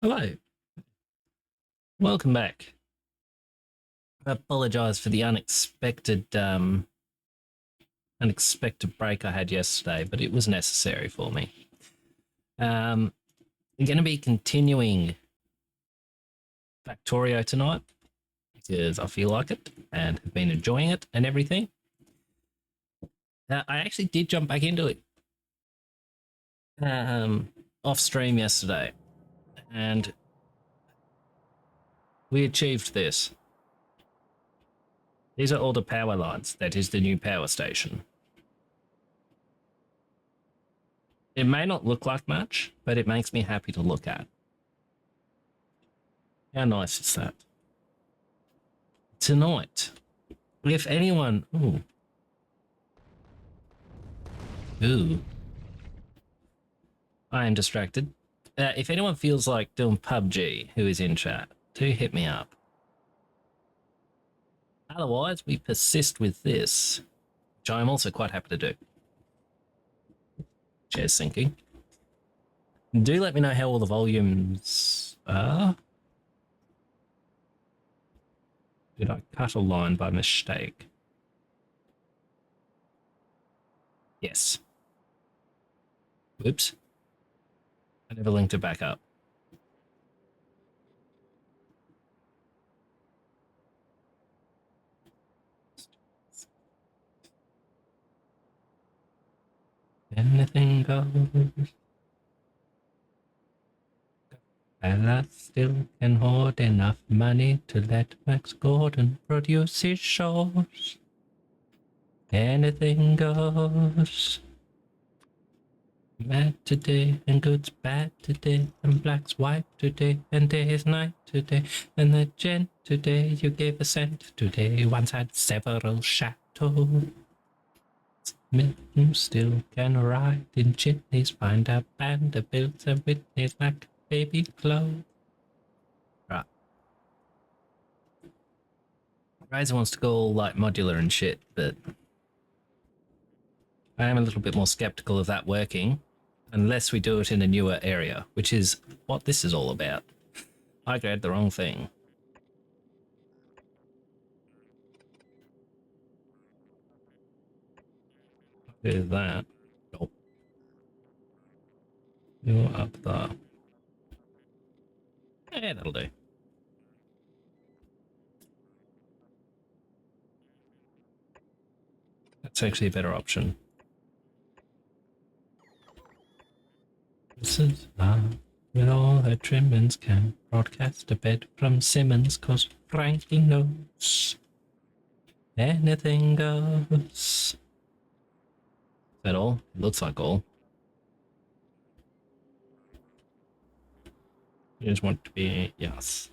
Hello, welcome back. I apologise for the unexpected break I had yesterday, but it was necessary for me. I'm going to be continuing Factorio tonight because I feel like it and have been enjoying it and everything. I actually did jump back into it off stream yesterday, and we achieved this. These are all the power lines. That is the new power station. It may not look like much, but it makes me happy to look at. How nice is that? Tonight, if anyone... Ooh. I am distracted. If anyone feels like doing PUBG who is in chat, do hit me up. Otherwise, we persist with this, which I'm also quite happy to do. Chair's sinking. Do let me know how all the volumes are. Did I cut a line by mistake? Yes. Whoops. I never linked it back up. Anything goes. And I still can hoard enough money to let Max Gordon produce his shows. Anything goes. Mad today, and good's bad today, and black's white today, and day is night today, and the gent today you gave a cent today once had several chateaux. Milton still can ride in chimneys, find a band of builds and Whitney's like baby clothes. Right. Razor wants to go all like modular and shit, but I am a little bit more skeptical of that working unless we do it in a newer area, which is what this is all about. I grabbed the wrong thing. Do that. Nope. You're up there. Yeah, that'll do. That's actually a better option. This is with all her trimmings can broadcast a bed from Simmons, 'cause Frankie knows anything goes. Is that all? It looks like all. You just want it to be, yes.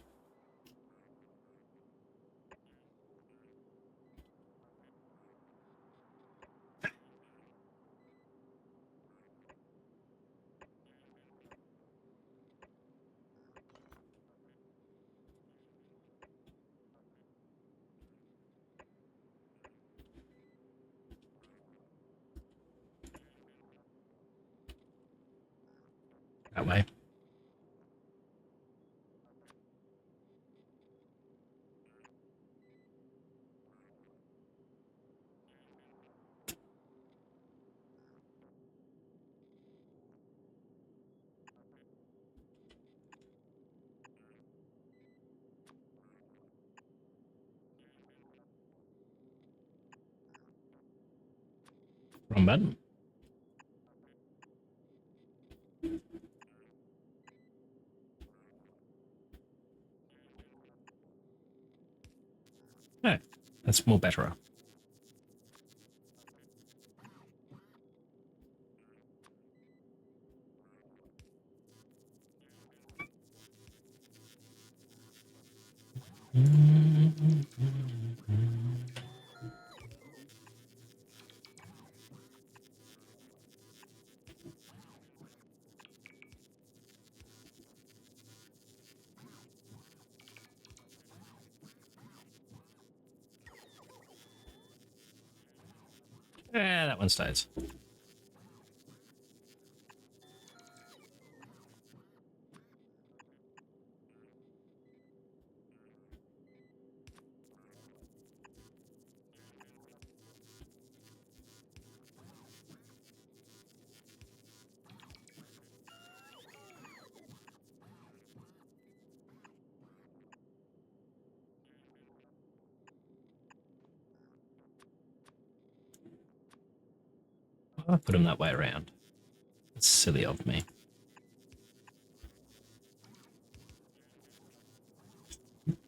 That way. Wrong button. No, that's more better. Yeah, that one stays. I'll put them that way around. That's silly of me.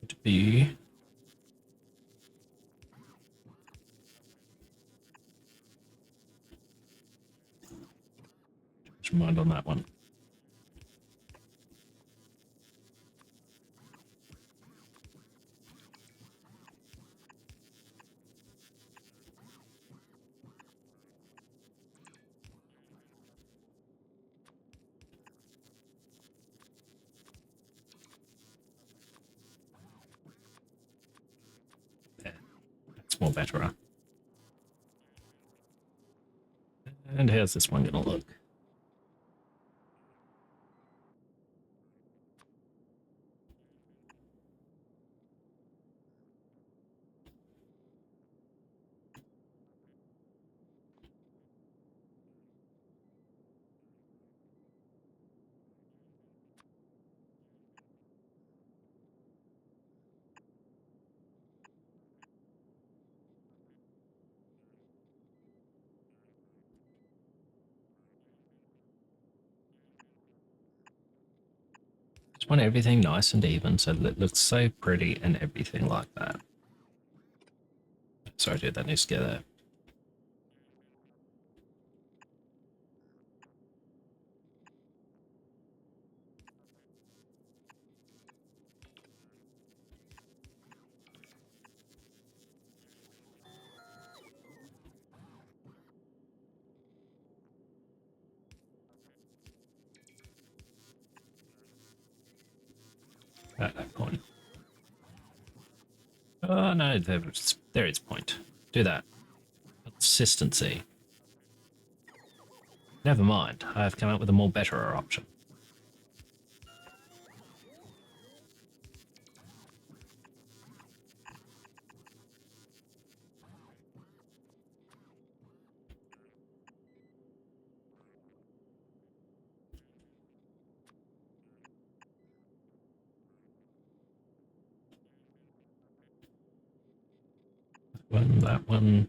To be much mind on that one. There. That's more better. Huh? And how's this one gonna look? Just want everything nice and even so that it looks so pretty and everything like that. Sorry, dude, that needs to get there. At that point. Oh no, there is point. Do that. Consistency. Never mind. I've come up with a more better option. That one.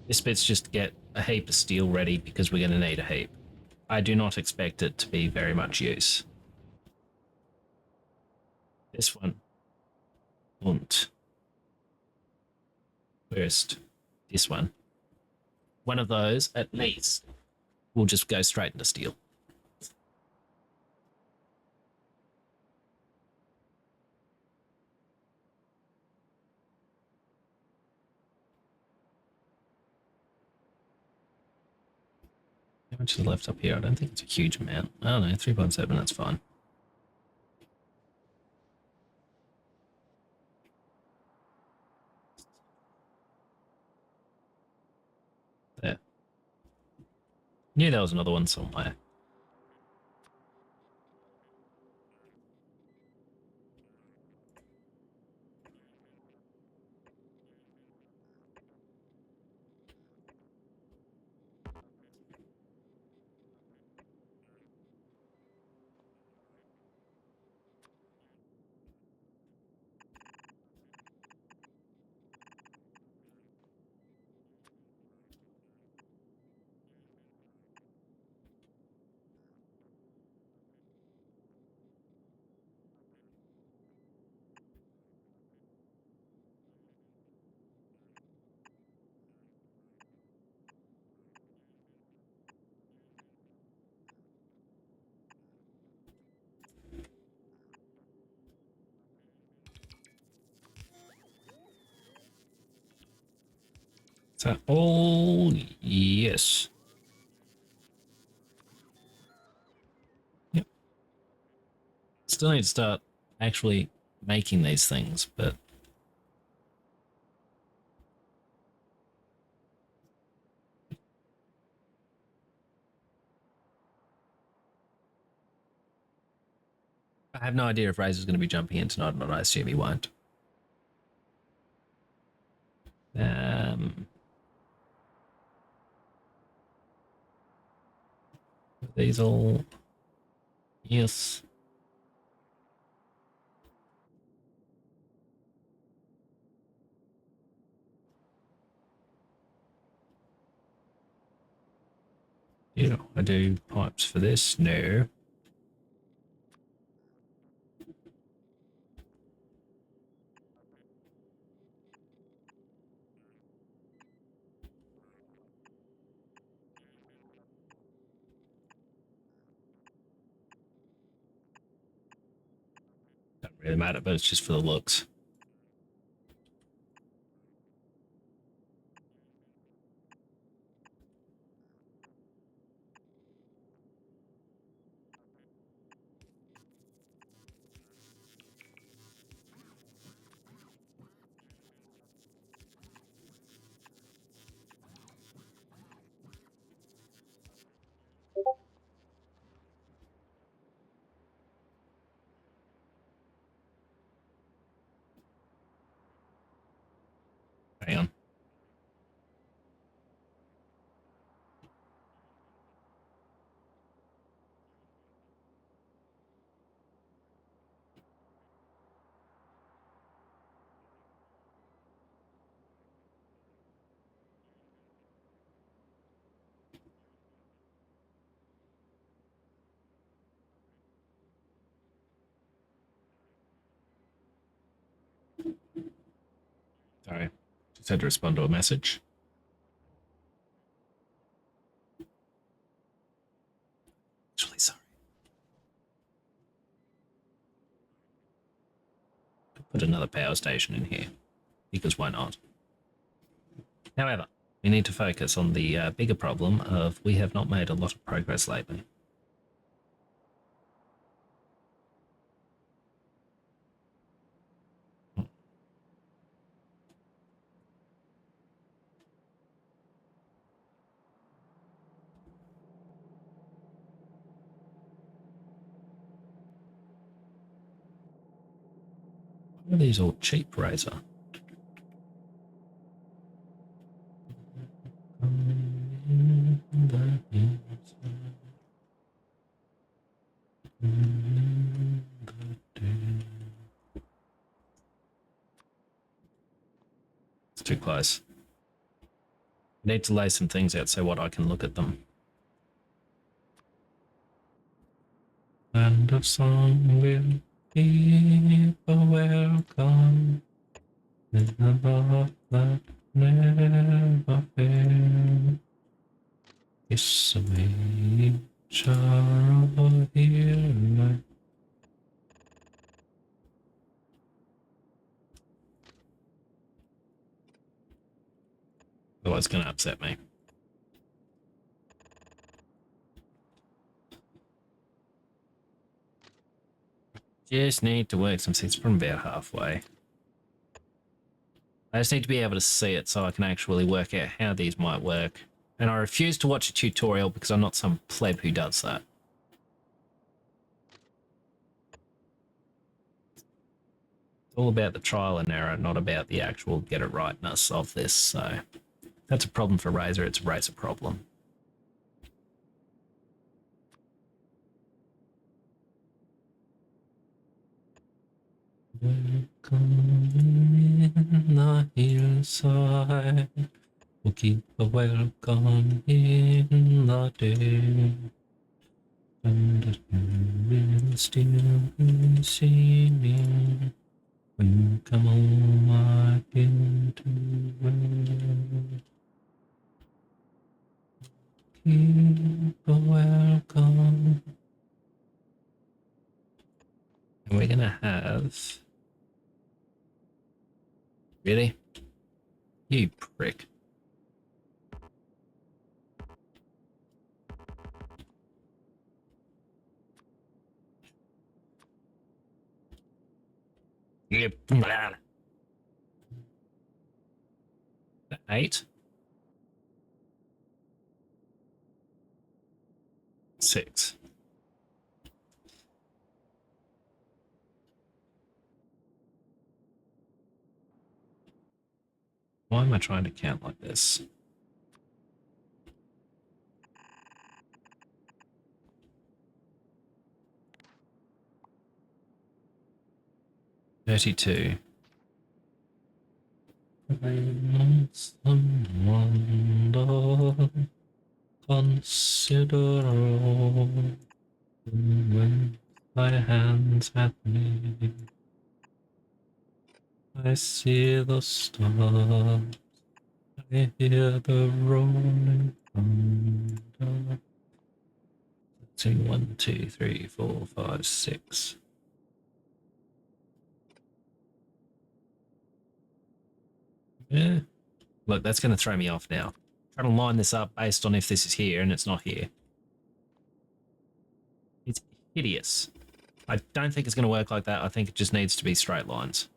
This bit's just to get a heap of steel ready because we're going to need a heap. I do not expect it to be very much use. This one. Und. First. This one. One of those, at least, will just go straight into steel. How much is left up here? I don't think it's a huge amount. I don't know, 3.7, that's fine. There. Knew there was another one somewhere. Is that all? Yes. Yep. Still need to start actually making these things, but I have no idea if Razor's going to be jumping in tonight or not. I assume he won't. These all, yes. Yeah, I do pipes for this. No. Doesn't really matter, but it's just for the looks. Hang on. Sorry. Just had to respond to a message. Actually, sorry. Put another power station in here, because why not? However, we need to focus on the bigger problem of we have not made a lot of progress lately. Why are these all cheap, Razor? It's too close. I need to lay some things out so what I can look at them. Land of song will keep a welcome in the love that never fails. It's away, child here. Oh, it's going to upset me. Just need to work some things from about halfway. I just need to be able to see it so I can actually work out how these might work. And I refuse to watch a tutorial because I'm not some pleb who does that. It's all about the trial and error, not about the actual get it rightness of this. So that's a problem for Razor. It's a Razor problem. Welcome in the hillside. We'll keep a welcome in the day. And it will still be singing when you come home into the world. Keep a welcome. And we're gonna have... Really? You prick. Yep. 8. 6. Why am I trying to count like this? $32. Someone considerable when my hands at me. I see the stars. I hear the rolling thunder. Let's see, 1, 2, 3, 4, 5, 6. Yeah. Look, that's going to throw me off now. Trying to line this up based on if this is here and it's not here. It's hideous. I don't think it's going to work like that. I think it just needs to be straight lines.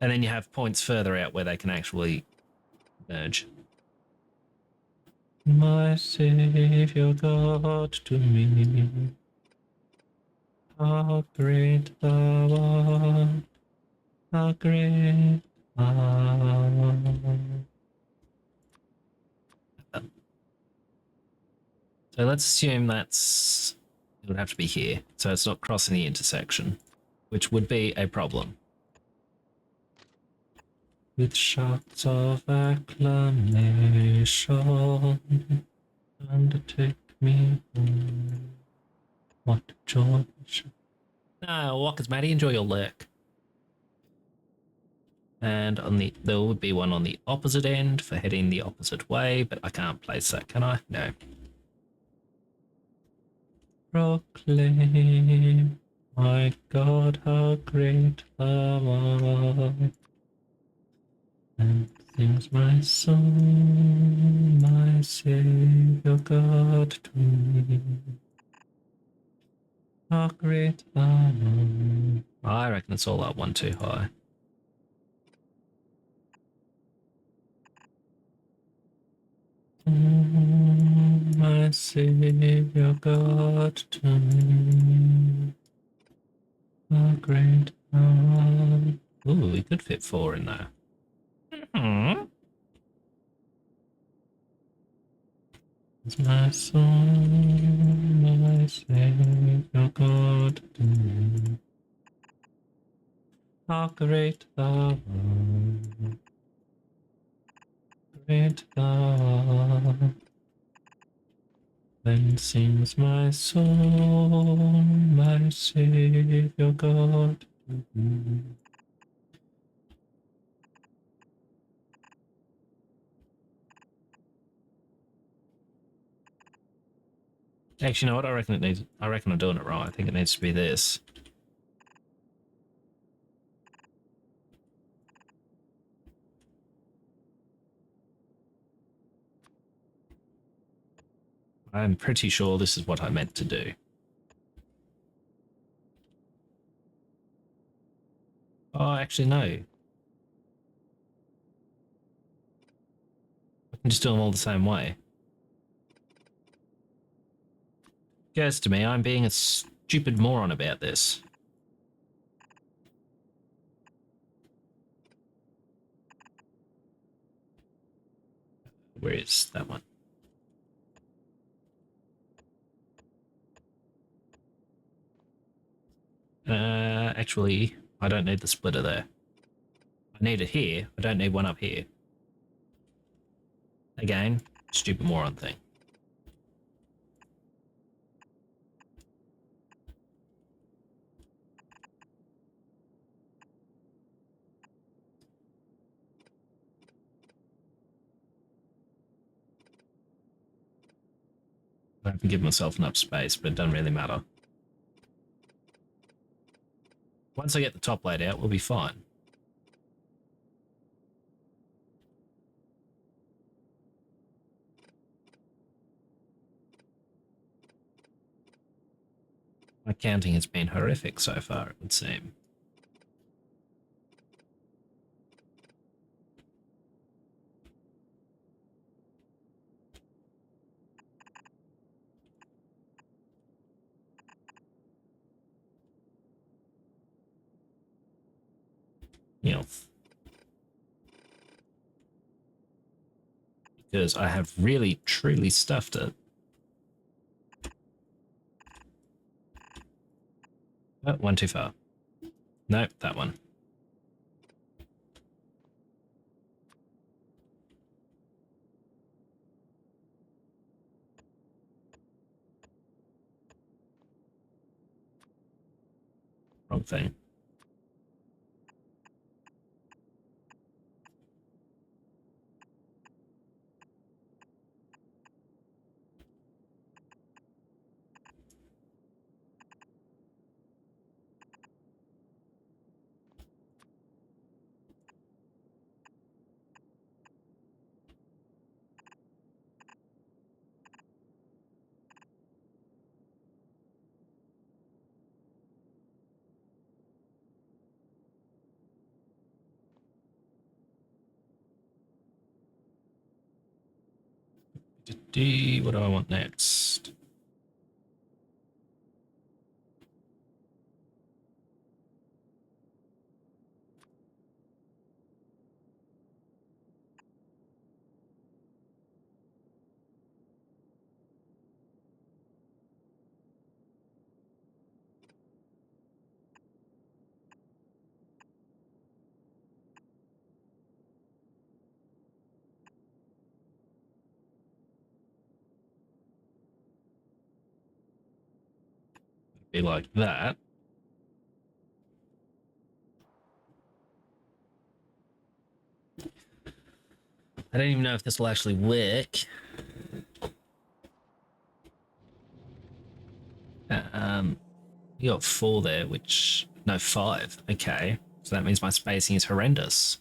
And then you have points further out where they can actually merge. My Savior God to me, how great thou art, how great thou art. So let's assume it would have to be here, so it's not crossing the intersection, which would be a problem. With shouts of acclamation, undertake me home. What joy! No, Walker's Matty, enjoy your lurk. And there would be one on the opposite end for heading the opposite way, but I can't place that, can I? No. Proclaim, my God, how great thou art. And sings my soul, my Savior God to me. How great thou art. I reckon it's all that one too high. My Savior God to me. How great thou art. Ooh, we could fit 4 in there. Mm-hmm. It's my soul, my Savior God to me. How great thou art. Great thou art. Then sings my soul, my Savior God to me. Actually, you know what? I reckon I'm doing it right. I think it needs to be this. I'm pretty sure this is what I meant to do. Oh, actually, no. I can just do them all the same way. Guess to me, I'm being a stupid moron about this. Where is that one? Actually, I don't need the splitter there. I need it here. I don't need one up here. Again, stupid moron thing. I haven't given myself enough space, but it doesn't really matter. Once I get the top laid out, we'll be fine. My counting has been horrific so far, it would seem. You know, because I have really, truly stuffed it. Oh, one too far. Nope, that one. Wrong thing. What do I want next? Be like that. I don't even know if this will actually work. You got 4 there, which... No, 5. Okay. So that means my spacing is horrendous.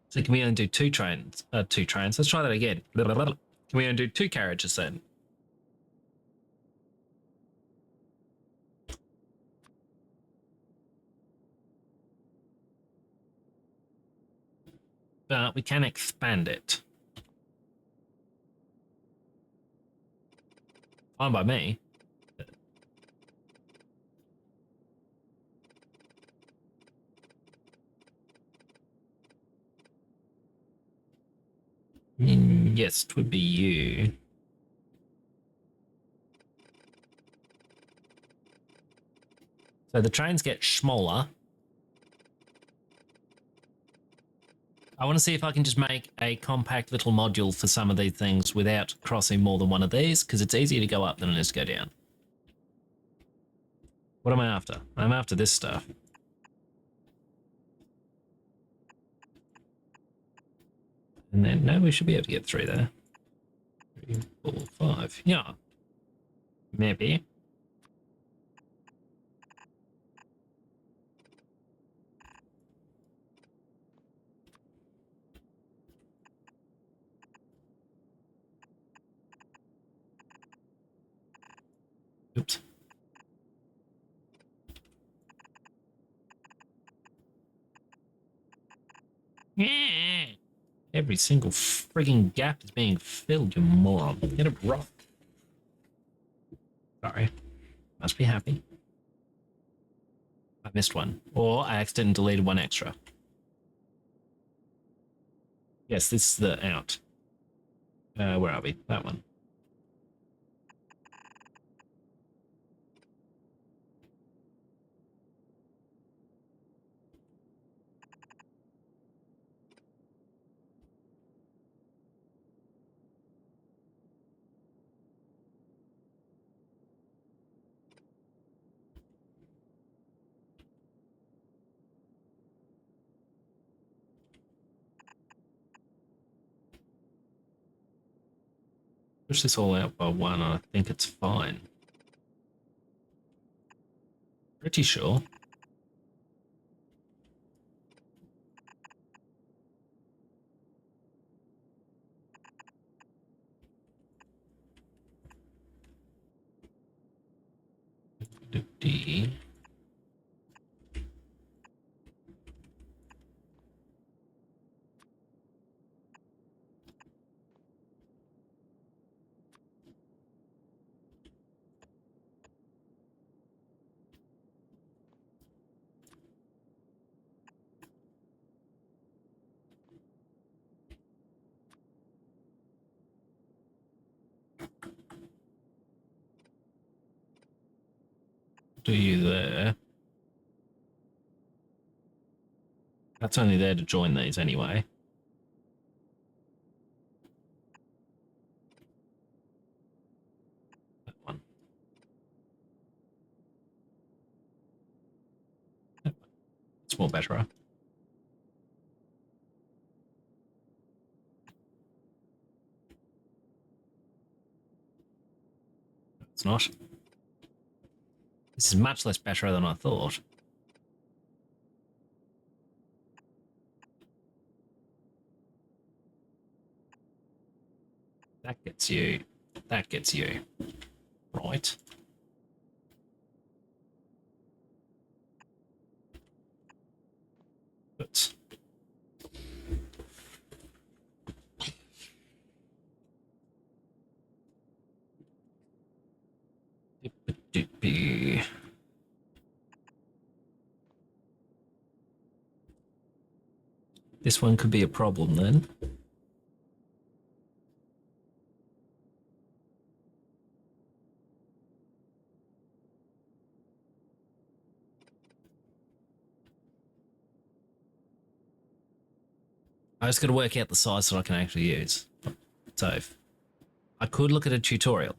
So can we only do 2 trains? 2 trains. Let's try that again. Can we only do 2 carriages then? But we can expand it. Fine by me. Yes, it would be you. So the trains get smaller. I want to see if I can just make a compact little module for some of these things without crossing more than one of these, because it's easier to go up than it is to go down. What am I after? I'm after this stuff. And then, no, we should be able to get through there. 3, 4, 5. Yeah. Maybe. Oops. Every single frigging gap is being filled, you moron. Get it right. Sorry. Must be happy. I missed one. Or I accidentally deleted one extra. Yes, this is the out. Where are we? That one. Push this all out by 1, I think it's fine. Pretty sure. D. do you there. That's only there to join these anyway. That one. It's more better. It's not. This is much less better than I thought. That gets you. That gets you. Right. But this one could be a problem then. I just got to work out the size that I can actually use. So I could look at a tutorial.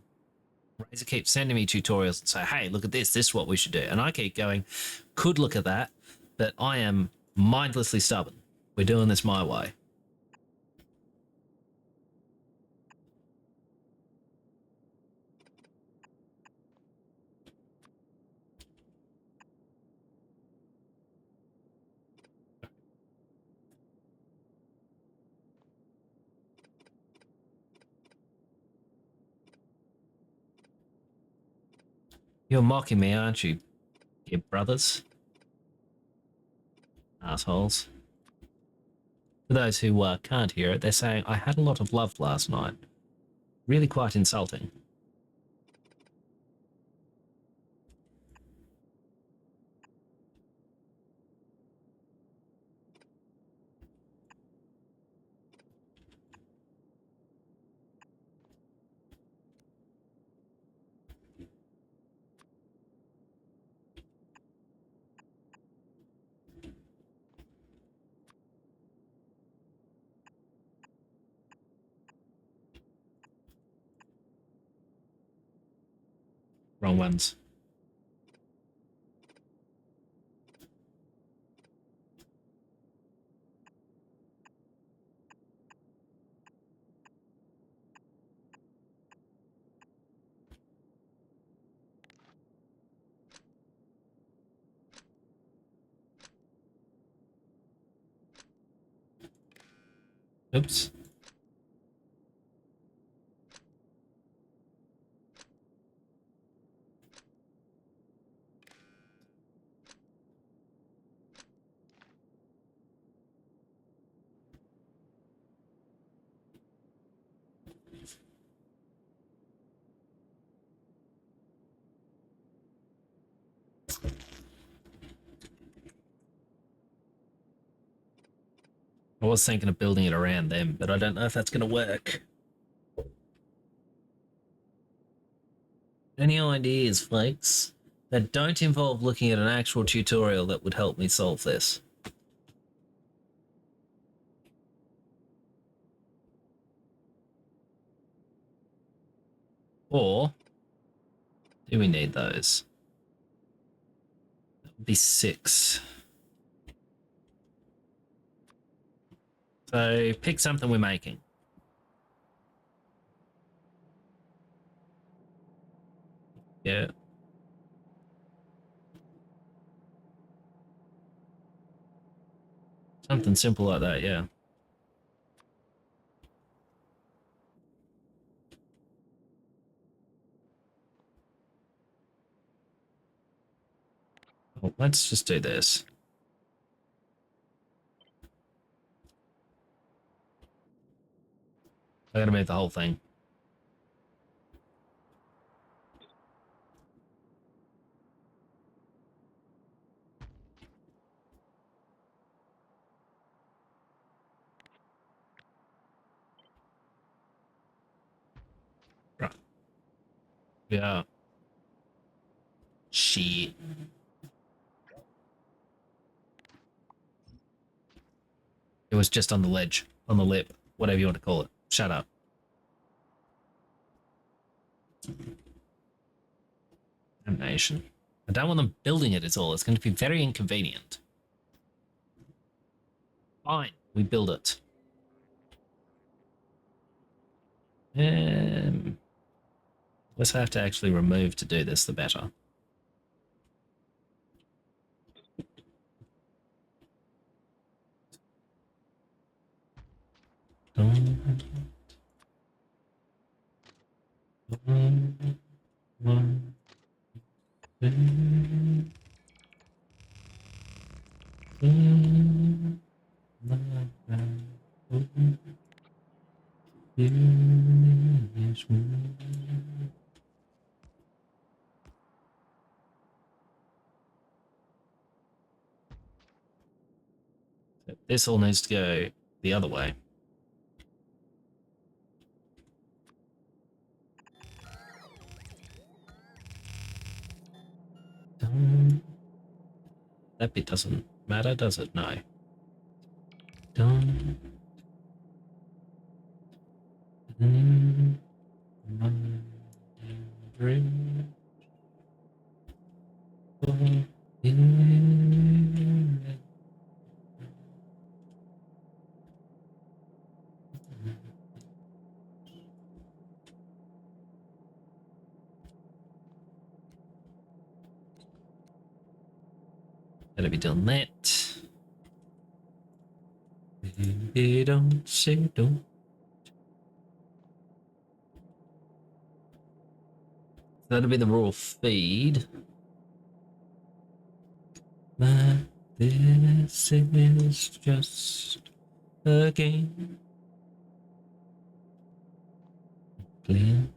Razor keeps sending me tutorials and say, hey, look at this. This is what we should do. And I keep going, could look at that, but I am mindlessly stubborn. We're doing this my way. You're mocking me, aren't you, you brothers? Assholes. For those who can't hear it, they're saying, I had a lot of love last night. Really quite insulting. Wrong ones. Oops. I was thinking of building it around them, but I don't know if that's going to work. Any ideas, folks, that don't involve looking at an actual tutorial that would help me solve this? Or do we need those? That would be 6. So pick something we're making. Yeah. Something simple like that, yeah. Well, let's just do this. I gotta move the whole thing. Right. Yeah. Shit. It was just on the ledge, on the lip, whatever you want to call it. Shut up. Animation. I don't want them building it at all. It's going to be very inconvenient. Fine, we build it. Less I have to actually remove to do this, the better. This all needs to go the other way. That bit doesn't matter, does it? No. Don't. Better be done that. Don't say don't. That'll be the raw feed. But this is just a game. Clean.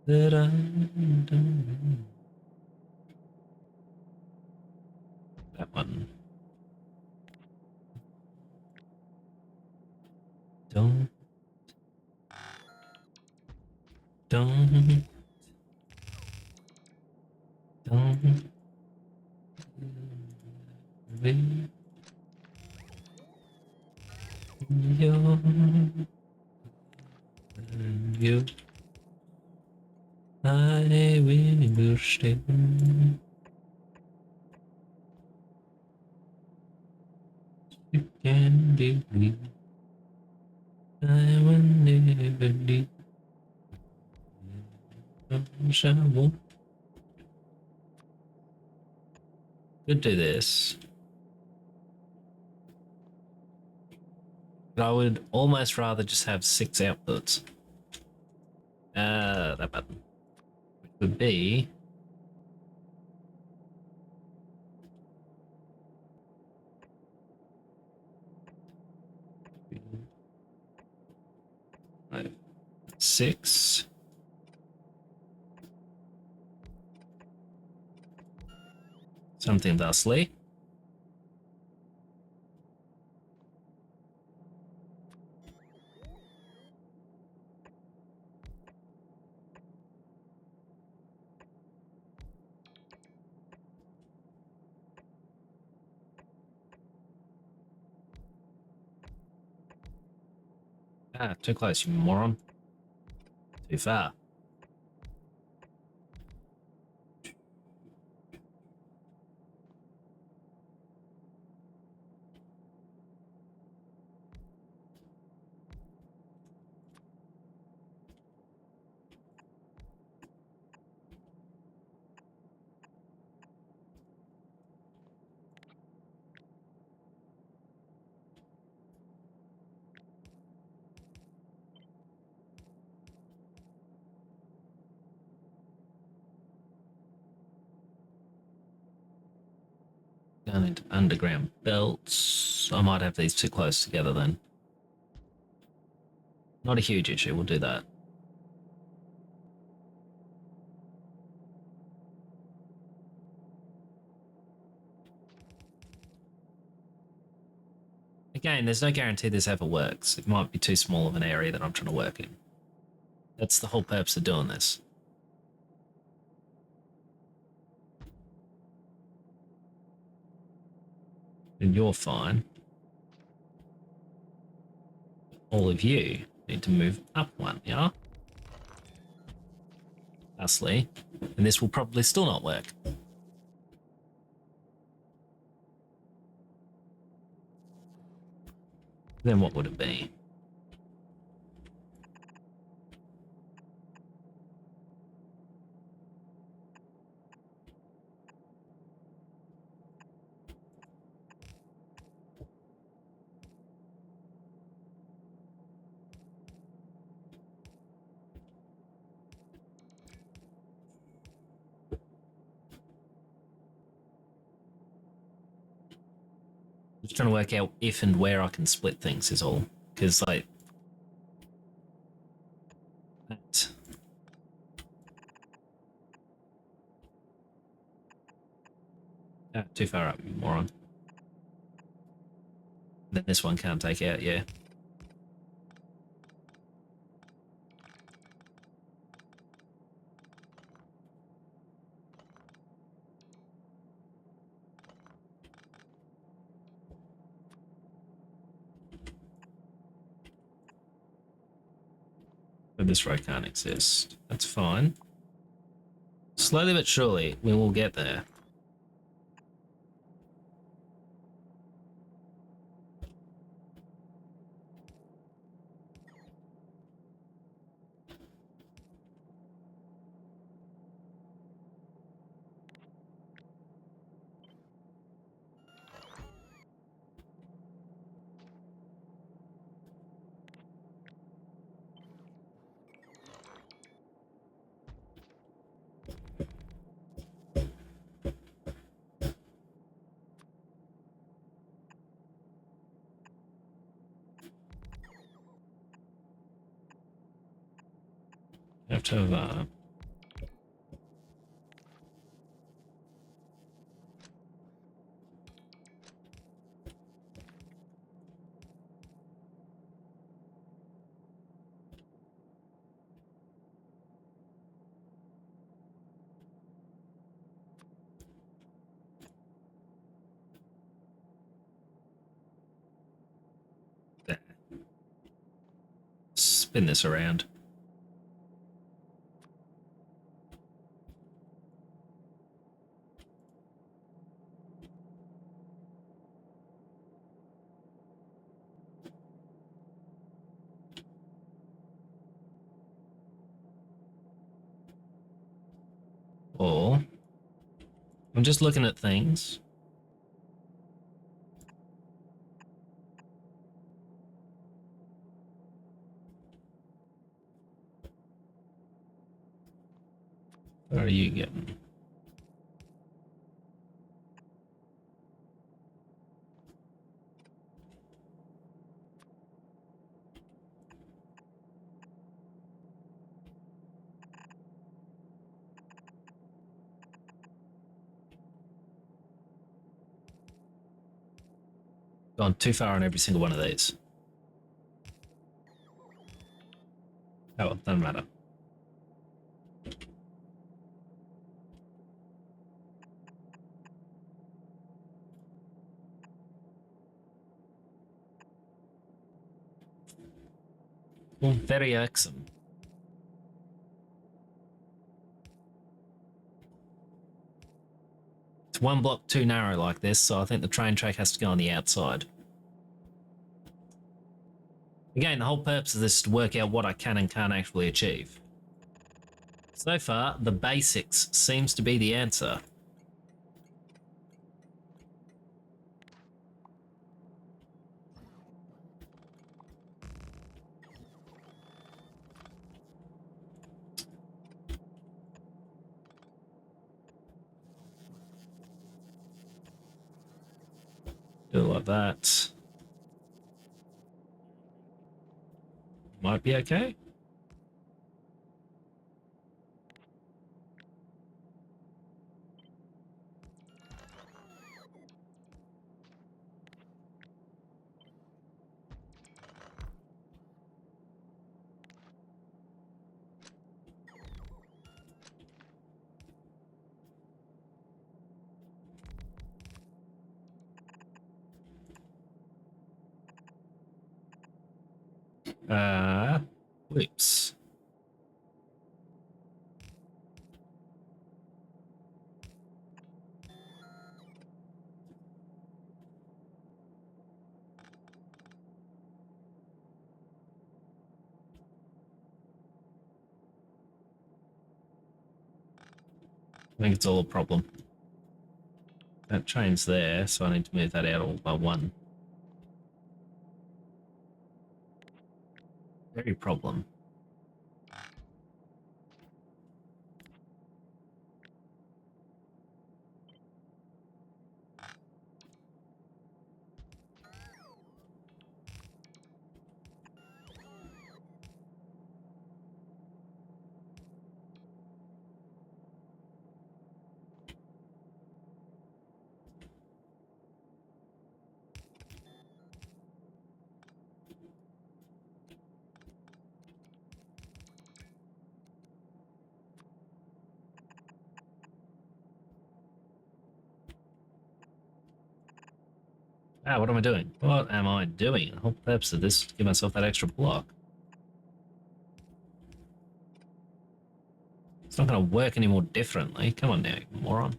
That I don't. That one. Don't. Don't. Wait. You. I will stay. You can believe I will never leave. Could do this. But I would almost rather just have 6 outputs. That button. Which would be... Five, 6. Something thusly. Ah, too close, you moron. Too far. Down into underground belts. I might have these too close together then. Not a huge issue, we'll do that. Again, there's no guarantee this ever works. It might be too small of an area that I'm trying to work in. That's the whole purpose of doing this. And you're fine. All of you need to move up one, yeah? Lastly, and this will probably still not work. Then what would it be? Just trying to work out if and where I can split things is all. Because, like, that. Too far up, you moron. Then this one can't take out, yeah. But this row can't exist. That's fine. Slowly but surely, we will get there. You have to have, there. Spin this around. Or I'm just looking at things. Where are you getting? Gone too far on every single one of these. Oh, well, doesn't matter. Well, very irksome. It's one block too narrow like this, so I think the train track has to go on the outside. Again, the whole purpose of this is to work out what I can and can't actually achieve. So far, the basics seems to be the answer. Do it like that. Might be okay. Whoops. I think it's all a problem. That train's there, so I need to move that out all by one. Very problem. What am I doing? What am I doing? The whole purpose of this is to give myself that extra block. It's not going to work any more differently. Come on now, you moron.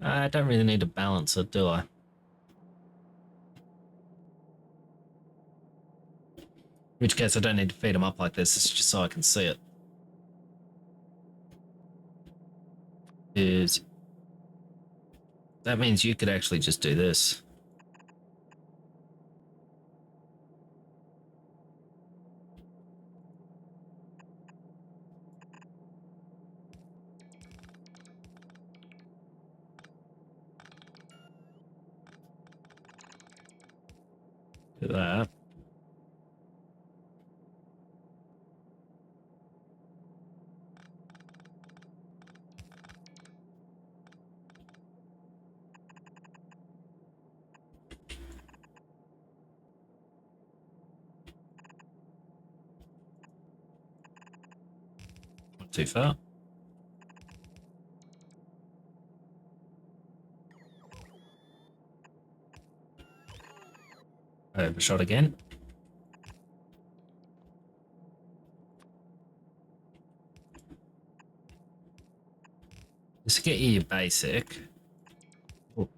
I don't really need to balance it, do I? In which case, I don't need to feed them up like this. It's just so I can see it. That means you could actually just do this. Do that. Not too far. Overshot again. Just to get you your basic. Well,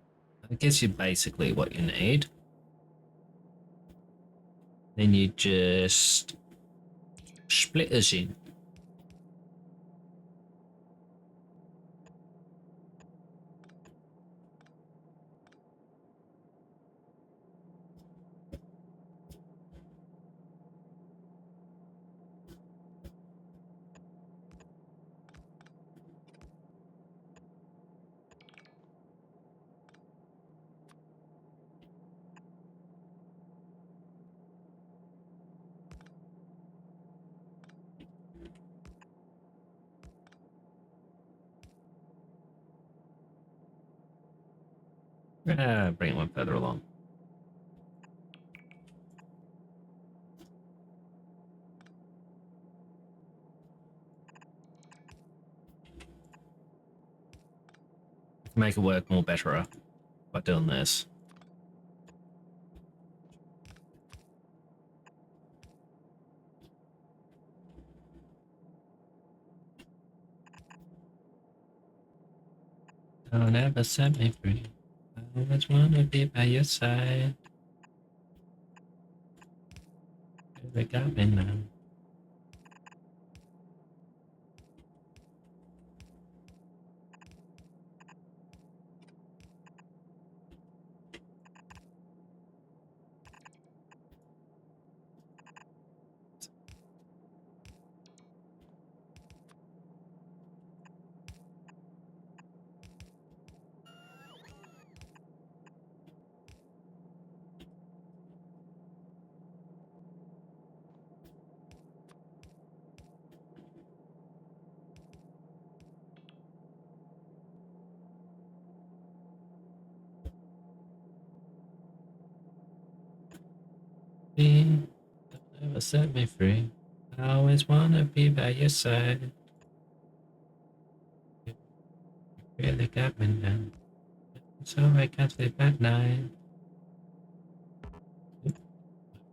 I guess you basically what you need. Then you just split us in. Bring one further along. Make it work more better by doing this. Don't ever set me free. I always wanna be by your side. They got me now. Don't ever set me free. I always wanna be by your side. You really got me now. So I can't sleep at night.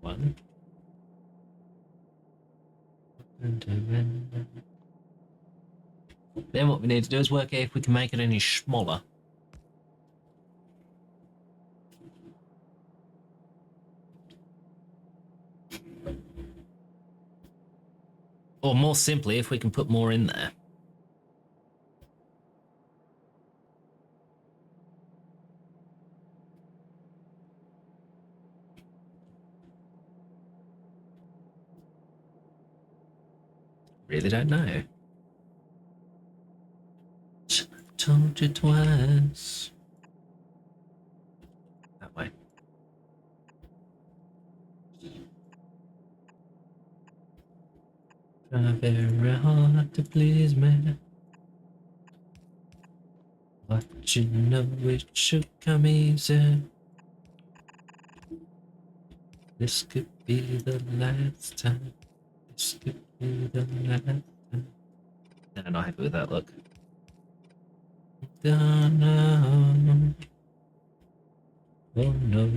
One. Then what we need to do is work out if we can make it any smaller. Or more simply, if we can put more in there. Really don't know. Told you twice. That way. Try very hard to please me. But you know it should come easy. This could be the last time. This could be the last time. I'm not happy with that look. Don't know. Oh no.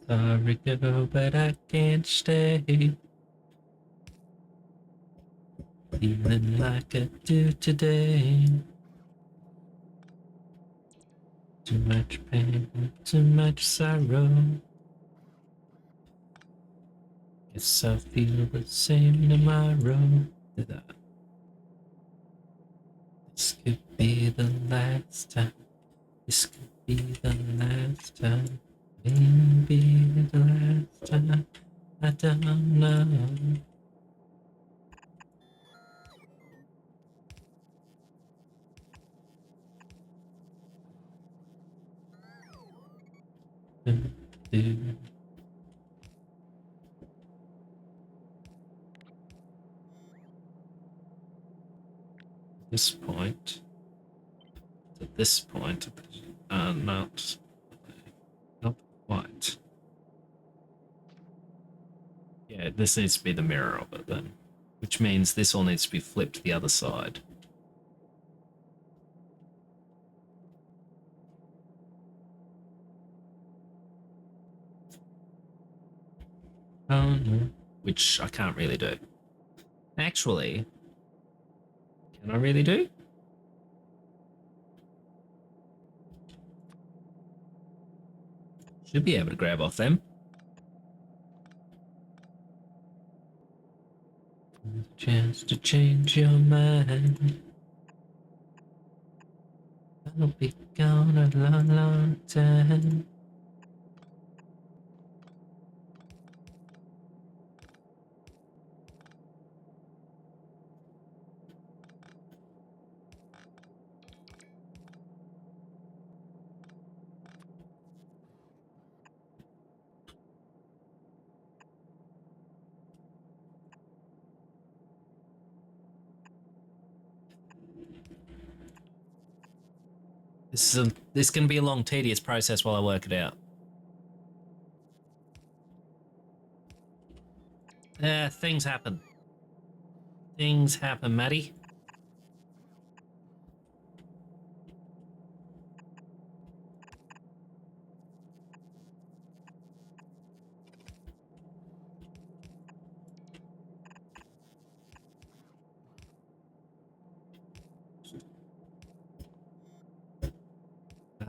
Sorry, girl, but I can't stay. Feeling like I do today. Too much pain, too much sorrow. Guess I'll feel the same tomorrow. This could be the last time. This could be the last time. Maybe the last time. I don't know. This point, at this point, not quite. Yeah, this needs to be the mirror of it then, which means this all needs to be flipped to the other side. Oh no. Which I can't really do. Actually, can I really do? Should be able to grab off them. Chance to change your mind. I'll be gone a long, long time. This can be a long, tedious process while I work it out. Things happen. Things happen, Maddie.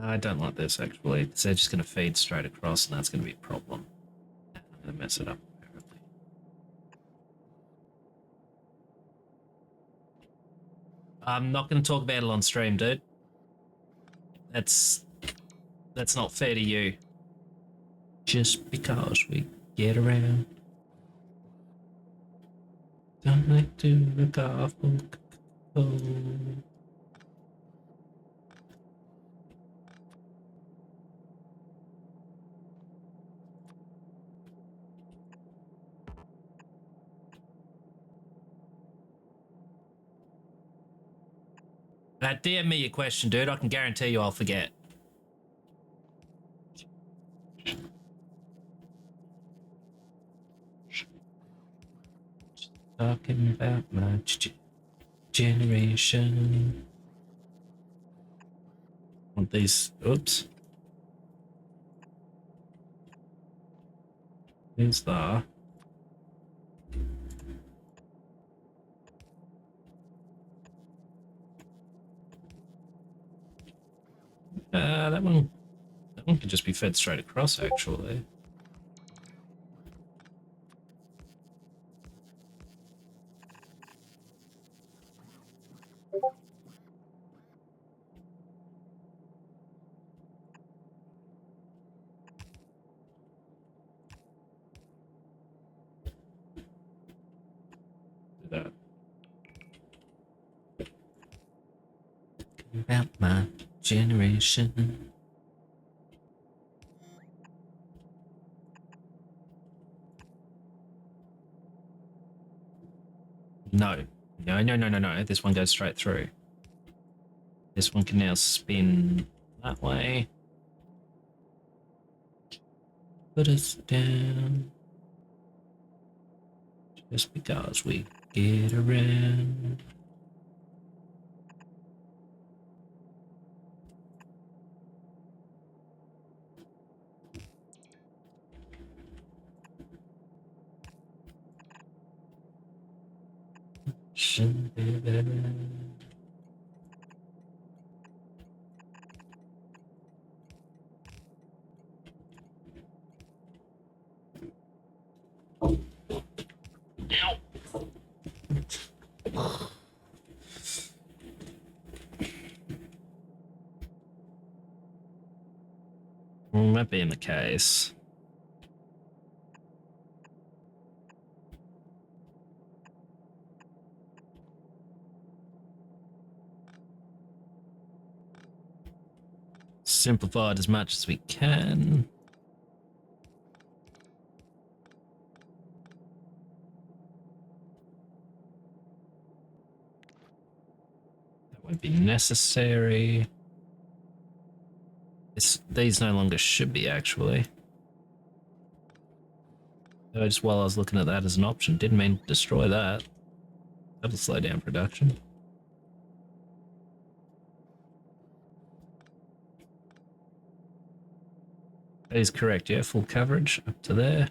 I don't like this, actually. They're just going to feed straight across, and that's going to be a problem. I'm going to mess it up, apparently. I'm not going to talk about it on stream, dude. That's not fair to you. Just because we get around. Don't like to look off. DM me your question, dude. I can guarantee you I'll forget. Talking about my generation. Want these? Oops. Here's the. That one. That one could just be fed straight across, actually. Do that. About my generation. No. No. This one goes straight through. This one can now spin that way. Put us down. Just because we get around. Shouldn't be better. Well, that being the case. Simplified as much as we can. That won't be necessary. These no longer should be, actually. Just while I was looking at that as an option, didn't mean to destroy that. That'll slow down production. That is correct, yeah, full coverage up to there.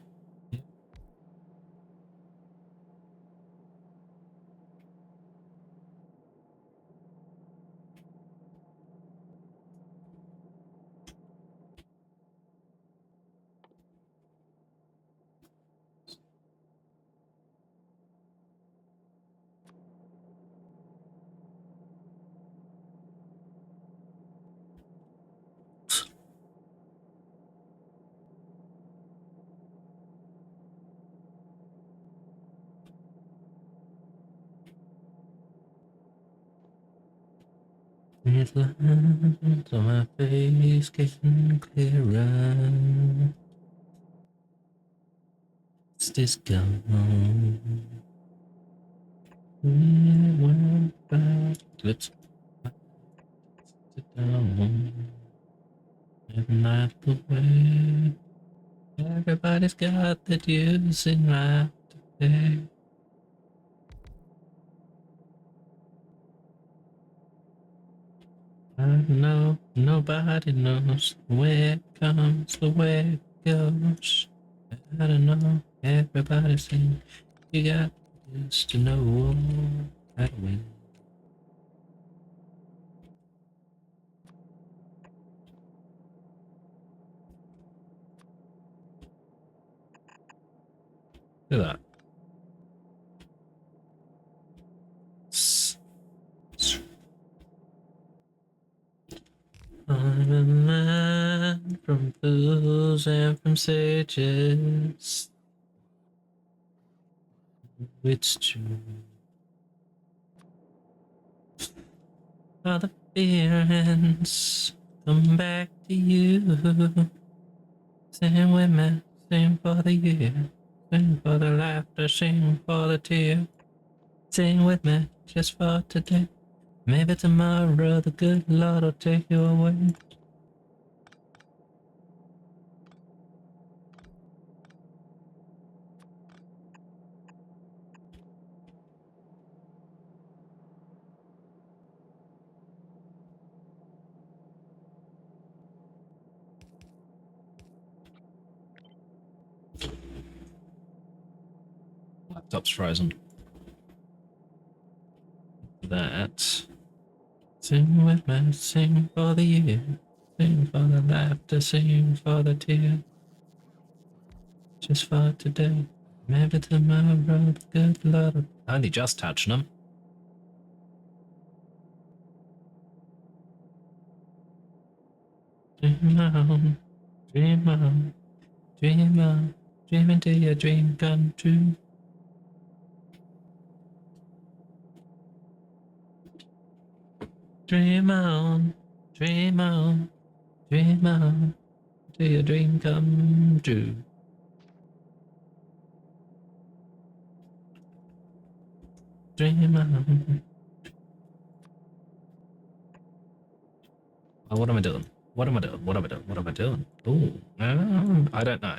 With lines on my face getting clearer. It's this gone. We went back. Let's sit down. Living life the way everybody's got the dues in life to pay. I know nobody knows where it comes, the way it goes. I don't know, everybody's saying you got just to know how to win. Look at that. I'm a man from fools and from sages. It's true. All the feelings come back to you. Sing with me, sing for the year, sing for the laughter, sing for the tear. Sing with me just for today. Maybe tomorrow the good Lord will take you away. Laptop's frozen. That. Sing with me, sing for the year. Sing for the laughter, sing for the tear. Just for today. Maybe tomorrow, the good Lord. Only just touching them. Dream on, dream on, dream on, dream until your dream come true. Dream on, dream on, dream on, till your dream come true. Dream on. Oh, what am I doing? What am I doing? What am I doing? What am I doing? Ooh, I don't know.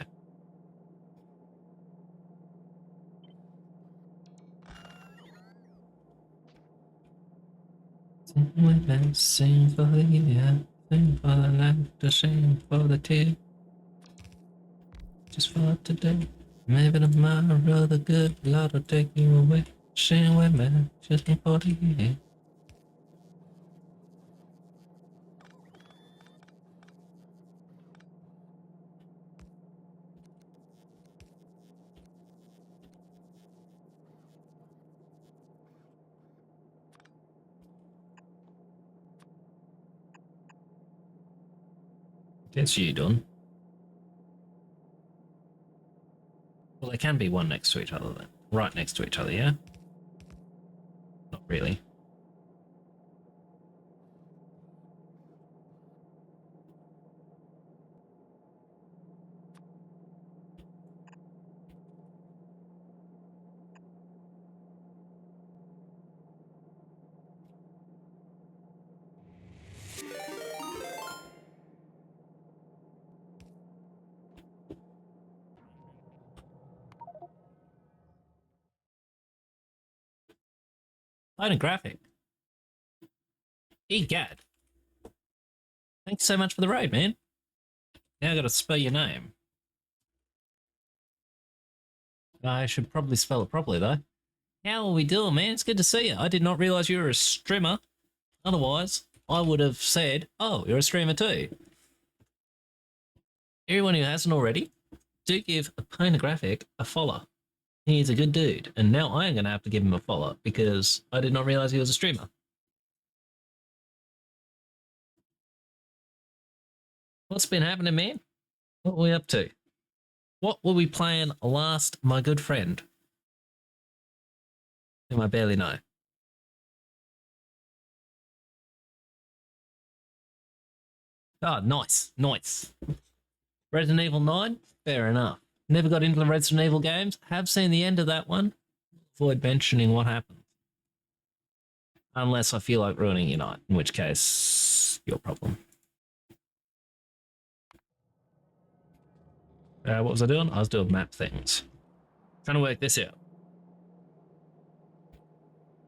Sing with me, sing for the year, sing for the laughter, sing for the tear. Just for today, maybe tomorrow the good Lord will take you away. Sing with me, just for the year. Guess you done. Well, they can be one next to each other then. Right next to each other, yeah? Not really. Graphic. Egad. Thanks so much for the raid, man. Now I gotta spell your name. I should probably spell it properly, though. How are we doing, man? It's good to see you. I did not realize you were a streamer. Otherwise, I would have said, oh, you're a streamer too. Everyone who hasn't already, do give Graphic a follow. He's a good dude. And now I am going to have to give him a follow because I did not realize he was a streamer. What's been happening, man? What were we up to? What were we playing last, my good friend? Whom I barely know. Oh, nice. Nice. Resident Evil 9? Fair enough. Never got into the Resident Evil games. Have seen the end of that one. Avoid mentioning what happened. Unless I feel like ruining your night, in which case, your problem. What was I doing? I was doing map things. Trying to work this out.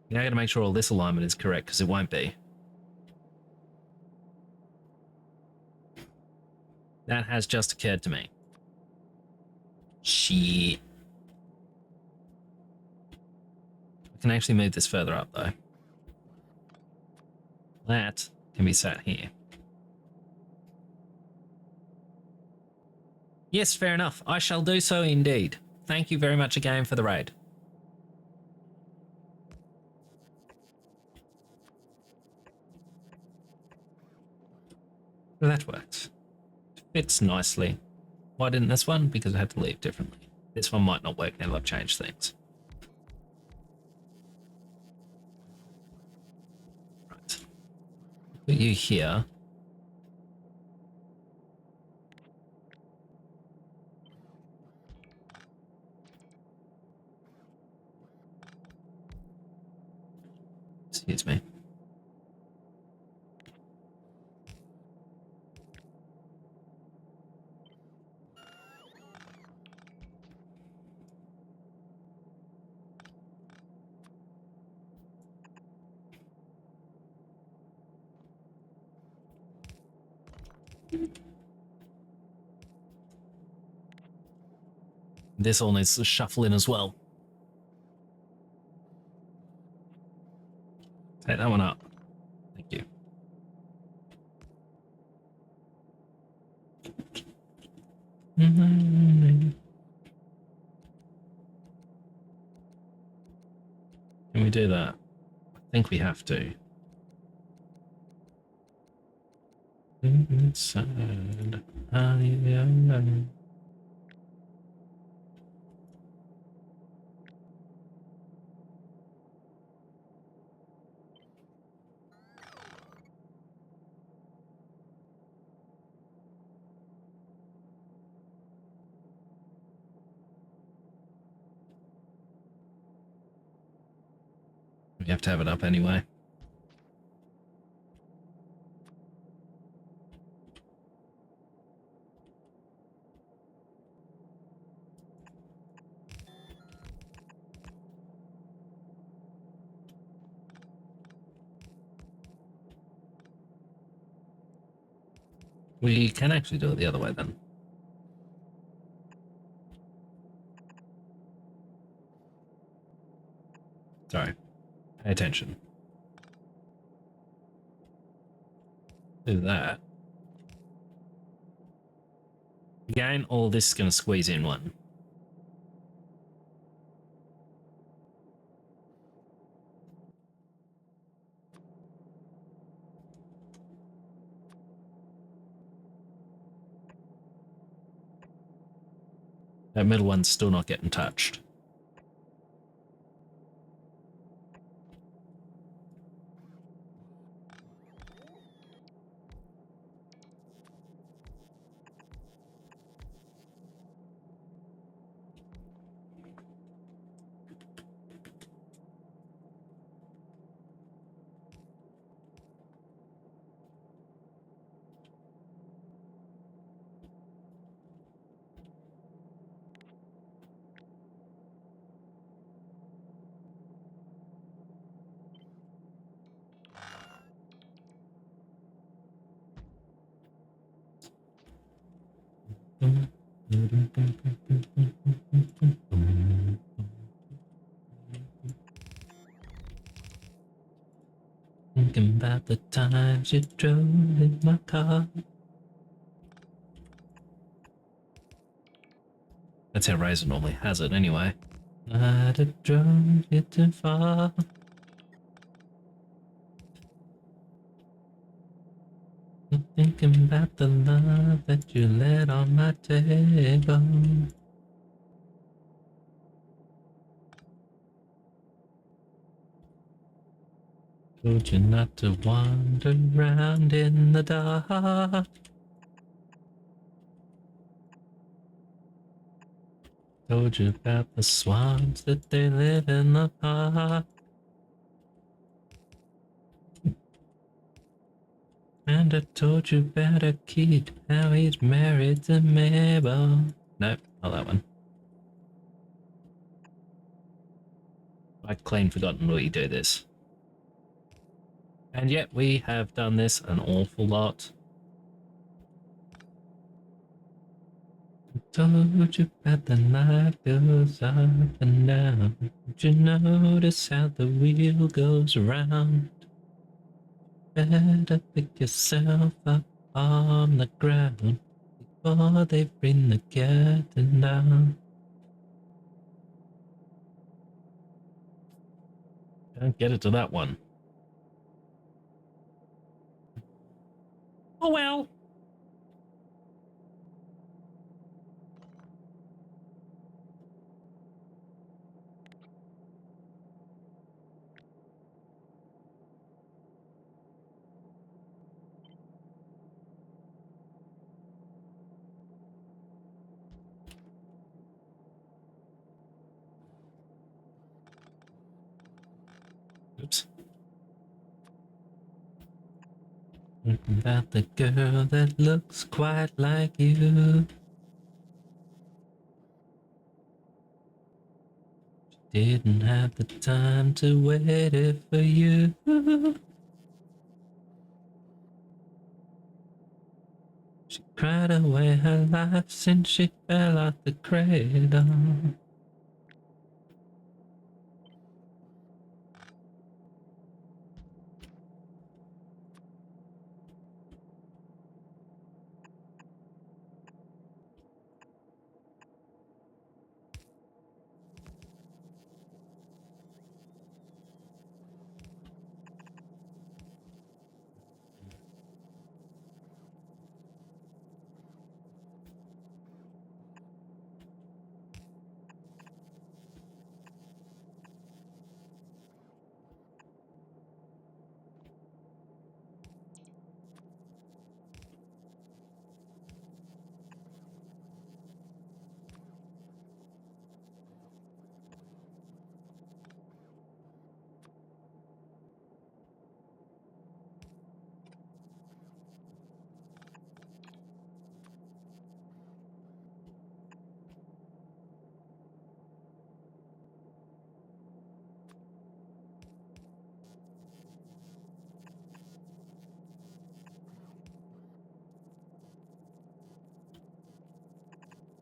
Now I gotta make sure all this alignment is correct, because it won't be. That has just occurred to me. Shit. I can actually move this further up, though. That can be sat here. Yes, fair enough. I shall do so indeed. Thank you very much again for the raid. Well, that works. Fits nicely. Why didn't this one? Because I had to leave differently. This one might not work now that I've changed things. Right. Put you here. Excuse me. This all needs to shuffle in as well. Take that one up. Thank you. Can we do that? I think we have to. Inside. We have to have it up anyway. We can actually do it the other way then. Sorry. Pay attention. Do that. Again, all this is going to squeeze in one. That middle one's still not getting touched. Thinking about the times you drove in my car. That's how Razor normally has it anyway. I'd have drove you too far. I'm thinking about the love that you laid on my table. Told you not to wander around in the dark. Told you about the swans that they live in the park. And I told you about a kid, how he's married to Mabel. Nope, not that one. I'd clean forgotten we do this. And yet we have done this an awful lot. I told you about the life goes up and down. Did you notice how the wheel goes around? Better pick yourself up on the ground before they bring the curtain down. Don't get it to that one. Oh well. Oops. About the girl that looks quite like you. She didn't have the time to wait it for you. She cried away her life since she fell out the cradle.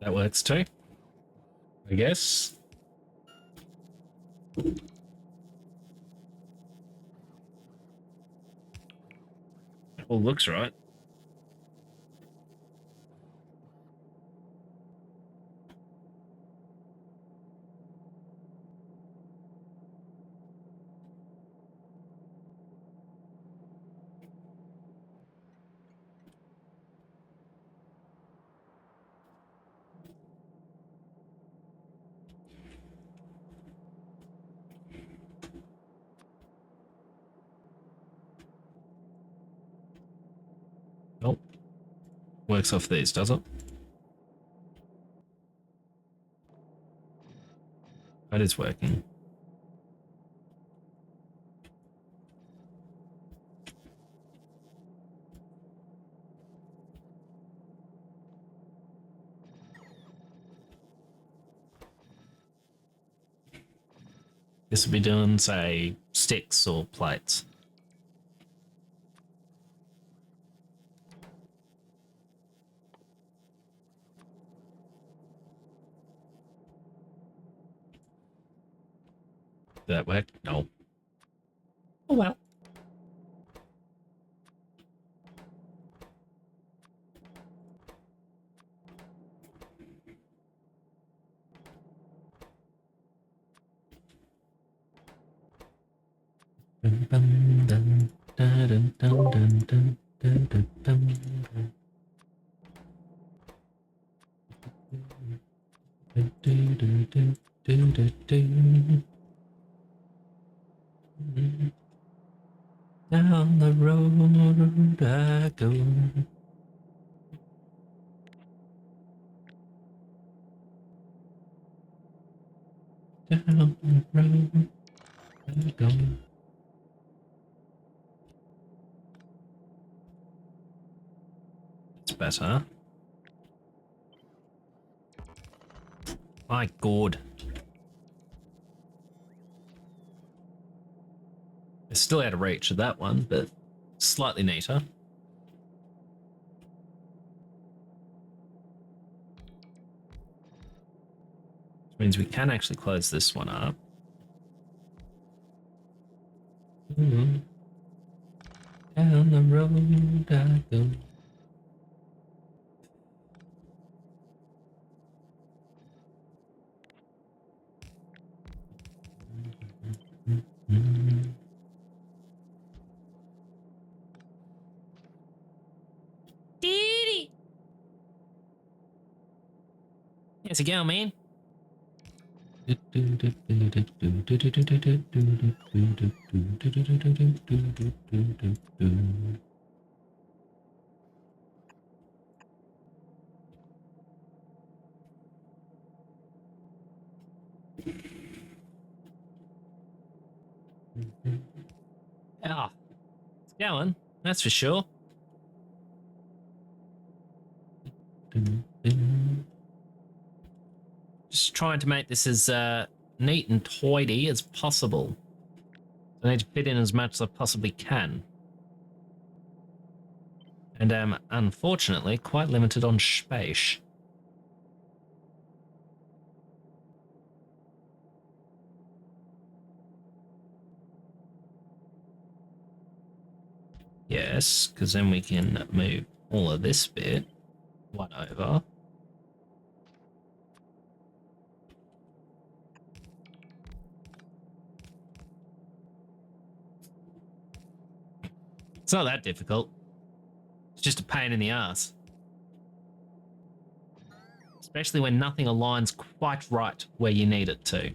That works too, I guess. All looks right. Nope. Works off these, does it? That is working. This will be doing, say, sticks or plates. Did that work? No. Oh well. Down the road I go. Down the road I go. It's better. My God. It's still out of reach of that one, but slightly neater. Which means we can actually close this one up. Down the road I go. Diddy. How's it going, man? Ah, it's going, that's for sure. Just trying to make this as neat and tidy as possible. I need to fit in as much as I possibly can. And am unfortunately quite limited on space. Yes, because then we can move all of this bit one over. It's not that difficult. It's just a pain in the ass. Especially when nothing aligns quite right where you need it to.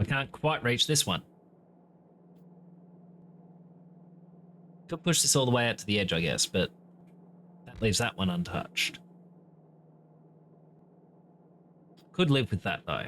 I can't quite reach this one. Could push this all the way out to the edge, I guess, but that leaves that one untouched. Could live with that, though.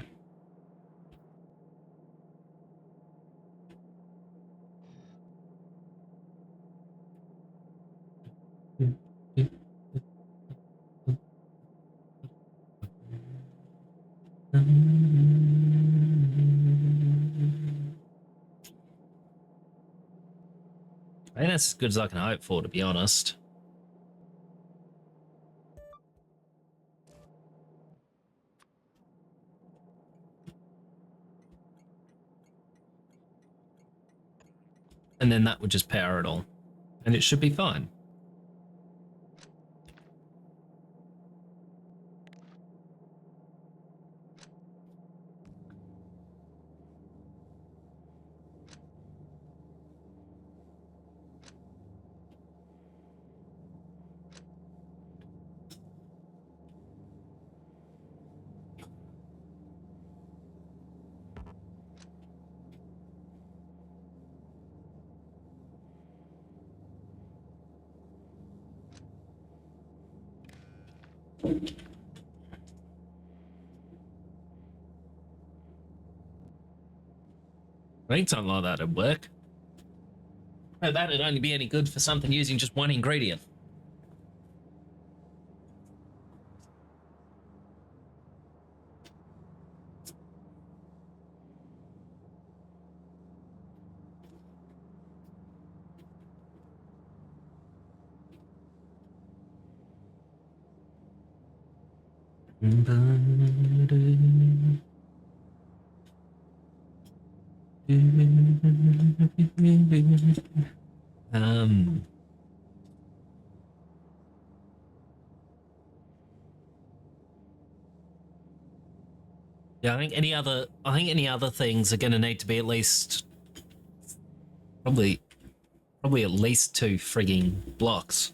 I think that's as good as I can hope for, to be honest. And then that would just power it all. And it should be fine. I think something like that would work. But that'd only be any good for something using just one ingredient. Yeah, I think any other things are going to need to be at least probably at least 2 frigging blocks.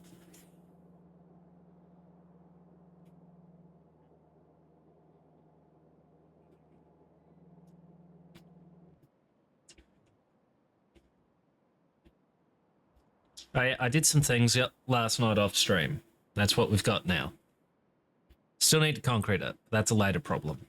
I did some things last night off stream. That's what we've got now. Still need to concrete it. That's a later problem.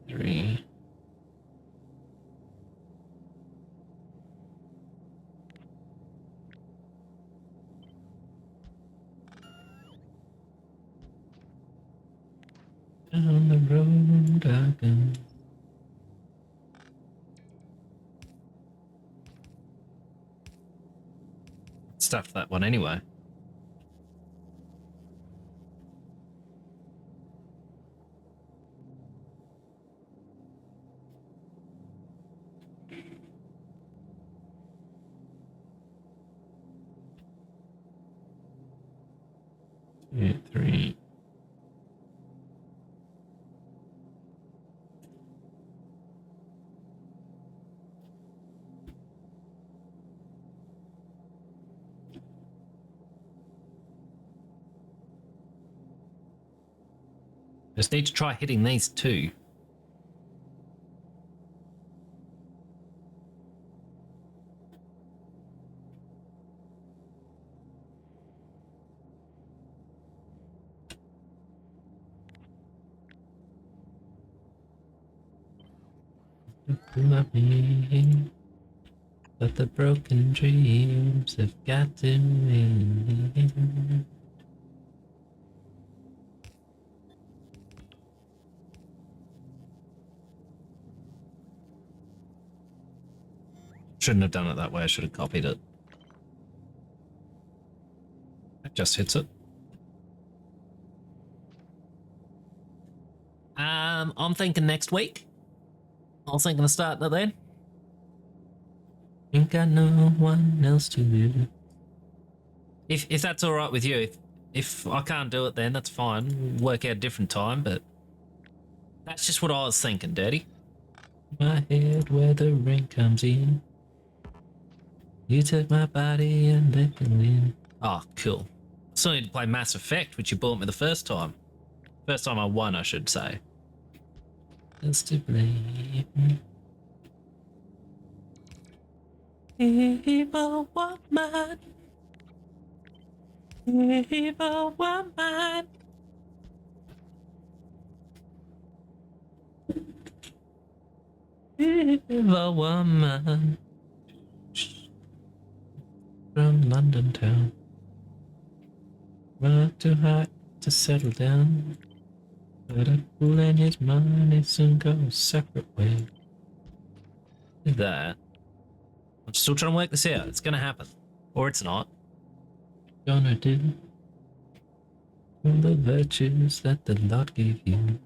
Three. Down the road I go. Stuffed that one anyway. Two, three. Just need to try hitting these 2. Love me, but the broken dreams have got to me. Shouldn't have done it that way. I should have copied it. It just hits it. I'm thinking next week. I was thinking of starting it then. Ain't got no one else to do. If that's all right with you, if I can't do it, then that's fine. We'll work out a different time, but that's just what I was thinking, Daddy. My head where the rain comes in. You took my body and let it in. Oh, cool. Still need to play Mass Effect, which you bought me the first time. First time I won, I should say. That's to blame. Evil woman. Evil woman. Evil woman from London town. Well, too hot to settle down. But a fool and his money soon go separate ways. That. I'm still trying to work this out. It's gonna happen. Or it's not. Gonna do all the virtues that the Lord gave you.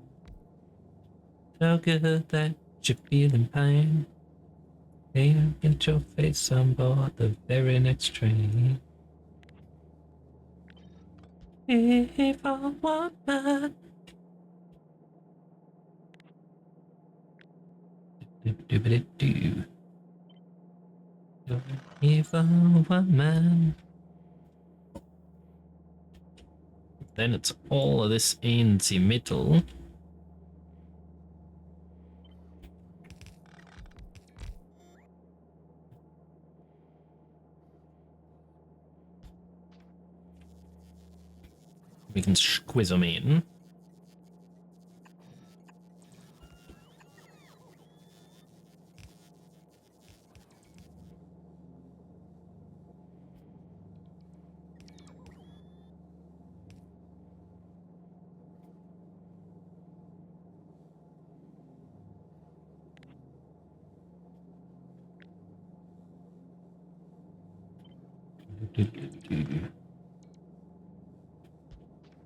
So good that you're feeling pain. Hey, get your face on board the very next train. If I want mine. Do. If I want mine. Then it's all of this in the middle. We can squeeze them in.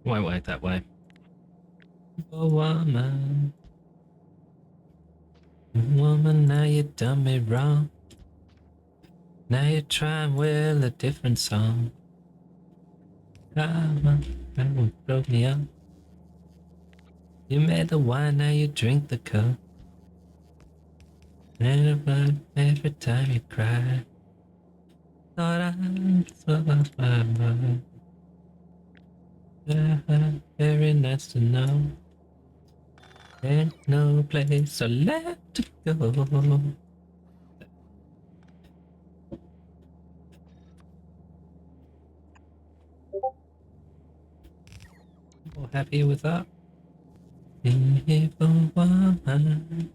Why work that way? Oh, woman. Woman, now you done me wrong. Now you're trying well a different song. Come on, that one broke me up. You made the wine, now you drink the cup. And every time you cry, thought I lost my mind. Very nice to know. Ain't no place I left to go. People happy with that? Evil woman.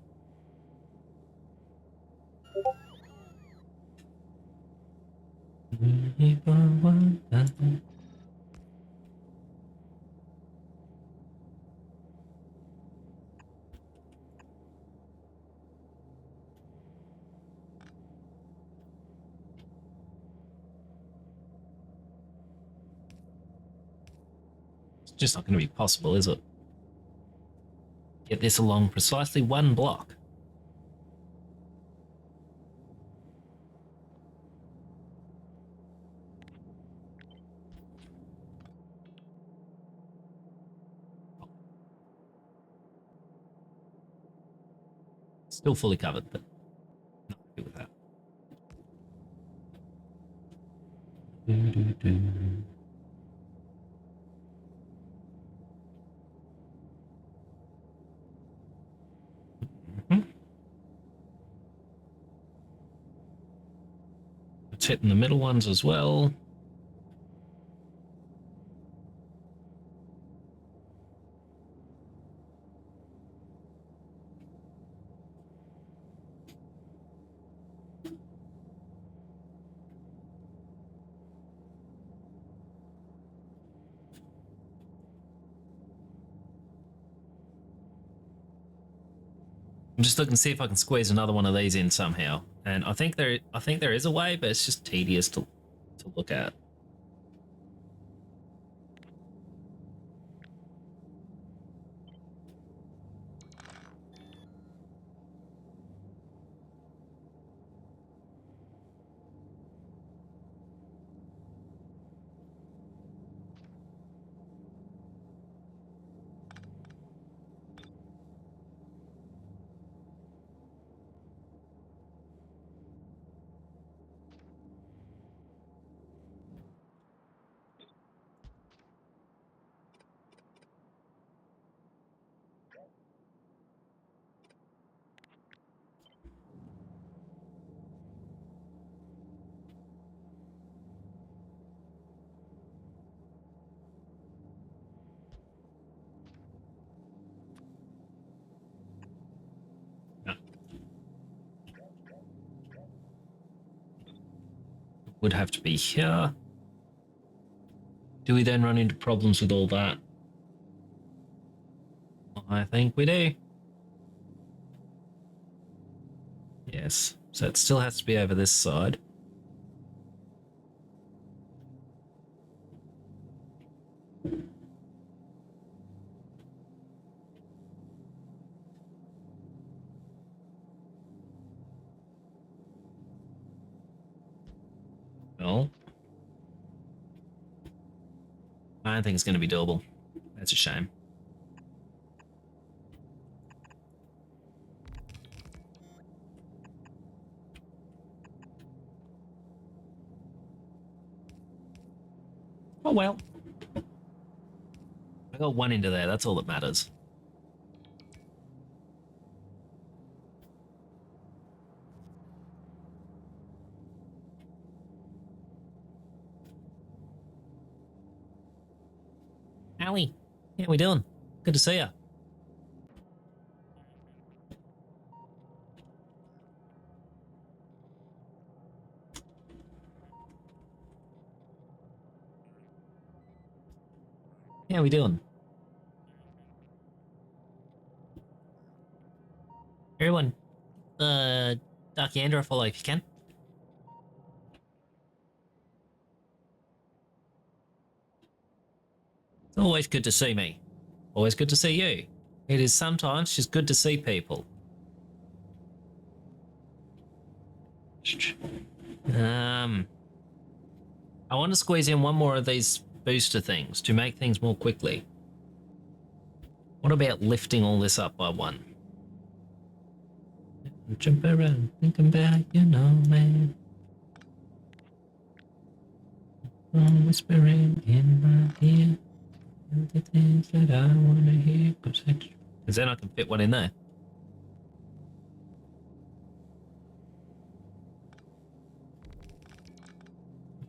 Evil woman. It's just not going to be possible, is it? Get this along precisely one block. Still fully covered, but not happy with that. It's hitting the middle ones as well. I'm just looking to see if I can squeeze another one of these in somehow. And I think there is a way, but it's just tedious to look at. would have to be here. Do we then run into problems with all that? I think we do. Yes, so it still has to be over this side. Well, I don't think it's going to be doable. That's a shame. Oh well. I got one into there, that's all that matters. Allie, how we doing? Good to see you. How we doing? Everyone, Dark Yandra, follow if you can. It's always good to see me. Always good to see you. It is sometimes just good to see people. I want to squeeze in one more of these booster things to make things more quickly. What about lifting all this up by one? Jump around, thinking about you know, man. Whispering in my ear, the things that I want to hear. Because then I can fit one in there.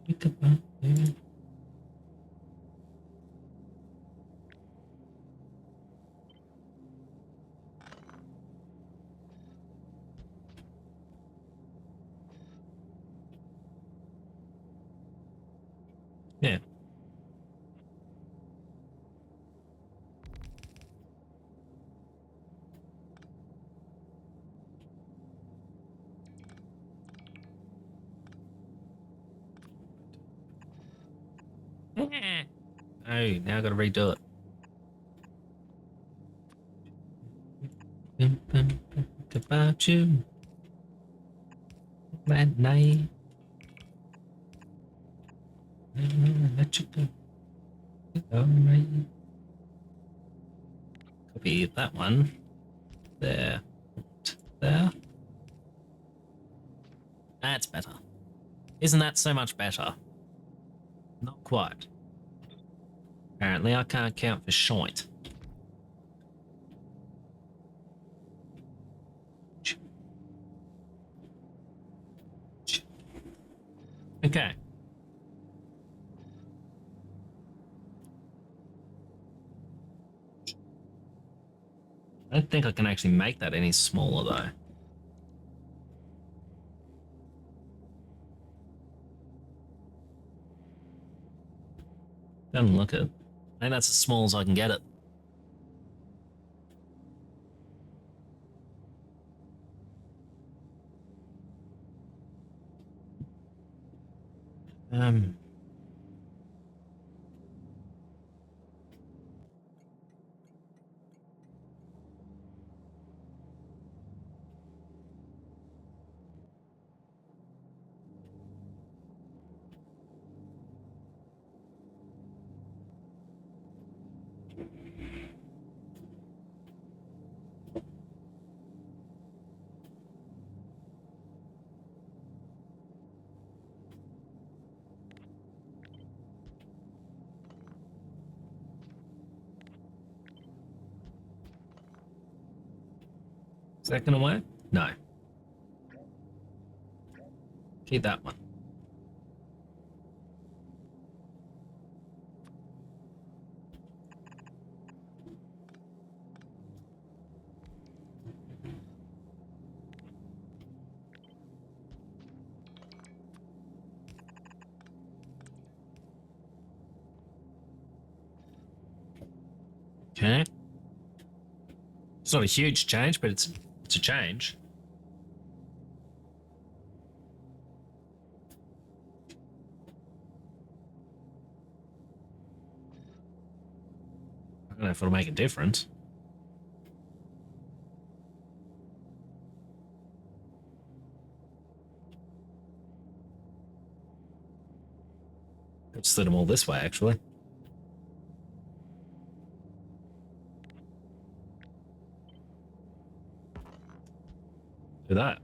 Think about you. Yeah. Oh, now I gotta redo it. Think about you that night. Let you go. Alright. Copy that one. There. There. That's better. Isn't that so much better? Not quite. Apparently I can't count for shite. Okay. I don't think I can actually make that any smaller though. Doesn't look it. I think that's as small as I can get it. Um. Is that gonna work? No. Keep that one. Okay. It's not a huge change, but it's a change. I don't know if it'll make a difference. Let's slid them all this way, actually. Do that.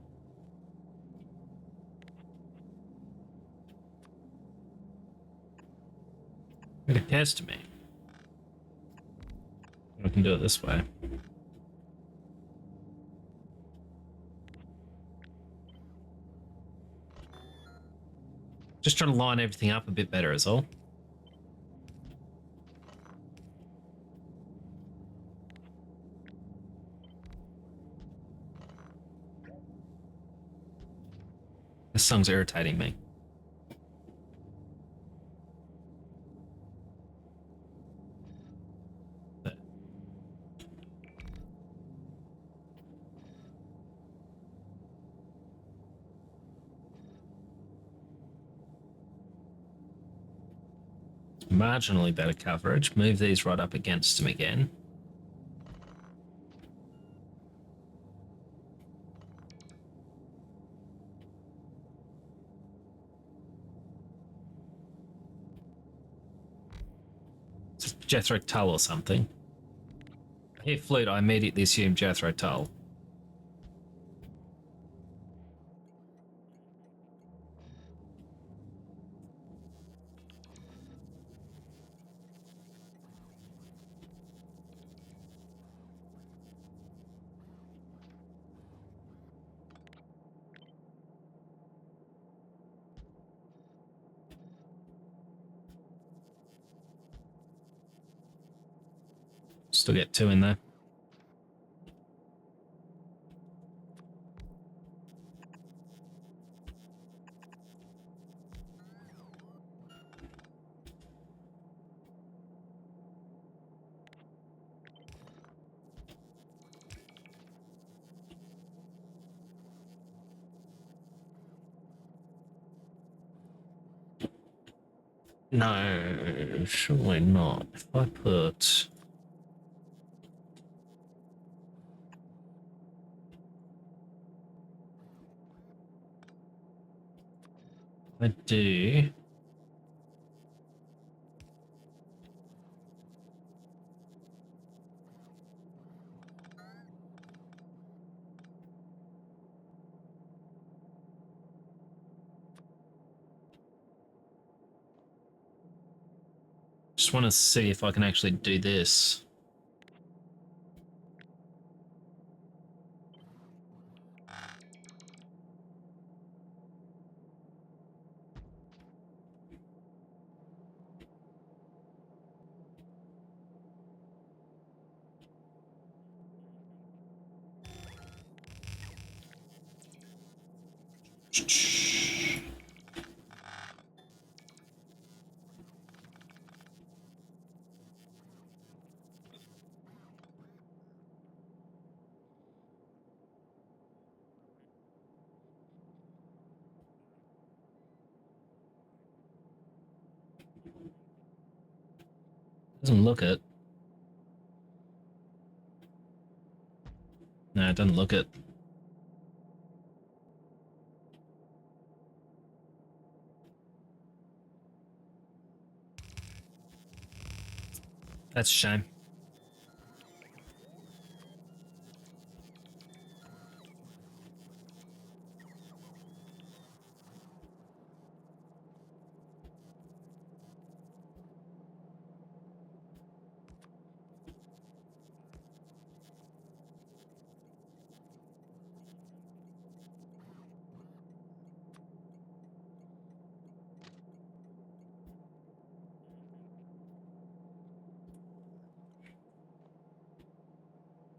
It occurs to me I can do it this way. Just trying to line everything up a bit better is all. This song's irritating me. Marginally better coverage. Move these right up against him again. It's Jethro Tull or something. I hear flute, I immediately assume Jethro Tull. Still get two in there. No, surely not. If I put... I do... Just want to see if I can actually do this. Doesn't look it. No, it doesn't look it. That's a shame.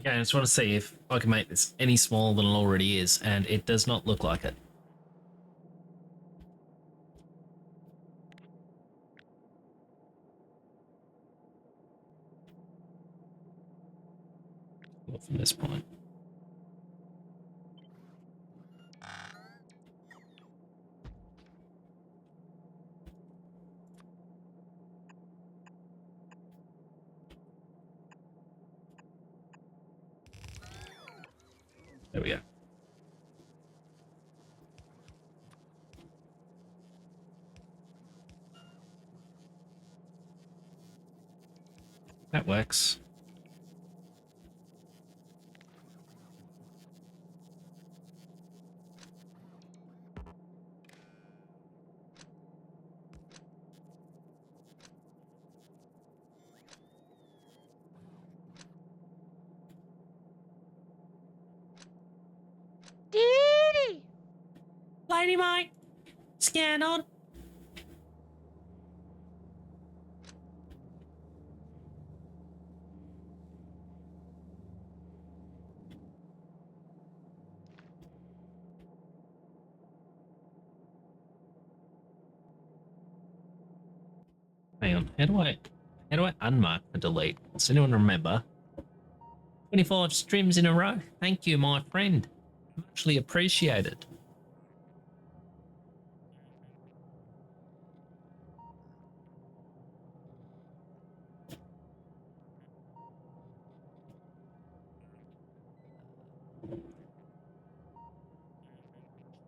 Yeah, I just want to see if I can make this any smaller than it already is, and it does not look like it. Go from this point. There we go. That works. Dee Lady Mike, scan on. Hang on, how do I unmark for delete? Does anyone remember? 25 streams in a row. Thank you, my friend. Muchly appreciated.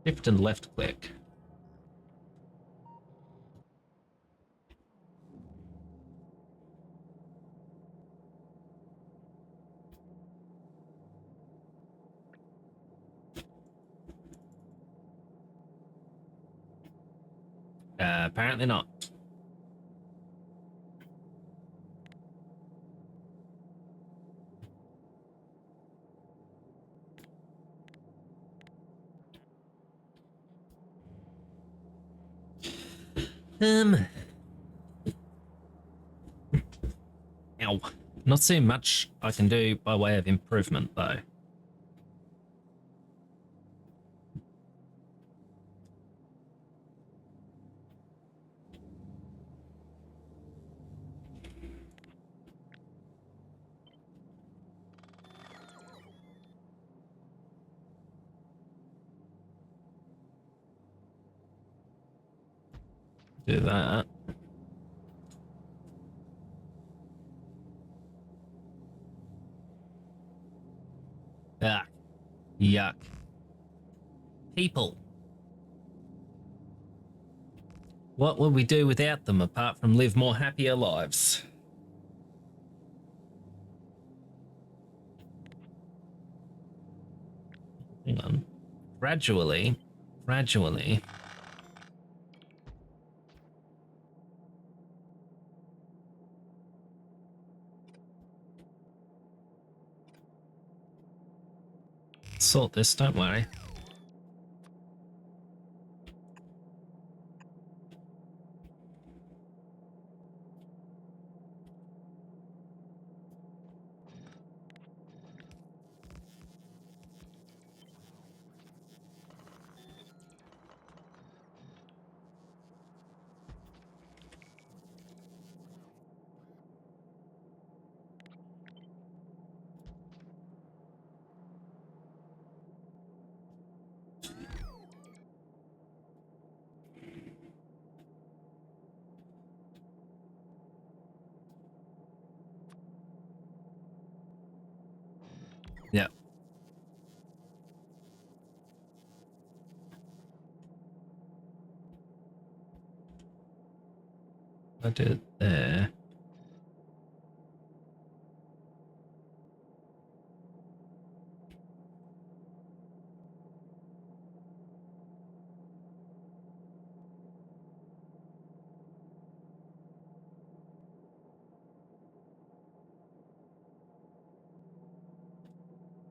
Shift and left click. Apparently not. Ow. Not seeing much I can do by way of improvement, though. Do that. Ah, yuck. People. What would we do without them apart from live more happier lives? Hang on. Gradually. Sort this, don't worry. Yeah. I did it there.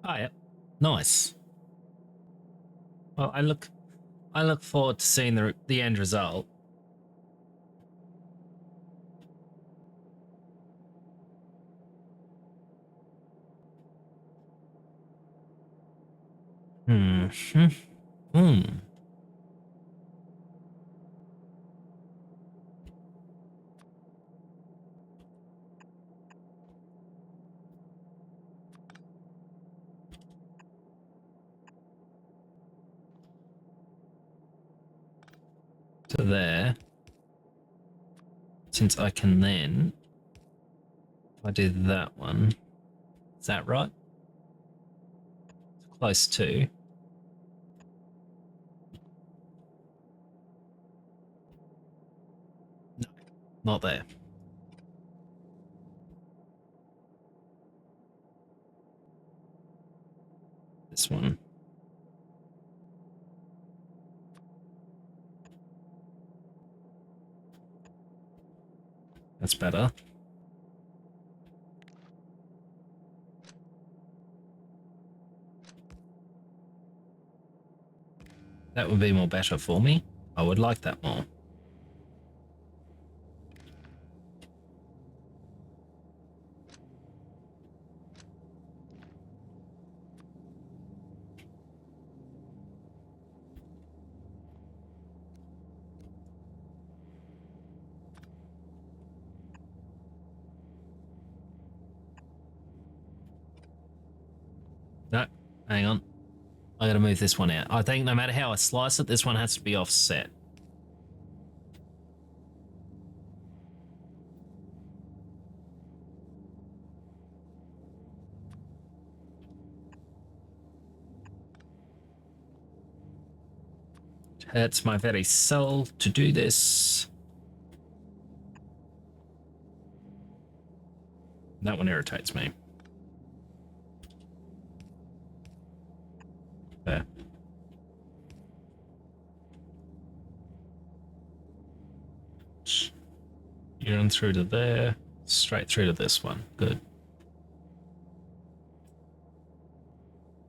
Oh, yeah. Nice. Well, I look forward to seeing the end result. Hmm. to there. Since I can then, if I do that one, is that right? It's close to. No, not there. This one. That's better. That would be more better for me. I would like that more. No, hang on. I gotta move this one out. I think no matter how I slice it, this one has to be offset. It hurts my very soul to do this. That one irritates me. There. You run through to there, straight through to this one. Good.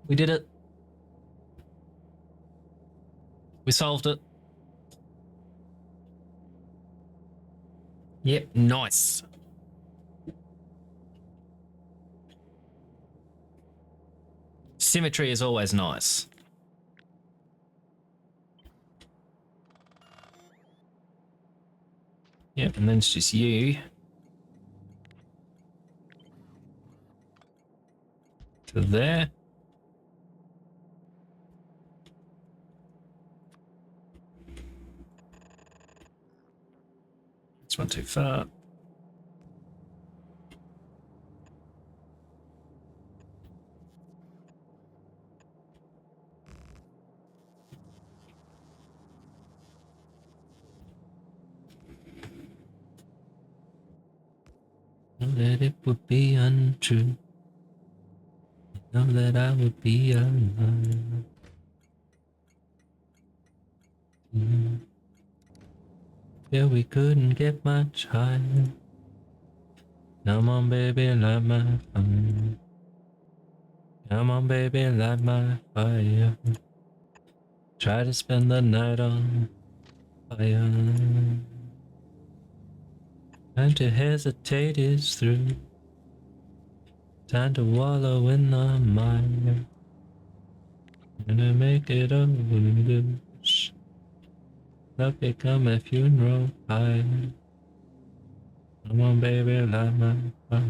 We did it. We solved it. Yep, nice. Symmetry is always nice. Yep, and then it's just you to there. This one too far. Know that it would be untrue. Know that I would be alive. Yeah, we couldn't get much higher. Come on, baby, light my fire. Come on, baby, light my fire. Try to spend the night on fire. Time to hesitate is through. Time to wallow in the mire. Gonna make it over loose. Love become a funeral pyre. Come on, baby, light my fire.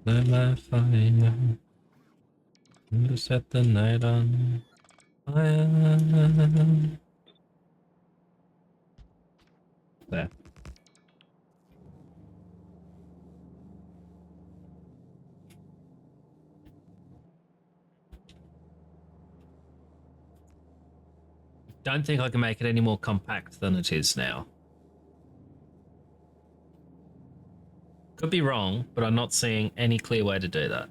Light my fire. To set the night on fire. There. Don't think I can make it any more compact than it is now. Could be wrong, but I'm not seeing any clear way to do that.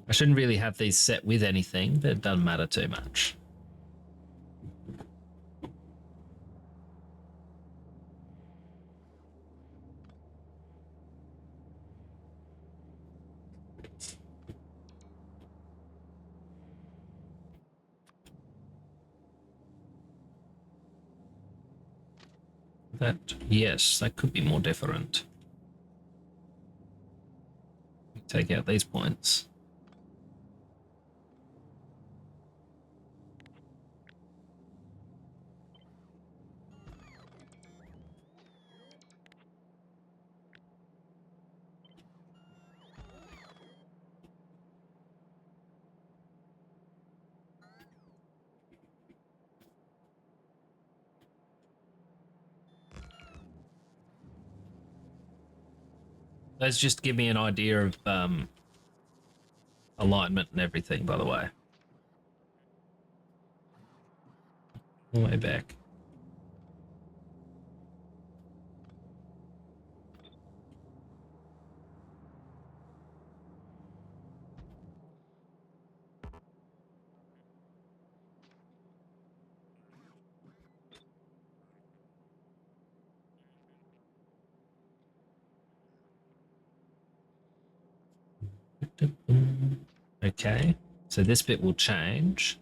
I shouldn't really have these set with anything, but it doesn't matter too much. That, yes, that could be more different. Take out these points. Let's just give me an idea of alignment and everything, by the way. All the way back. Okay, so this bit will change.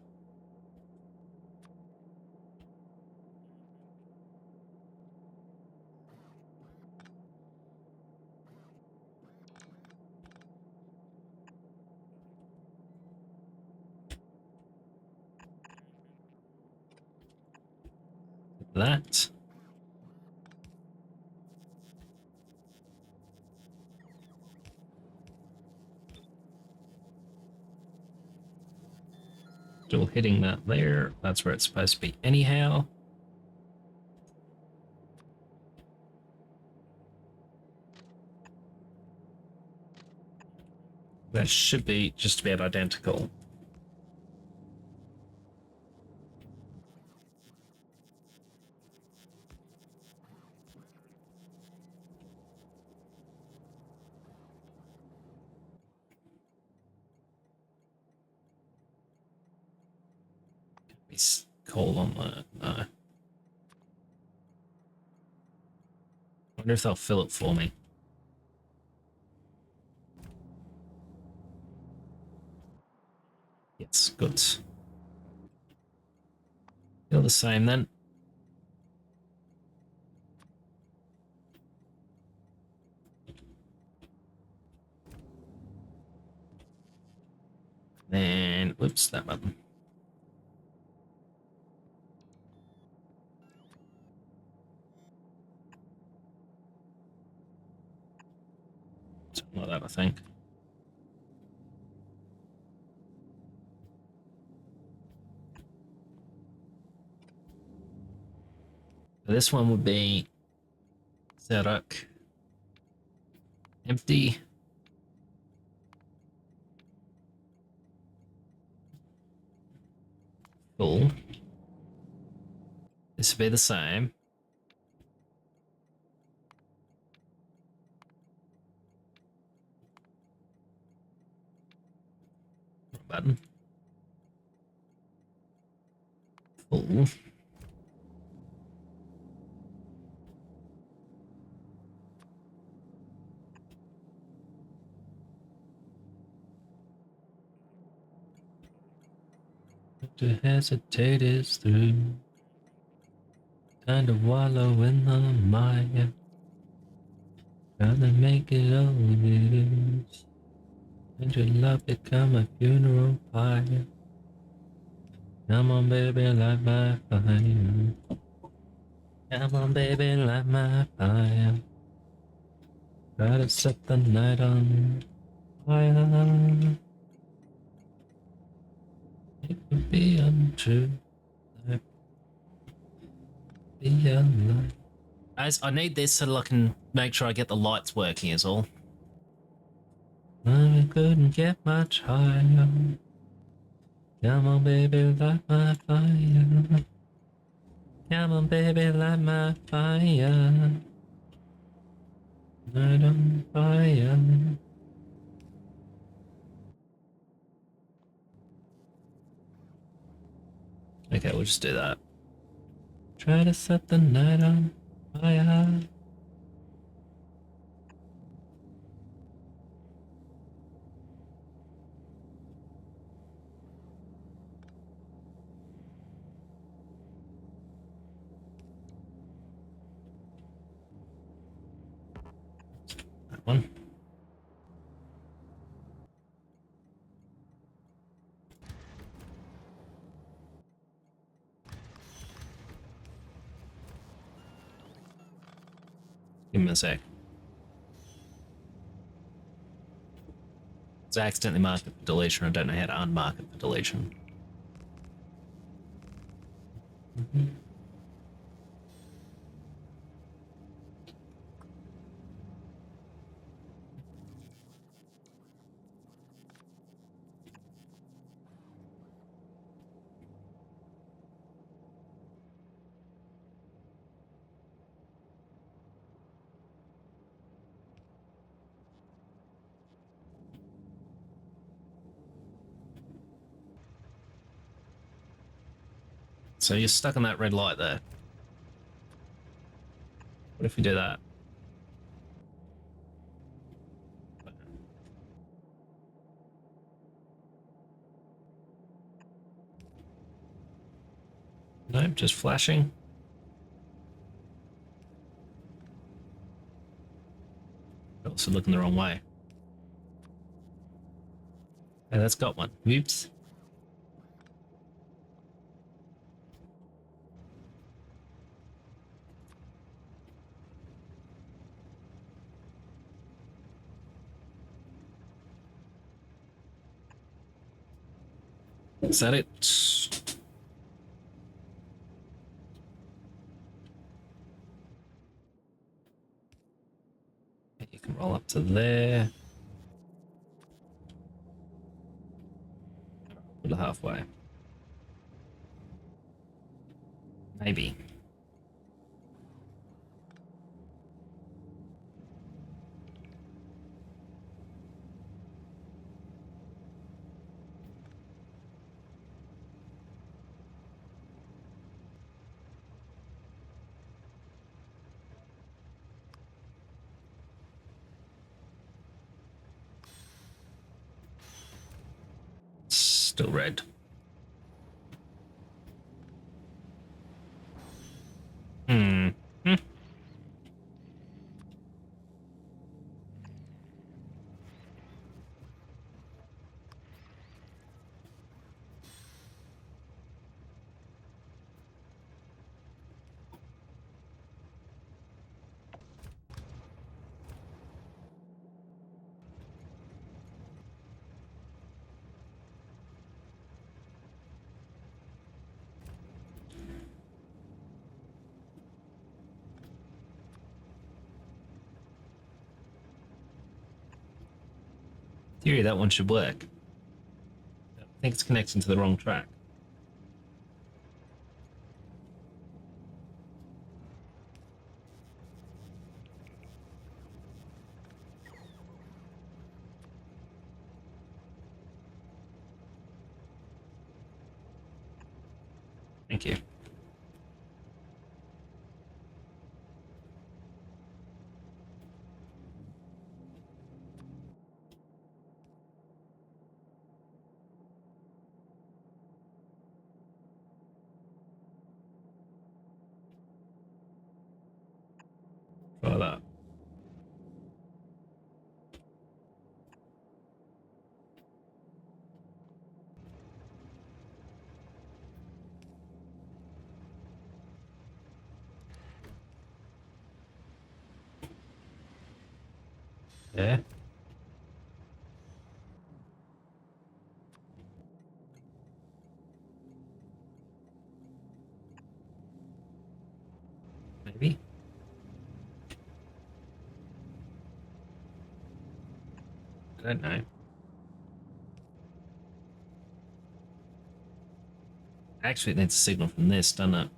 That. Still hitting that there. That's where it's supposed to be anyhow. That should be just about identical. It's cold on that. No. Wonder if they'll fill it for me. Yes, good. Feel the same then. And whoops, that button. Something like that, I think. So this one would be Zeruk. Empty. Full. This would be the same. Button. Full. To hesitate is through. Time to wallow in the mire. Gotta make it all it is. And your love become a funeral pyre. Come on, baby, light my fire. Come on, baby, light my fire. Try to set the night on fire. It could be untrue. Be alive. Guys, I need this so I can make sure I get the lights working is all. I couldn't get much higher. Come on, baby, light my fire. Come on, baby, light my fire. Light on fire. Okay, we'll just do that. Try to set the night on fire. That one. Give me a sec. I accidentally marked it for deletion. I don't know how to unmark it for deletion. So you're stuck on that red light there. What if we do that? Nope, just flashing. Also looking the wrong way. Hey, that's got one. Whoops. Is that it? You can roll up to there. Put it halfway. Maybe. Still red. Hmm. Theory, that one should work. I think it's connecting to the wrong track. Thank you. Try that. Yeah. Maybe. I don't know. Actually, it needs a signal from this, doesn't it?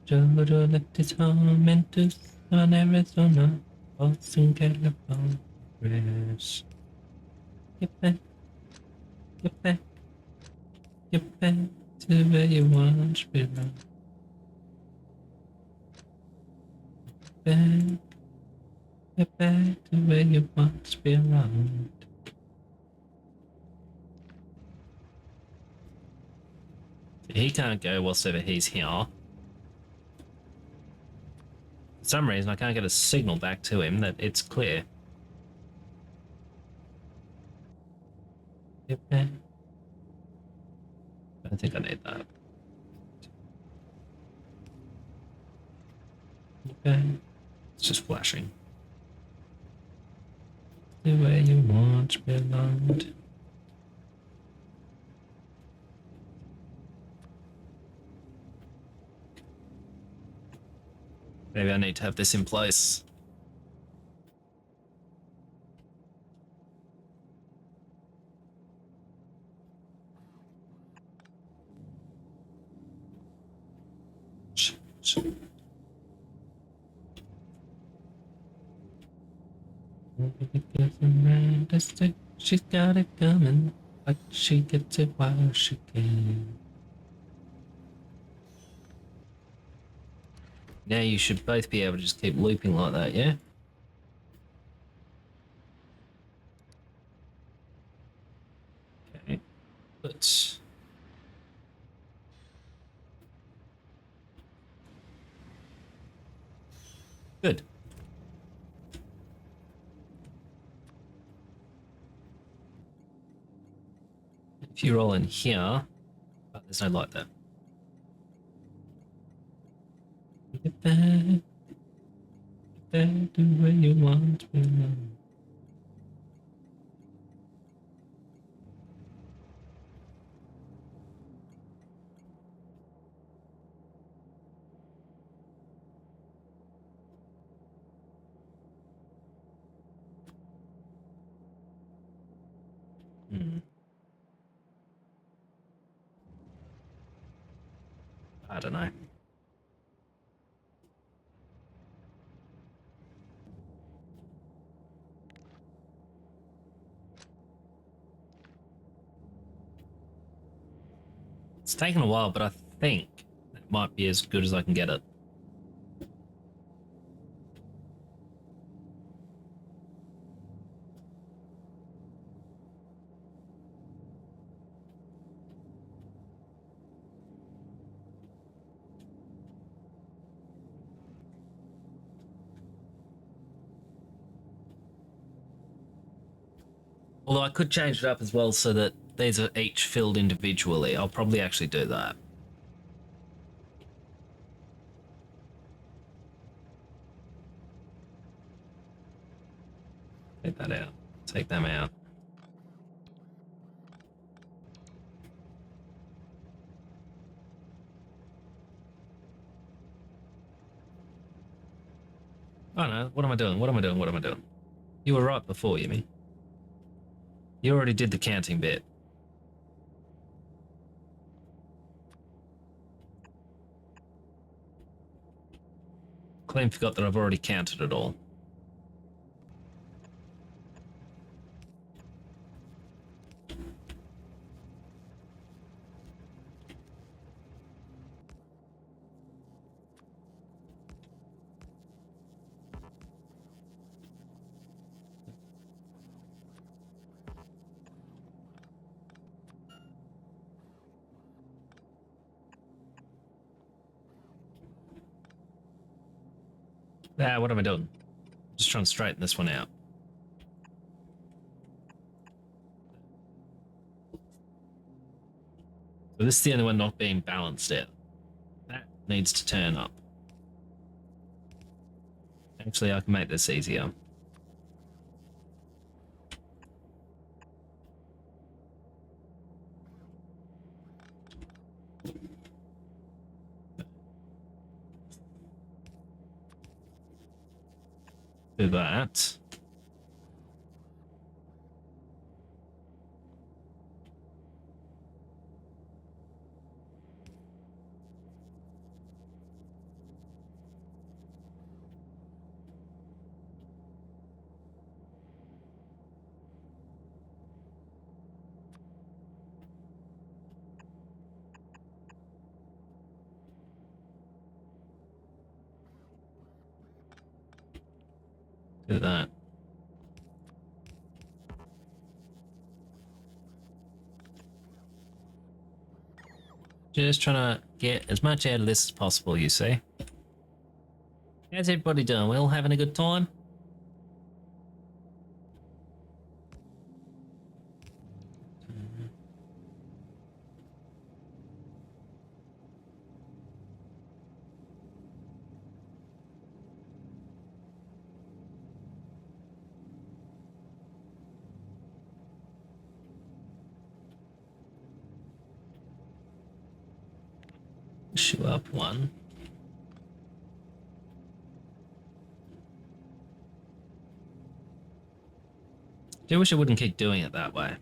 Jojo left his home in Tucson, Arizona, Boston, California. Get back, get back, get back to where you once belonged. Back, get back to where you once belonged. He can't go whatsoever he's here. For some reason, I can't get a signal back to him that it's clear. Get back. I don't think I need that. Okay. It's just flashing. To where you once belonged. Maybe I need to have this in place. She's got it coming, but she gets it while she can. Now you should both be able to just keep looping like that, yeah? Okay. But good. If you roll in here, but there's no light there. Get back to where you want me now. I don't know. It's taken a while, but I think it might be as good as I can get it. Although I could change it up as well so that these are each filled individually. I'll probably actually do that. Take that out. Take them out. Oh no, what am I doing? What am I doing? What am I doing? You were right before, YimmY. You already did the counting bit. Clean forgot that I've already counted it all. What am I doing? Just trying to straighten this one out. So this is the only one not being balanced out. That needs to turn up. Actually, I can make this easier. Do that. Do that. Just trying to get as much out of this as possible, you see. How's everybody doing? We all having a good time? Shoe up one. I wish it wouldn't keep doing it that way.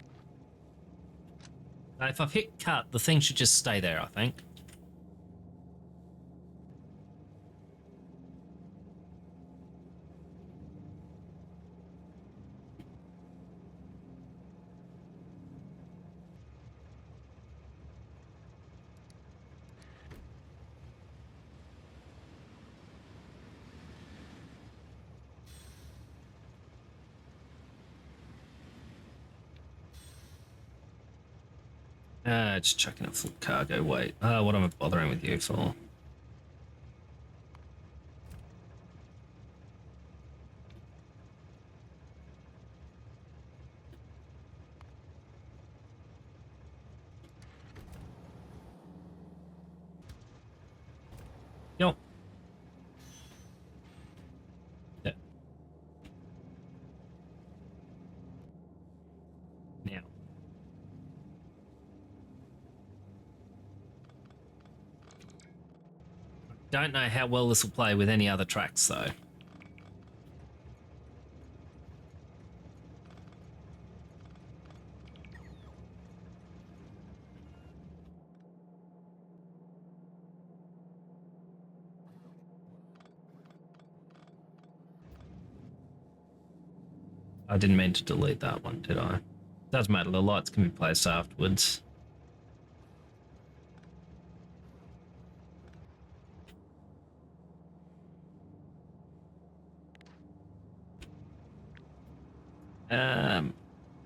If I've hit cut, the thing should just stay there, I think. Just chucking a full cargo weight. What am I bothering with you for? Yo. Yeah. Now. Don't know how well this will play with any other tracks, though. I didn't mean to delete that one, did I? Doesn't matter, the lights can be placed afterwards.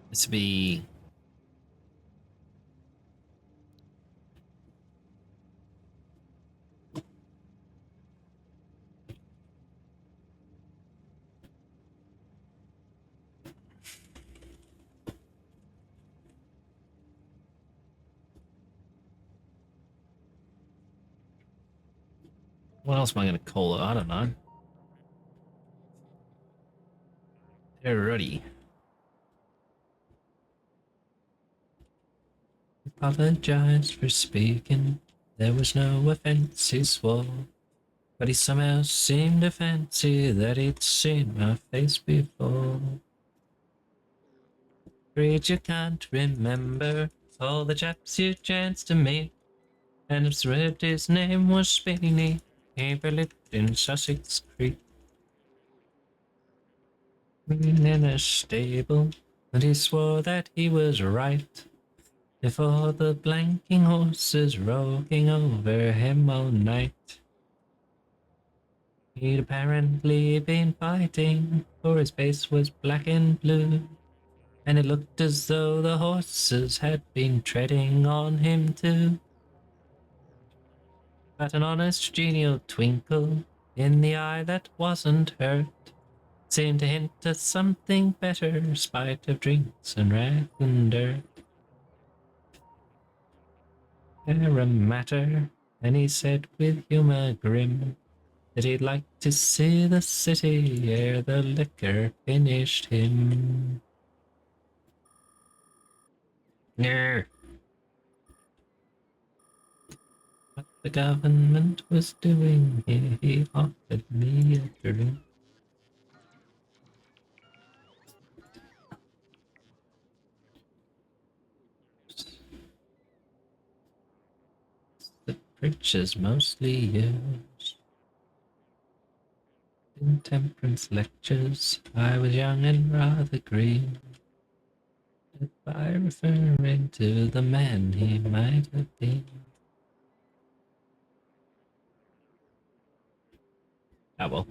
This would be... What else am I going to call it? I don't know. Alrighty. Apologize for speaking. There was no offense, he swore. But he somehow seemed to fancy that he'd seen my face before. Afraid you can't remember all the chaps you chanced to meet. And it's read his name was Spinny. He lived in Sussex Creek. In a stable, and he swore that he was right. Before the blanking horses rogging over him all night. He'd apparently been fighting, for his face was black and blue, and it looked as though the horses had been treading on him too. But an honest, genial twinkle in the eye that wasn't hurt seemed to hint at something better, spite of drinks and wrath and dirt. A matter, and he said with humour grim that he'd like to see the city ere the liquor finished him. What the government was doing here, he offered me a drink. The preachers mostly used in temperance lectures. I was young and rather green. By referring to the man he might have been. Ah well.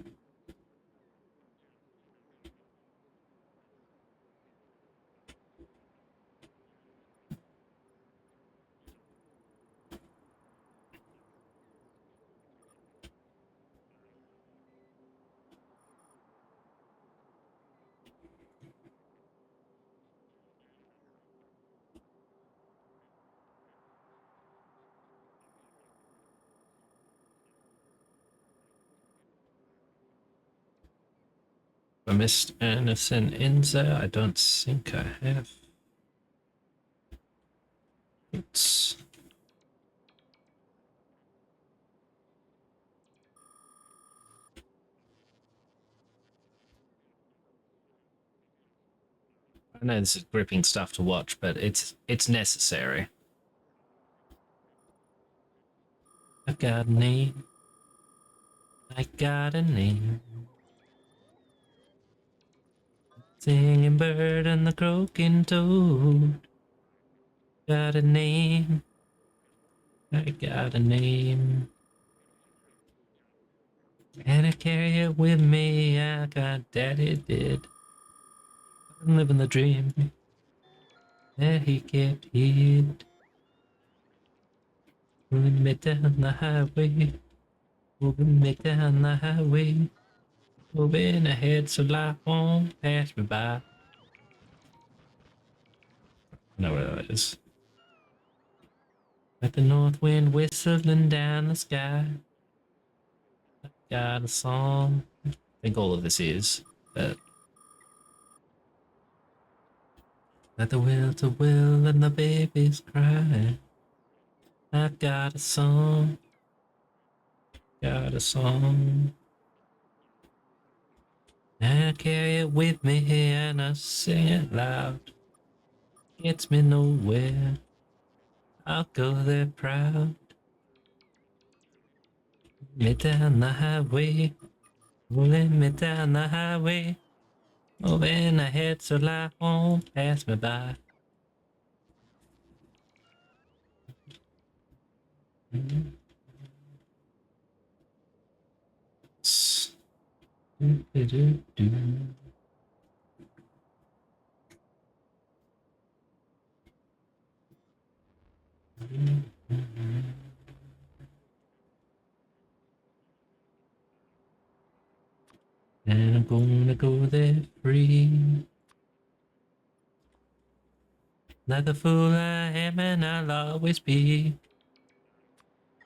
I missed anything in there? I don't think I have. It's... I know this is gripping stuff to watch, but it's necessary. I've got a name. I got a name. Singing bird and the croaking toad. Got a name. I got a name. And I carry it with me. I got daddy did. I'm living the dream that he kept hid. Moving me down the highway. Moving me down the highway. Moving ahead so life won't pass me by. I know where that is. Like the north wind whistling down the sky. I've got a song. I think all of this is, but like the will to will and the babies cry. I've got a song. Got a song. And I carry it with me and I sing it loud. Gets me nowhere. I'll go there proud. Me down the highway. Rolling me down the highway. Moving ahead so life won't pass me by. And I'm gonna go there free. Like the fool I am and I'll always be.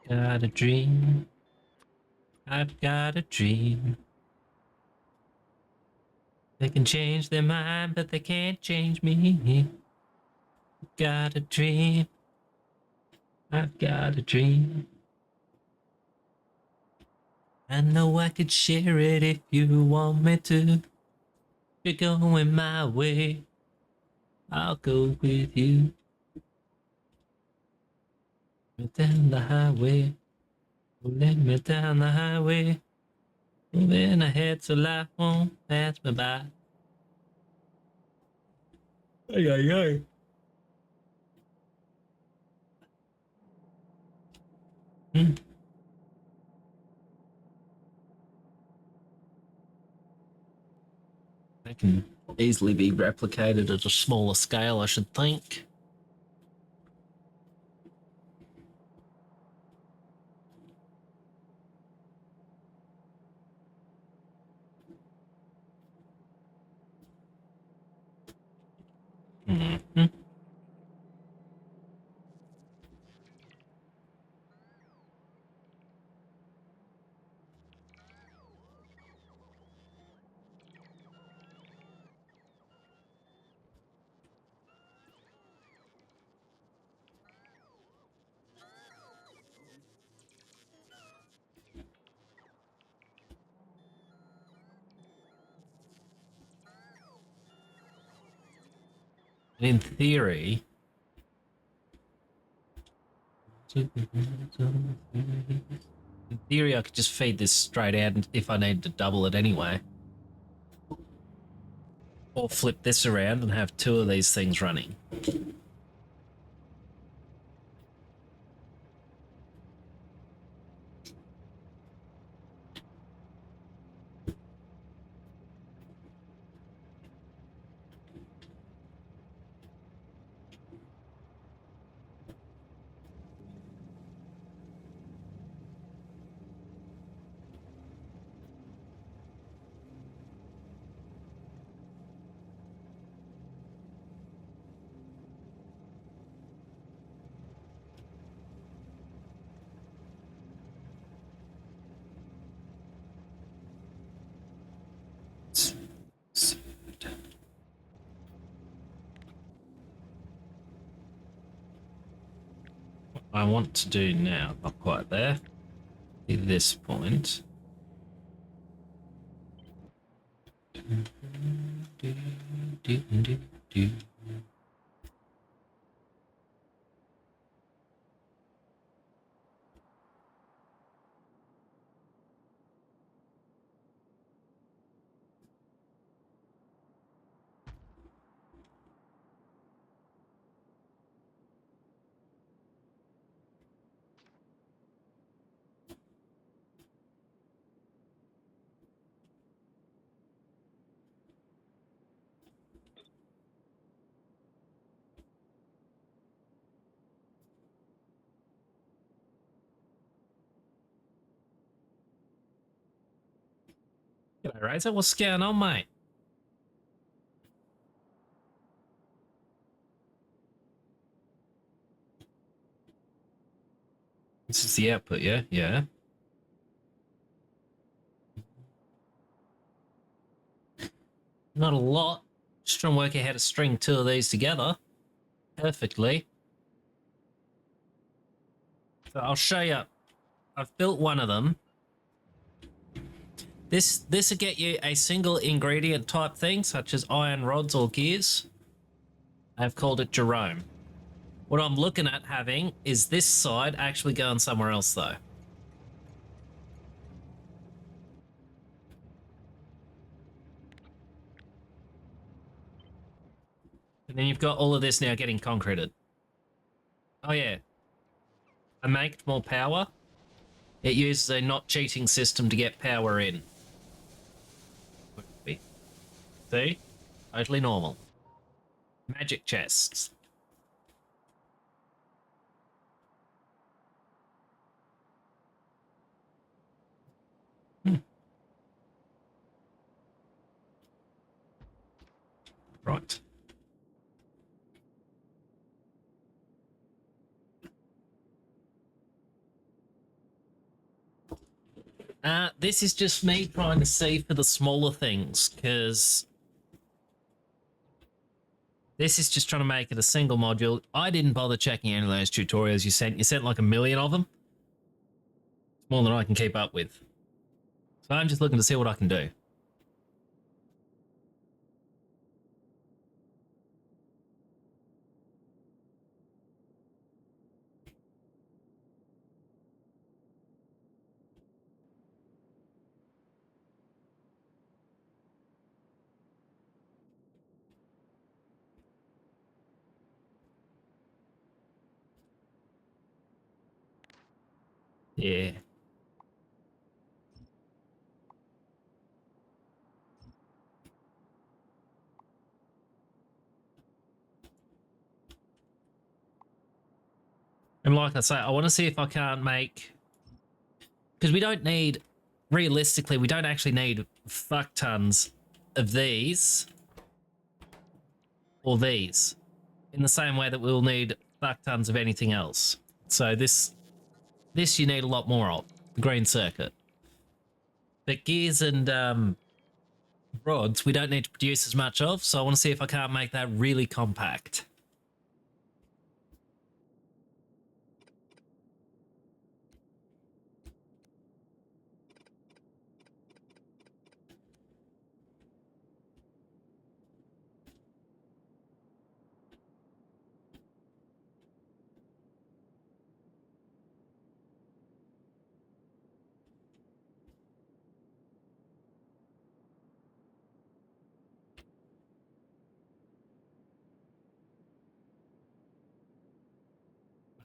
Got a dream. I've got a dream. They can change their mind, but they can't change me. Got a dream. I've got a dream. I know I could share it if you want me to. If you're going my way, I'll go with you. Down the highway, let me down the highway. Moving ahead so life won't pass me by. Ay, ay, ay. That can easily be replicated at a smaller scale, I should think. Mm-hmm. In theory, I could just feed this straight out if I need to double it anyway. Or flip this around and have two of these things running. What I want to do now, not quite there, at this point. do. G'day, Razor. What's going on, mate? This is the output, yeah? Yeah. Not a lot. Just trying to work out how to string two of these together perfectly. So I'll show you. I've built one of them. This will get you a single ingredient type thing, such as iron rods or gears. I've called it Jerome. What I'm looking at having is this side actually going somewhere else, though. And then you've got all of this now getting concreted. Oh, yeah. I make more power. It uses a not cheating system to get power in. See? Totally normal. Magic chests. Right. This is just me trying to see for the smaller things, because this is just trying to make it a single module. I didn't bother checking any of those tutorials you sent. You sent like 1,000,000 of them. It's more than I can keep up with. So I'm just looking to see what I can do. Yeah. And like I say, I want to see if I can't make... Because we don't need... Realistically, we don't actually need fuck tons of these or these in the same way that we'll need fuck tons of anything else. So this you need a lot more of, the green circuit. But gears and rods we don't need to produce as much of, so I want to see if I can't make that really compact.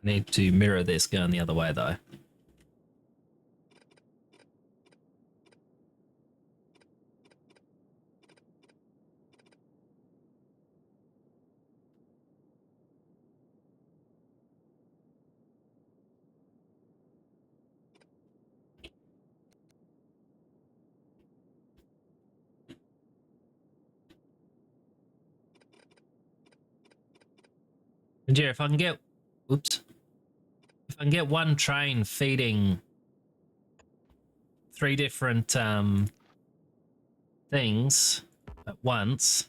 I need to mirror this going the other way though. And yeah, if I can get... Oops. If I can get one train feeding 3 different things at once,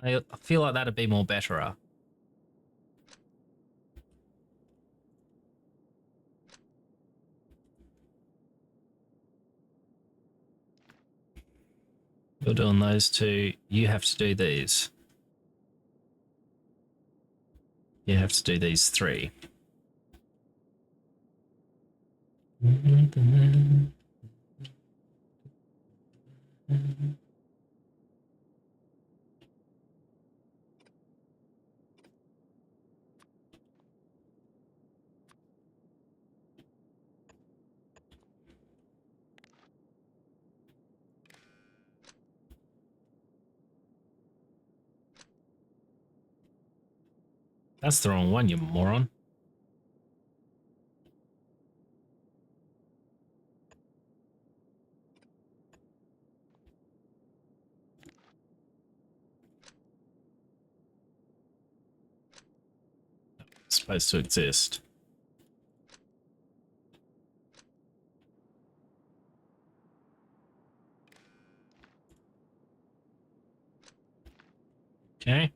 I feel like that'd be more better. You're doing those two, you have to do these. you have to do these 3. That's the wrong one, you moron. It's supposed to exist. Okay.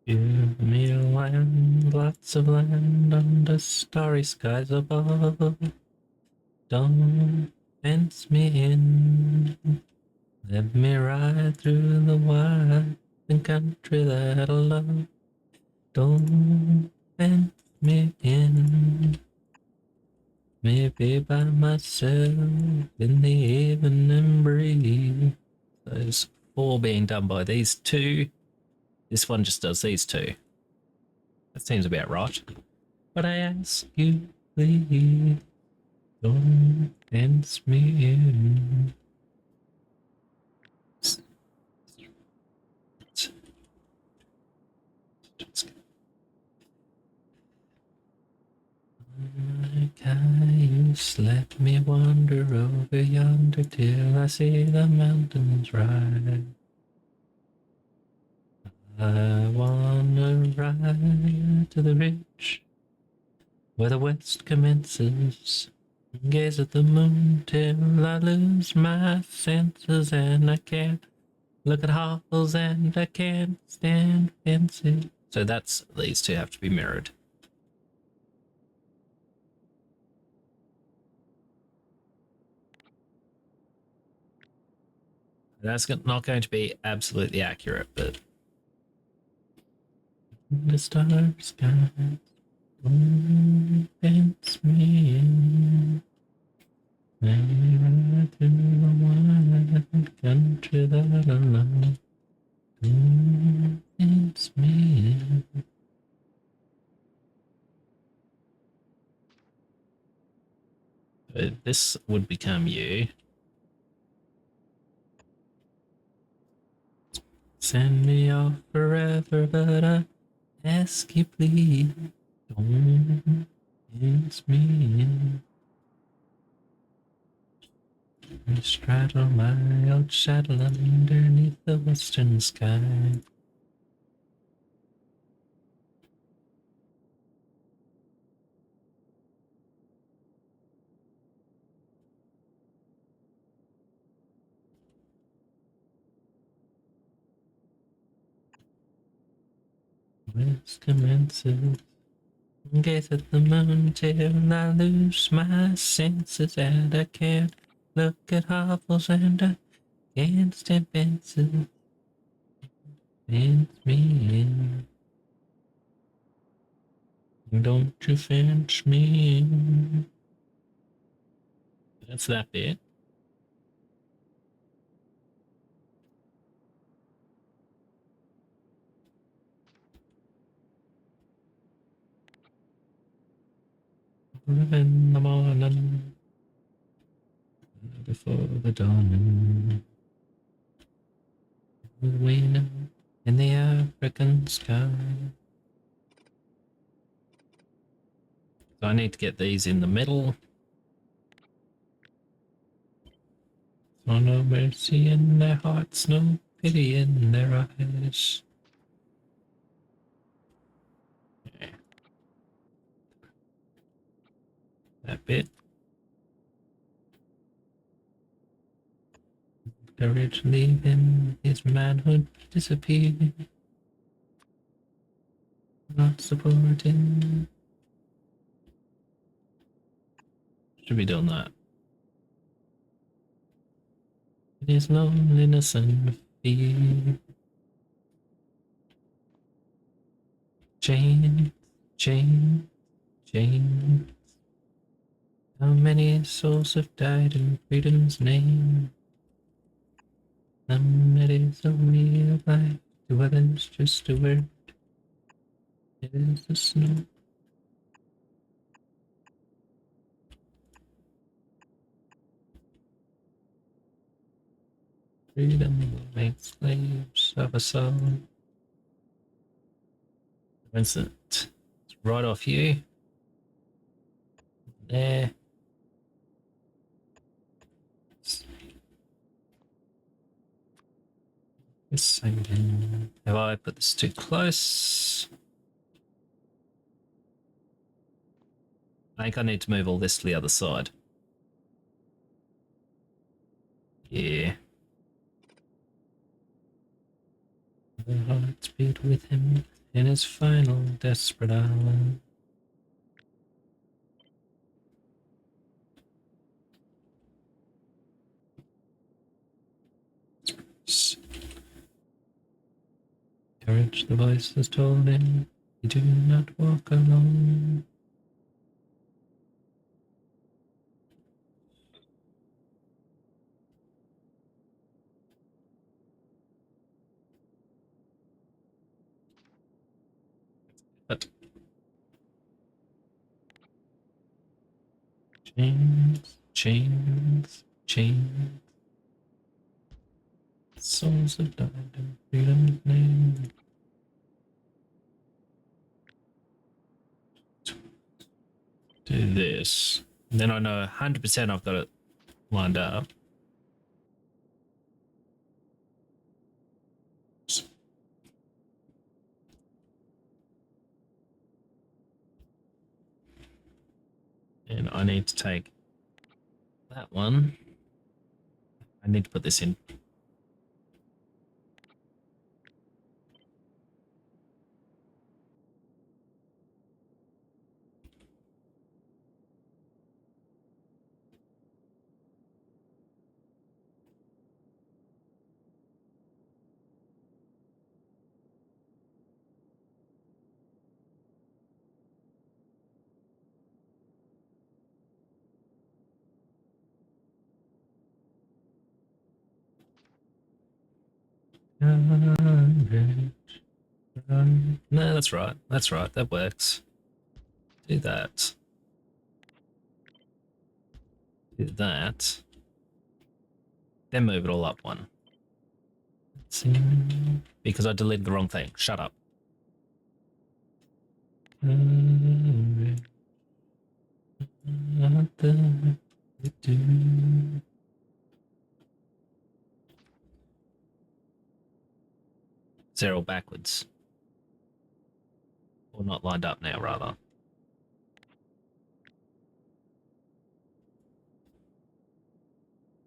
Give me land, lots of land under starry skies above. Don't fence me in. Let me ride through the wide country that I love. Don't fence me in. Maybe by myself in the evening breeze. There's 4 being done by these 2. This one just does these 2. That seems about right. But I ask you, please, don't fence me in. My cayuse, let me wander over yonder till I see the mountains rise. I wanna ride to the ridge where the west commences, gaze at the moon till I lose my senses, and I can't look at hovels and I can't stand fancy. So that's, these 2 have to be mirrored. That's not going to be absolutely accurate, but the star sky don't fence me in. Let me ride through the wide country that I love. Don't fence me in. This would become you. Send me off forever, but I ask you please, don't fence me in. I straddle my old saddle underneath the western sky. West commences. Gaze at the moon till I lose my senses, and I can't look at hovels and I can't stand fences. Fence me in. Don't you fence me in. That's that bit. In the morning, before the dawning, we know in the African sky. So I need to get these in the middle. Oh, no mercy in their hearts, no pity in their eyes. Yeah. That bit. Courage leave him, his manhood disappear. Not supporting. Should be doing that. His loneliness and fear. Chain, chain, chain. How many souls have died in freedom's name? Some it is only a life, to others just a word. It is the snow. Freedom will make slaves of us all. Vincent, it's right off you. There. Have I put this too close? I think I need to move all this to the other side. Yeah. The hearts beat with him in his final desperate hour. Courage, the voice has told him, you do not walk alone. But chains, chains, chains. Souls have died in freedom's name. Do this. Then I know 100% I've got it lined up. And I need to take that one. I need to put this in. No, that's right. That's right. That works. Do that. Do that. Then move it all up one. Because I deleted the wrong thing. Shut up. Zero backwards. Or not lined up now, rather.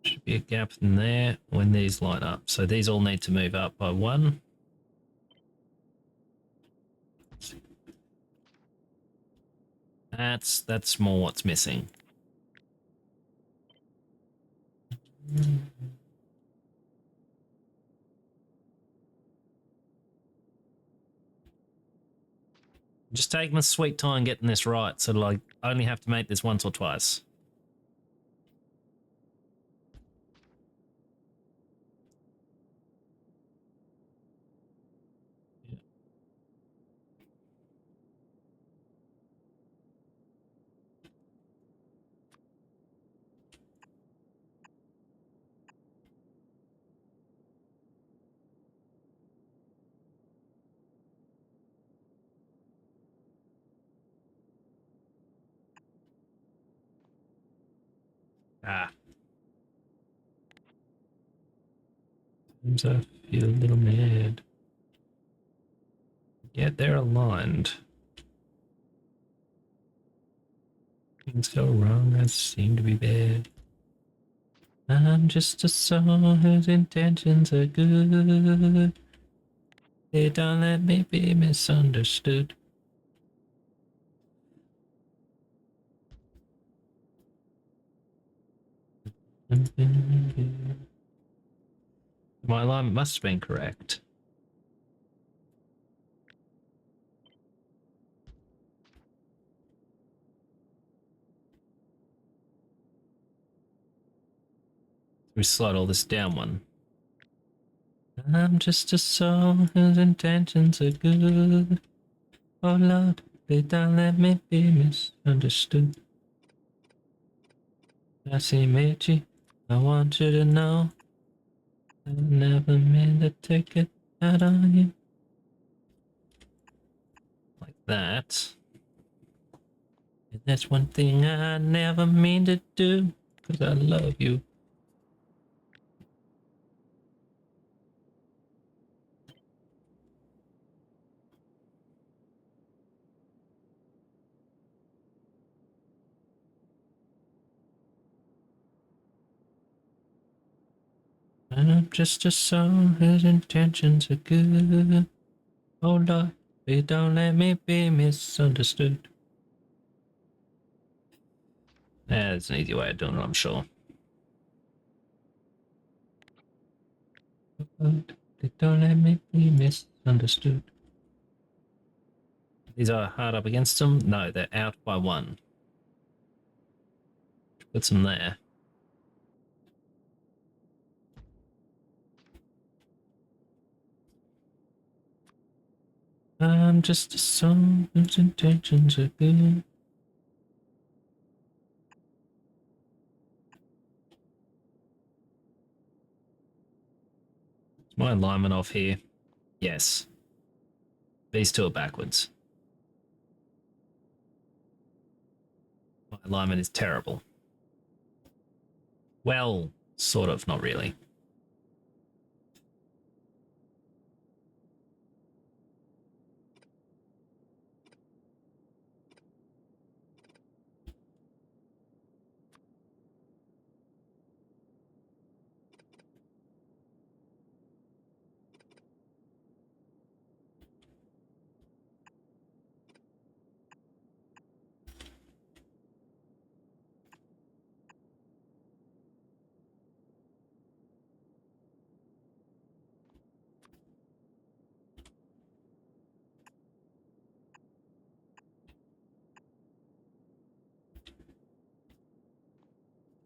Should be a gap in there when these line up. So these all need to move up by one. That's more what's missing. Just take my sweet time getting this right, so like I only have to make this once or twice. Ah. Seems I feel a little mad. Yeah, they're aligned. Things go wrong, I seem to be bad. I'm just a soul whose intentions are good. They don't let me be misunderstood. My alarm must have been correct. We slide all this down one. I'm just a soul whose intentions are good. Oh Lord, they don't let me be misunderstood. I see Meiji, I want you to know I never meant to take it out on you. Like that. And that's one thing I never mean to do, 'cause I love you. And I'm just a soul whose intentions are good. Oh Lord, please don't let me be misunderstood. That's an easy way of doing it, I'm sure. Lord, please don't let me be misunderstood. These are hard up against them? No, they're out by one. Put some there. I'm just a soul whose intentions are good. Is my alignment off here? Yes. These two are backwards. My alignment is terrible. Well, sort of, not really.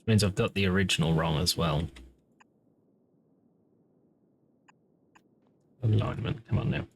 Which means I've got the original wrong as well. Alignment, come on now.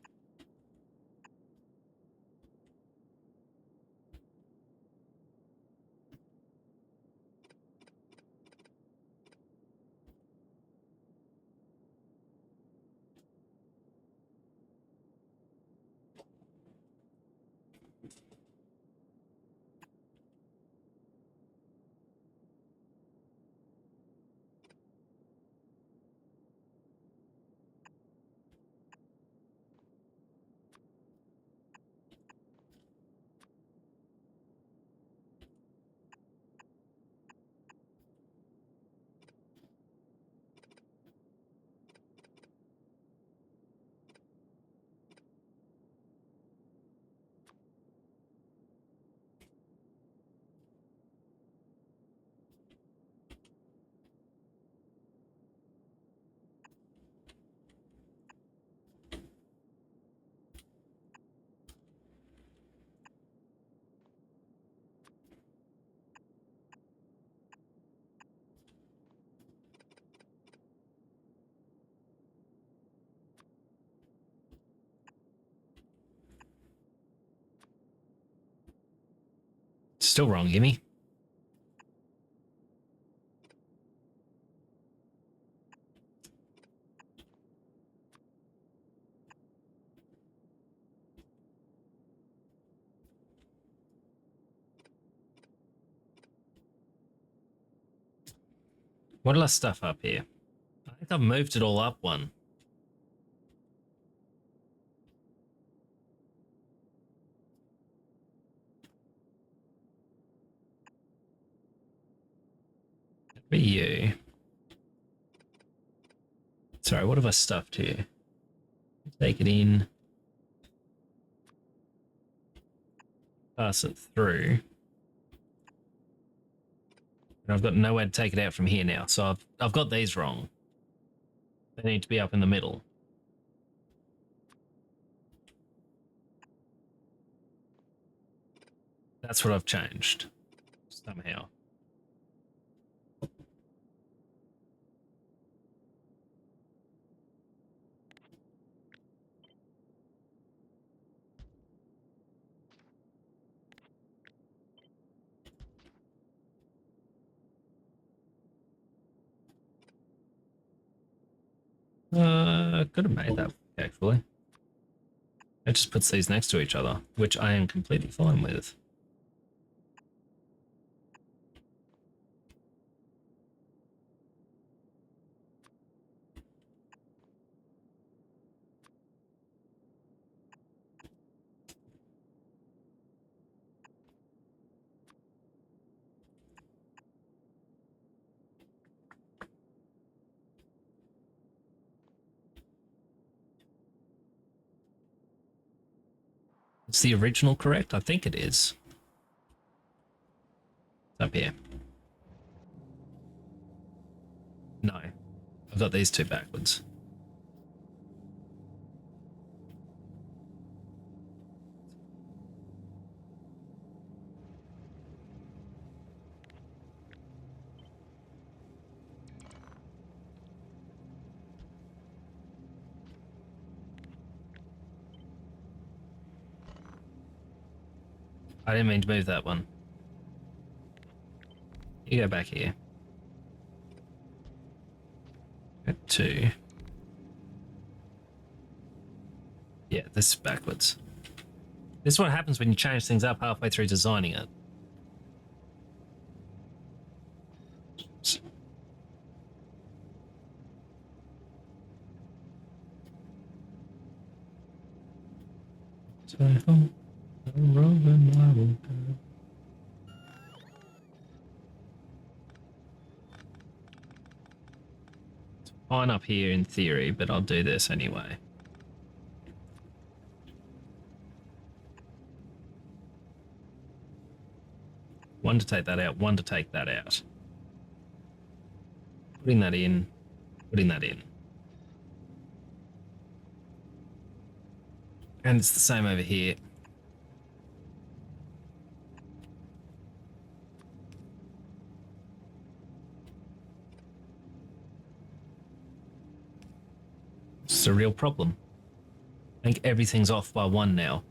Still wrong, YimmY. What did I stuff up here? I think I've moved it all up one. For you. Sorry, what have I stuffed here? Take it in. Pass it through. And I've got nowhere to take it out from here now, so I've got these wrong. They need to be up in the middle. That's what I've changed. Somehow. Could have made that, actually. It just puts these next to each other, which I am completely fine with. Is the original correct? I think it is. It's up here. No. I've got these two backwards. I didn't mean to move that one. You go back here. Got two. Yeah, this is backwards. This is what happens when you change things up halfway through designing it. So I'm rolling, I will go. It's fine up here in theory, but I'll do this anyway. One to take that out, one to take that out. Putting that in, putting that in. And it's the same over here. It's a real problem. I think everything's off by one now.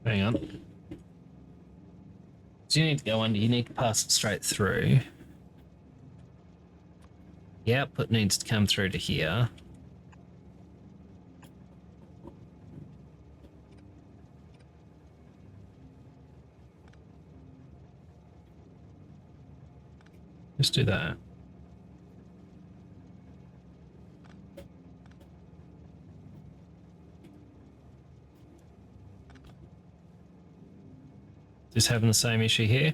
Hang on. So you need to go under, you need to pass it straight through. The output needs to come through to here. Just do that. Just having the same issue here?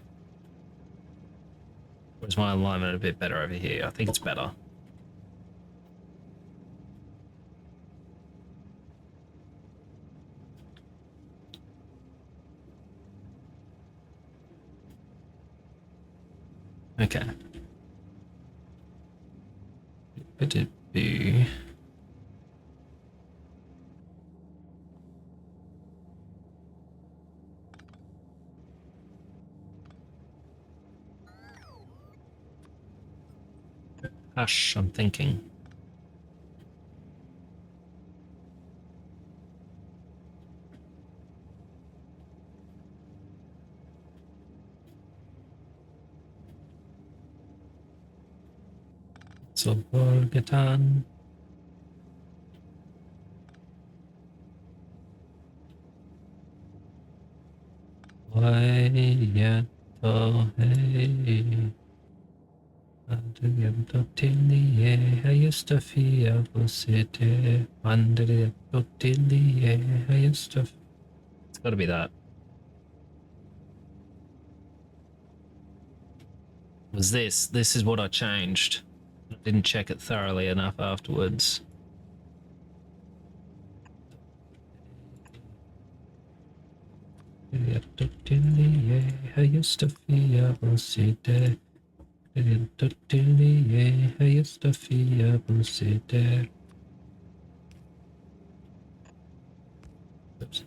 Or is my alignment a bit better over here? I think it's better. Okay. Hush, I'm thinking. sowohl getan. It's got to be that. Was this? This is what I changed. I didn't check it thoroughly enough afterwards. Oops.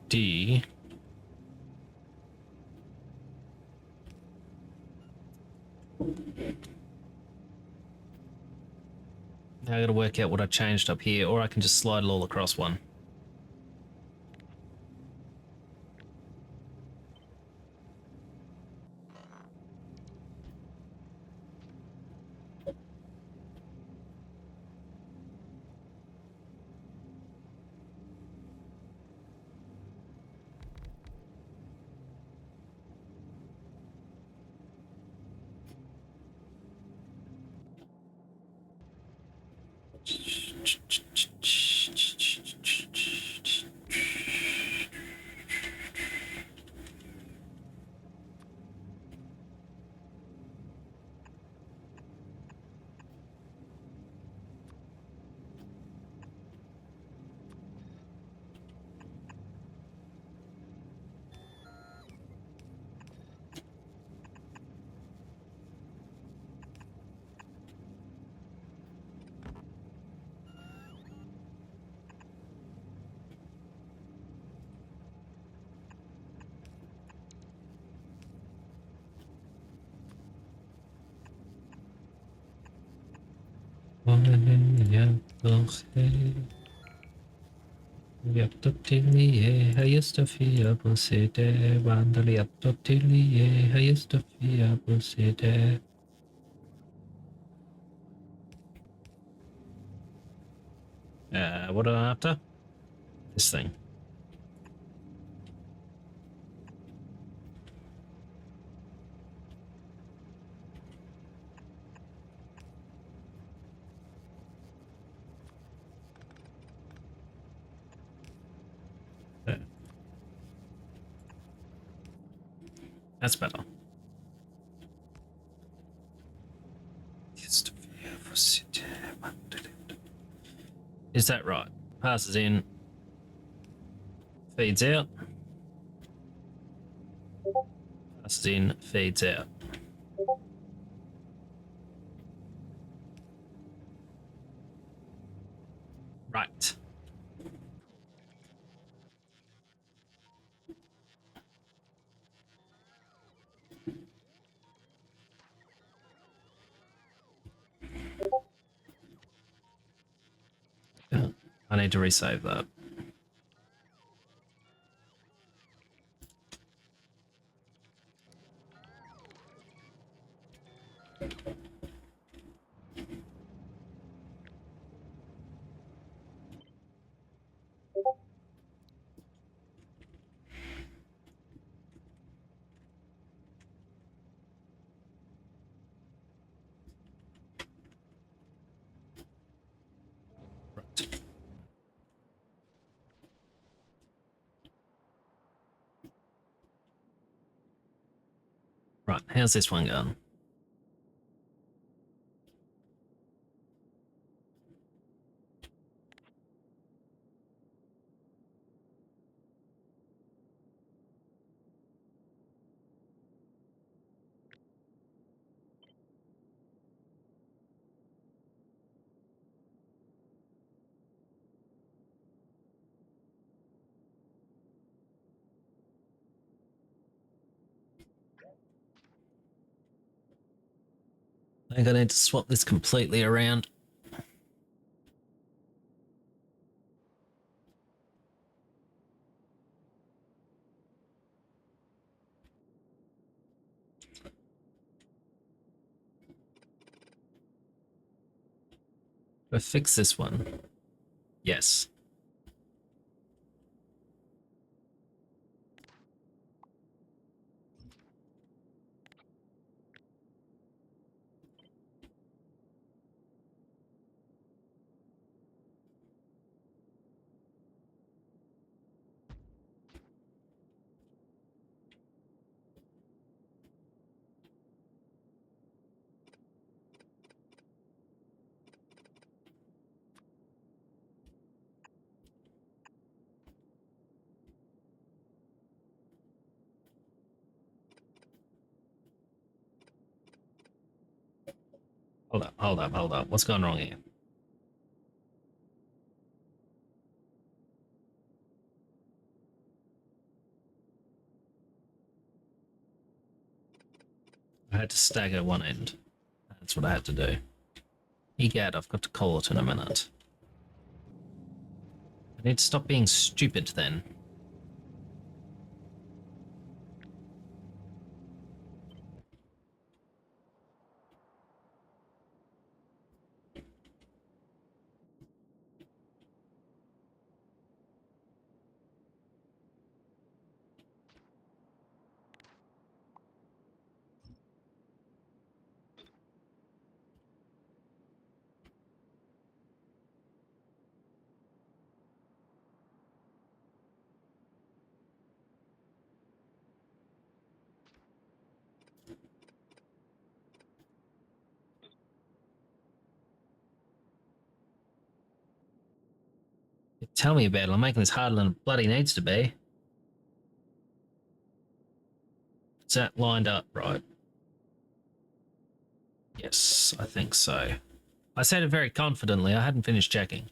D. Now I gotta work out what I changed up here, or I can just slide it all across one. What am I after? This thing. That's better. Is that right? Passes in, feeds out. Passes in, feeds out. Right. I need to resave that. Right. Right, how's this one going? I think I need to swap this completely around. Do I fix this one? Yes. Hold up. What's going wrong here? I had to stagger one end. That's what I had to do. Egad, I've got to call it in a minute. I need to stop being stupid then. Tell me about it. I'm making this harder than it bloody needs to be. Is that lined up right? Yes, I think so. I said it very confidently. I hadn't finished checking.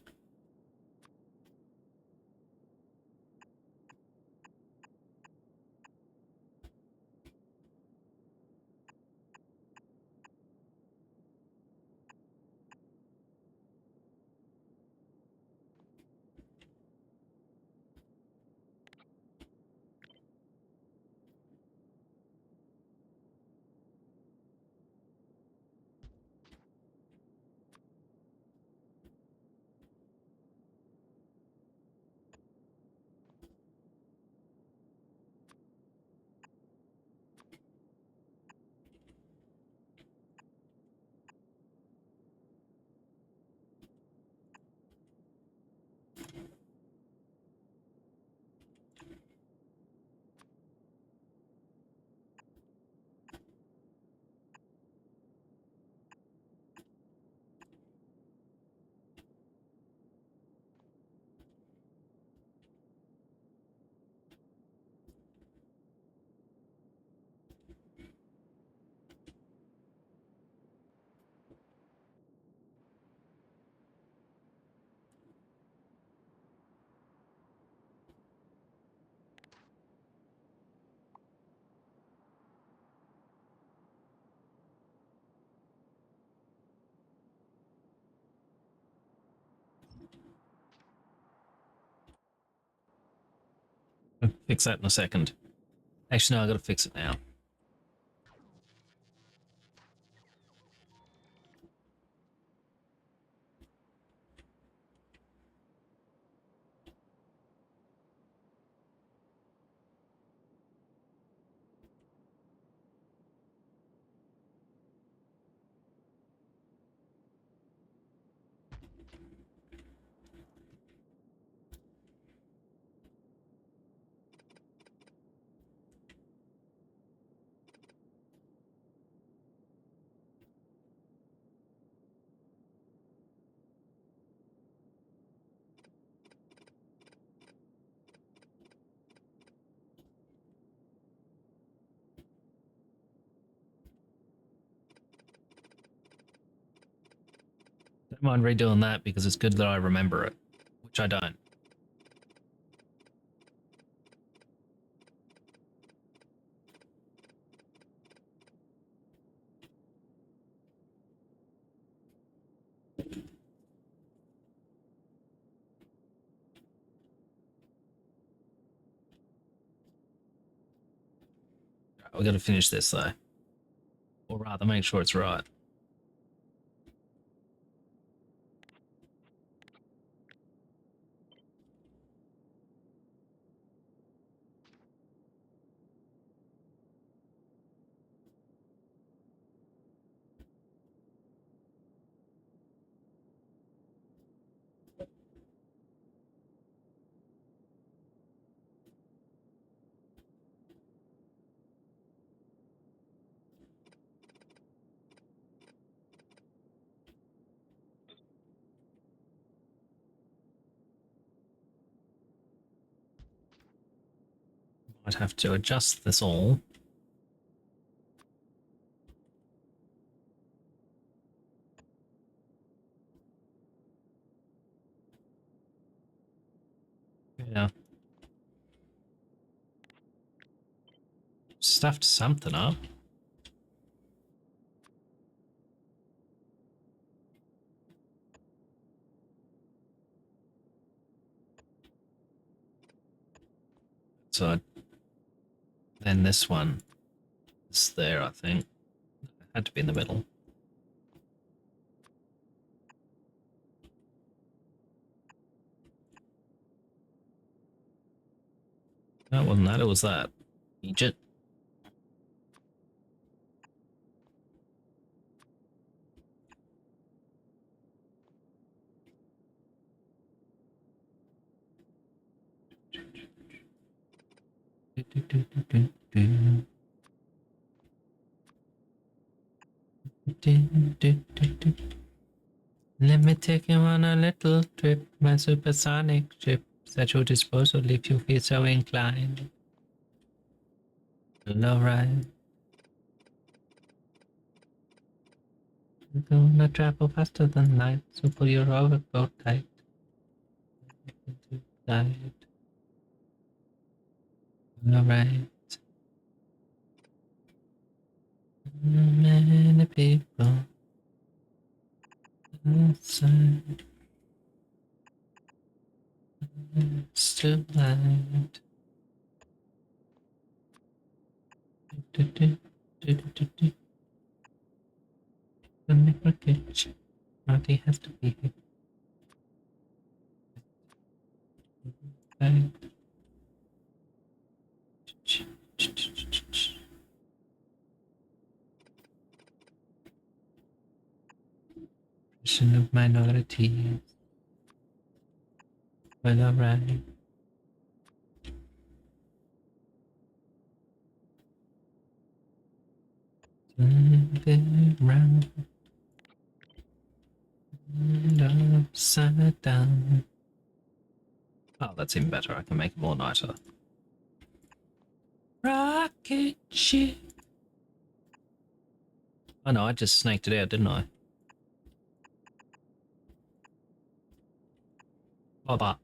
I'll fix that in a second. Actually, no, I gotta fix it now. Don't mind redoing that because it's good that I remember it, which I don't. We got to finish this though, or rather, make sure it's right. Might have to adjust this all. Yeah. Stuffed something up. So then this one is there, I think. It had to be in the middle. That wasn't that, it was that. Egypt. Let me take you on a little trip. My supersonic ship is at your disposal if you feel so inclined. Alright. We're gonna travel faster than light, so pull your overcoat tight. Alright. Many people outside. Still light. Let me forget you. Marty has to be here. Right. Oppression of minorities. Well, alright. Turn round and upside down. Oh, that's even better. I can make it more nicer. Rocket ship. Oh no, I just snaked it out, didn't I? Bye-bye.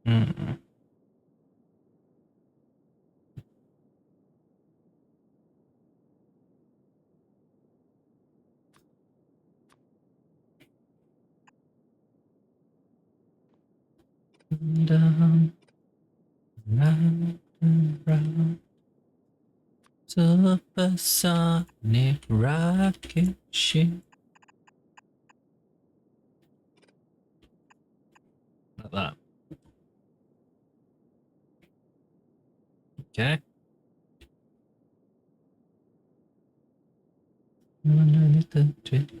Mm-mm. Down, round and round. Supersonic rocket ship. Like that. Okay. On a little trip,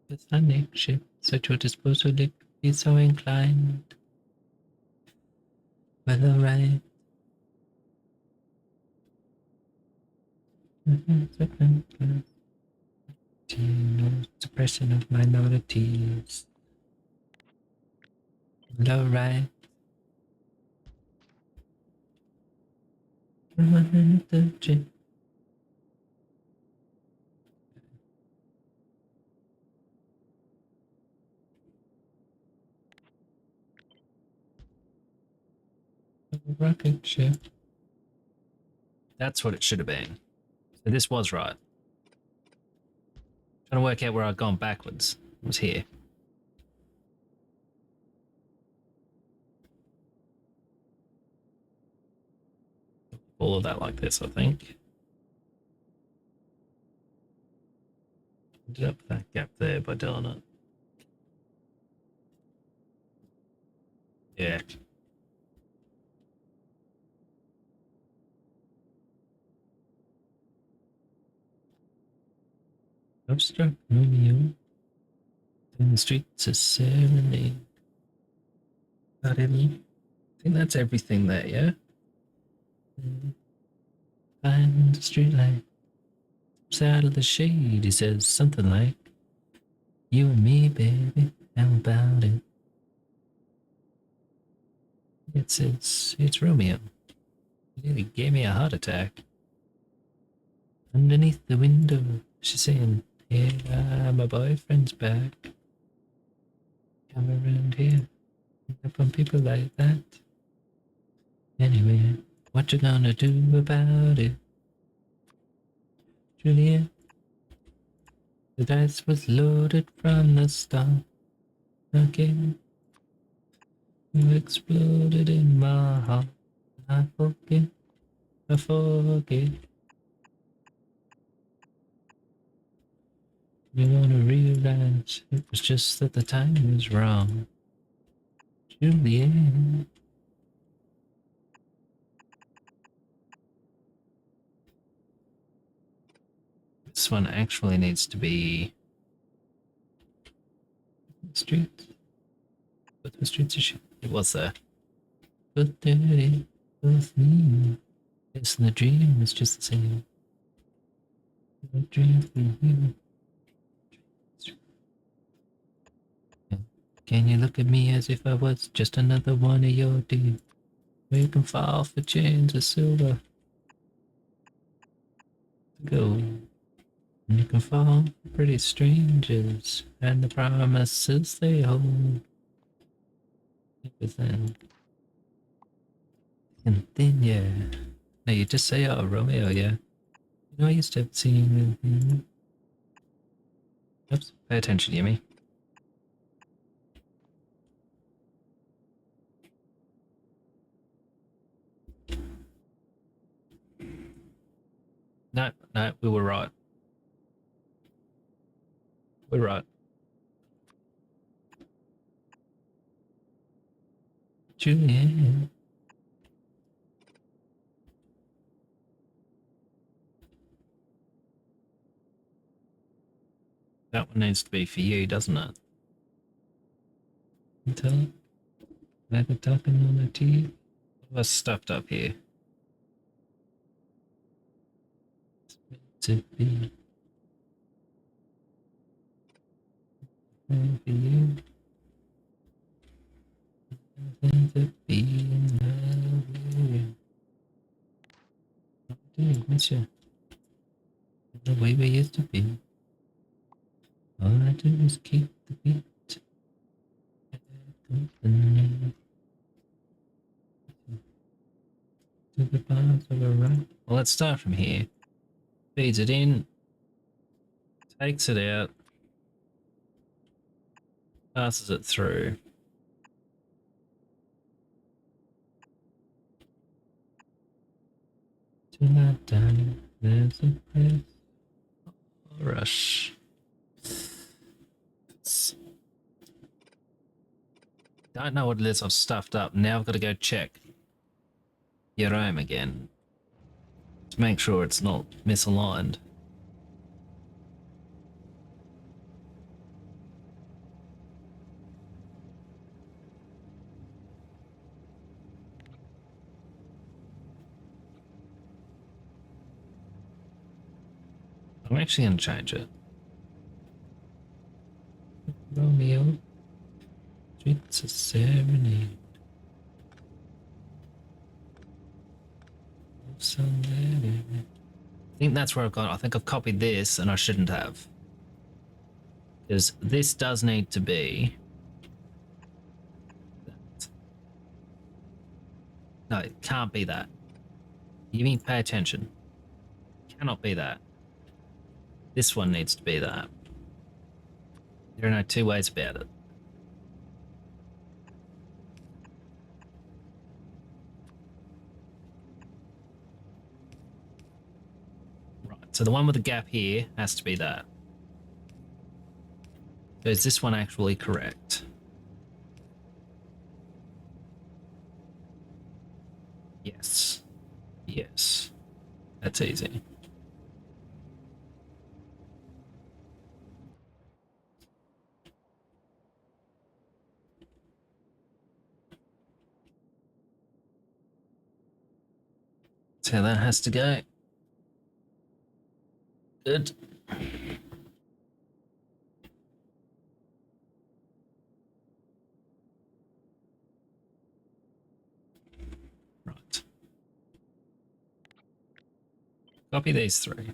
supersonic ship, at your disposal if you're so inclined. Well, alright. Suppression of minorities. Well, alright. On a little trip. Rocket ship. That's what it should have been. So this was right. Trying to work out where I'd gone backwards. It was here. All of that like this, I think. Ended up that gap there by doing it. Yeah. I've struck Romeo in the streets of serenade. I think that's everything there, yeah? Find the street light. Out of the shade, he says something like, "You and me, baby, how about it?" It's Romeo. He nearly gave me a heart attack. Underneath the window, she's saying, "Yeah, my boyfriend's back. Come around here, up on people like that. Anyway, what you gonna do about it, Juliet? The dice was loaded from the start. Again, you exploded in my heart. I forget, I forget. You're gonna realize it was just that the time was wrong, Juliet." This one actually needs to be streets. But the streets of shit. It was there. But dirty with me. Yes, the dream was just the same. The dream for you. Can you look at me as if I was just another one of your dear? We can fall for chains of silver. Gold. And you can fall for pretty strangers and the promises they hold. Everything. And then, yeah. No, you just say, "Oh, Romeo, yeah." You know, I used to have seen. Oops, pay attention, Yimmy. No, no, we were right. We're right. Juliet. That one needs to be for you, doesn't it? Until like a talking on the tea. What's stuffed up here? It's meant to be for you. Nothing to be in love with you. I do miss you. The way we used to be. All I do is keep the beat. To the path of a right. Well, let's start from here. Feeds it in. Takes it out. Passes it through. To that time, there's a place. Rush. Don't know what it is I've stuffed up. Now I've got to go check your home again to make sure it's not misaligned. I'm actually going to change it. Romeo, streets a serenade. I think that's where I've gone. I think I've copied this and I shouldn't have. Because this does need to be that. No, it can't be that. You mean pay attention. cannot be that. This one needs to be that. There are no two ways about it. Right, so the one with the gap here has to be that. So is this one actually correct? Yes. Yes. That's easy. That's how that has to go. Good. Right. Copy these three.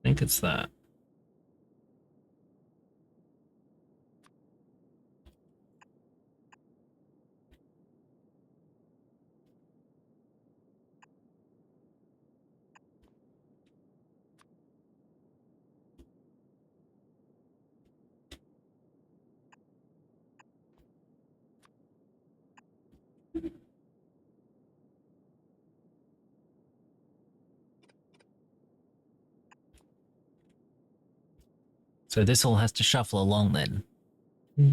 I think it's that. So this all has to shuffle along then. What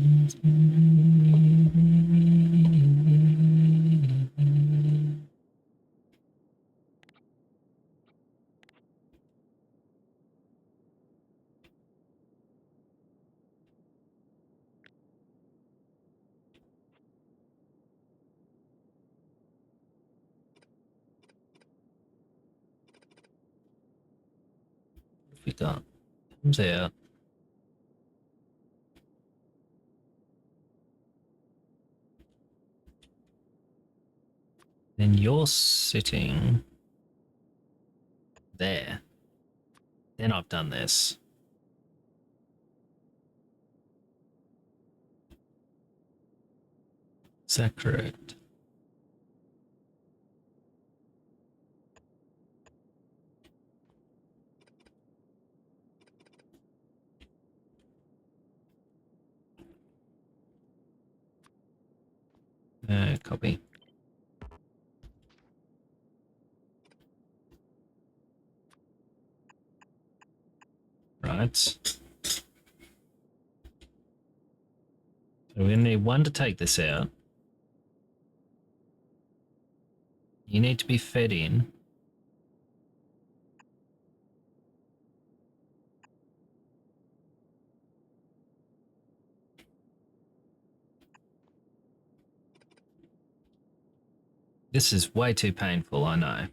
have we got? Comes out. Then you're sitting there. Then I've done this. Is that correct? Copy. Right. So we're going to need one to take this out. You need to be fed in. This is way too painful, I know.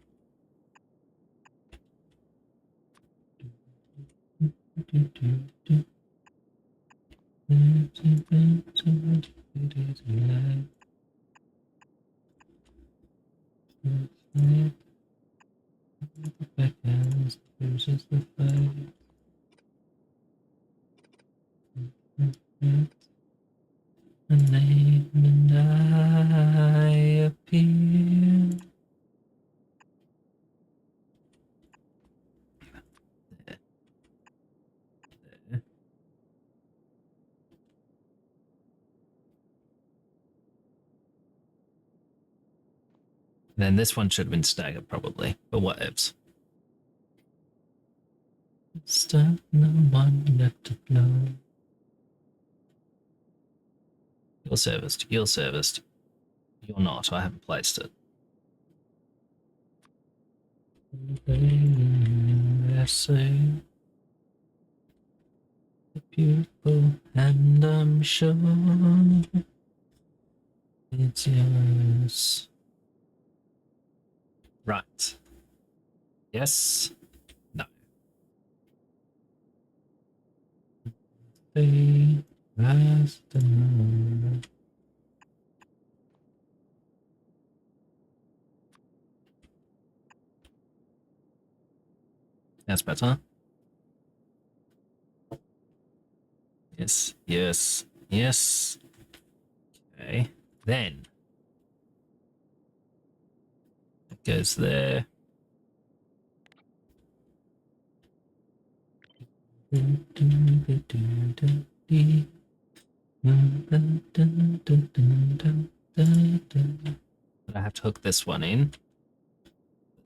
And name and I appear. There. Then this one should have been staggered probably, but whatevs. Still no one left to blow. You're serviced. You're serviced. You're not. I haven't placed it. Essay. Beautiful, and I'm sure it's yours. Right. Yes. No. be last enough. That's better. Yes, yes, yes. Okay, then it goes there. But I have to hook this one in.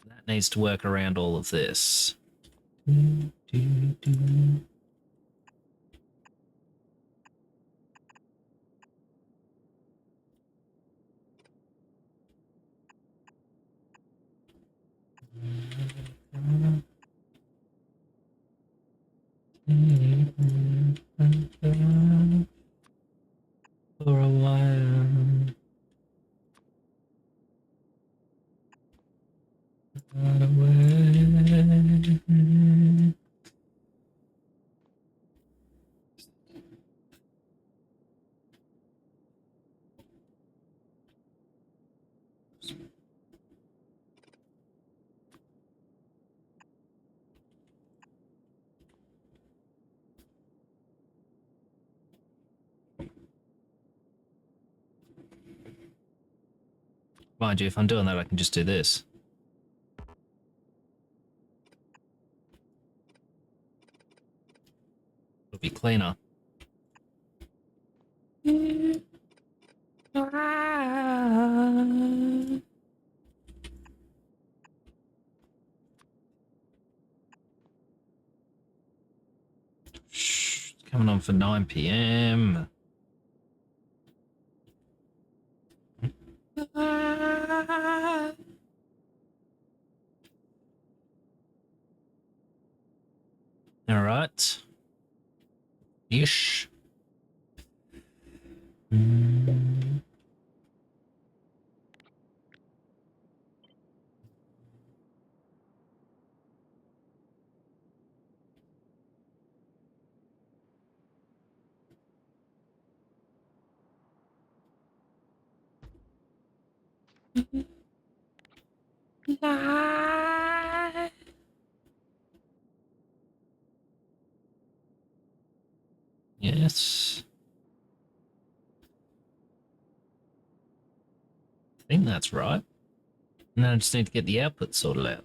That needs to work around all of this. For a while. Mind you, if I'm doing that, I can just do this. It'll be cleaner. Shh, it's coming on for 9 p.m. All right. Ish. Yes. I think that's right. And then I just need to get the output sorted out.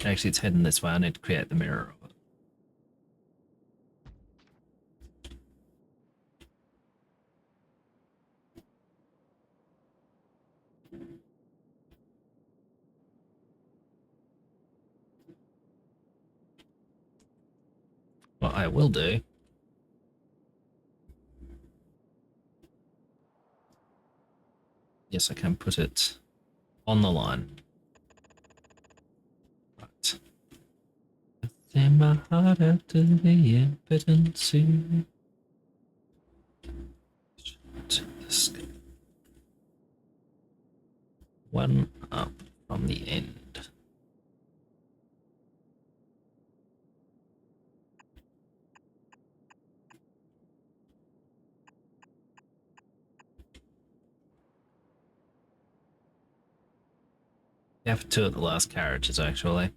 Actually, it's heading this way. I need to create the mirror of it. What I will do. Yes, I can put it on the line. Right. Send my heart out to the impotent sea. One up from the end. You have two of the last carriages, actually.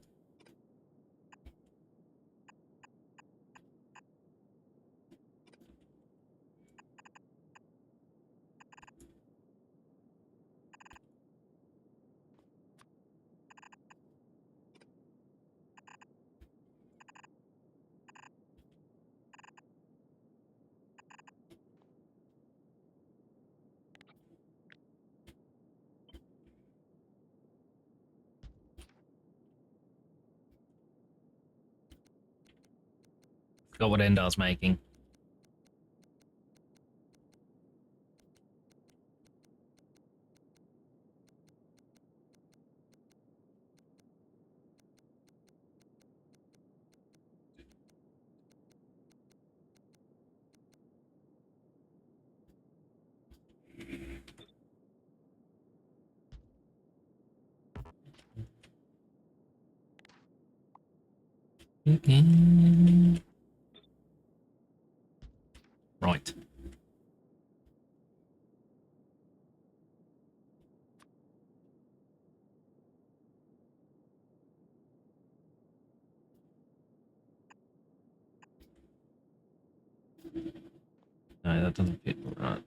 Forgot what end I was making. Right. No, that doesn't fit right.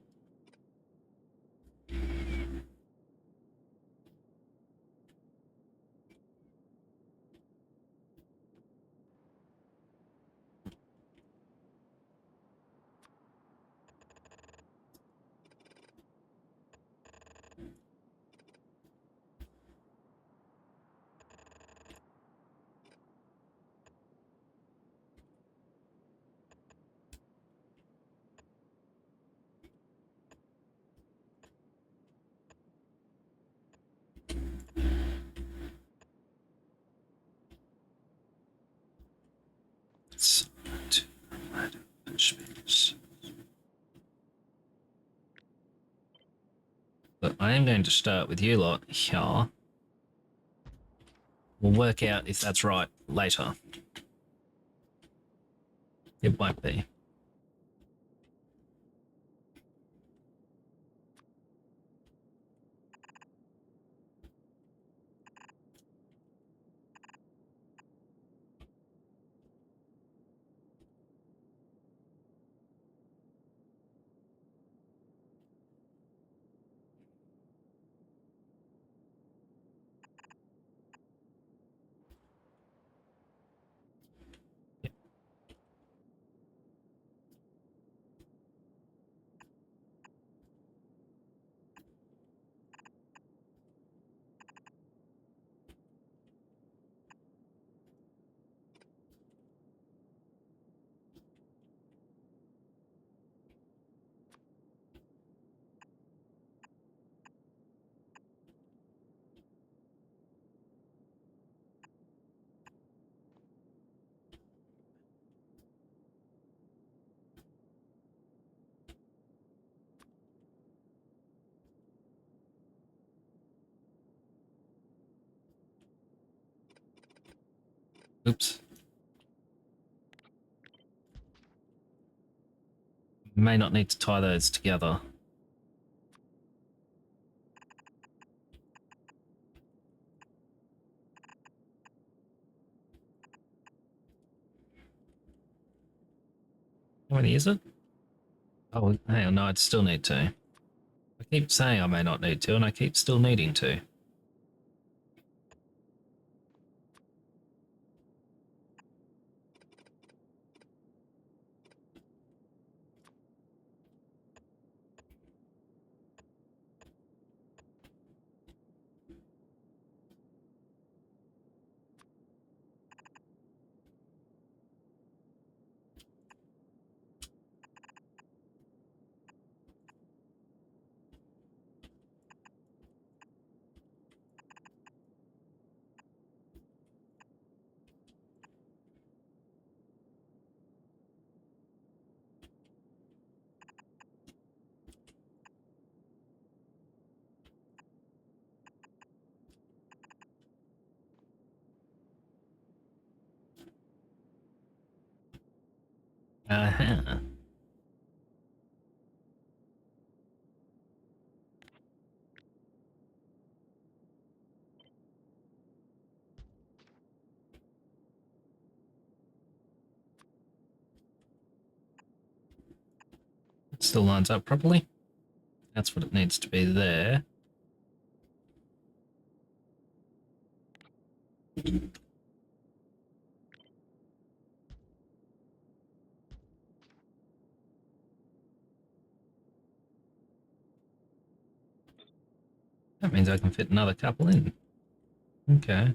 But I am going to start with you lot here. We'll work out if that's right later. It won't be. Oops. May not need to tie those together. How many is it? Oh, hang on, no, I'd still need to. I keep saying I may not need to, and I keep still needing to. Uh-huh. It still lines up properly. That's what it needs to be there. That means I can fit another couple in. Okay.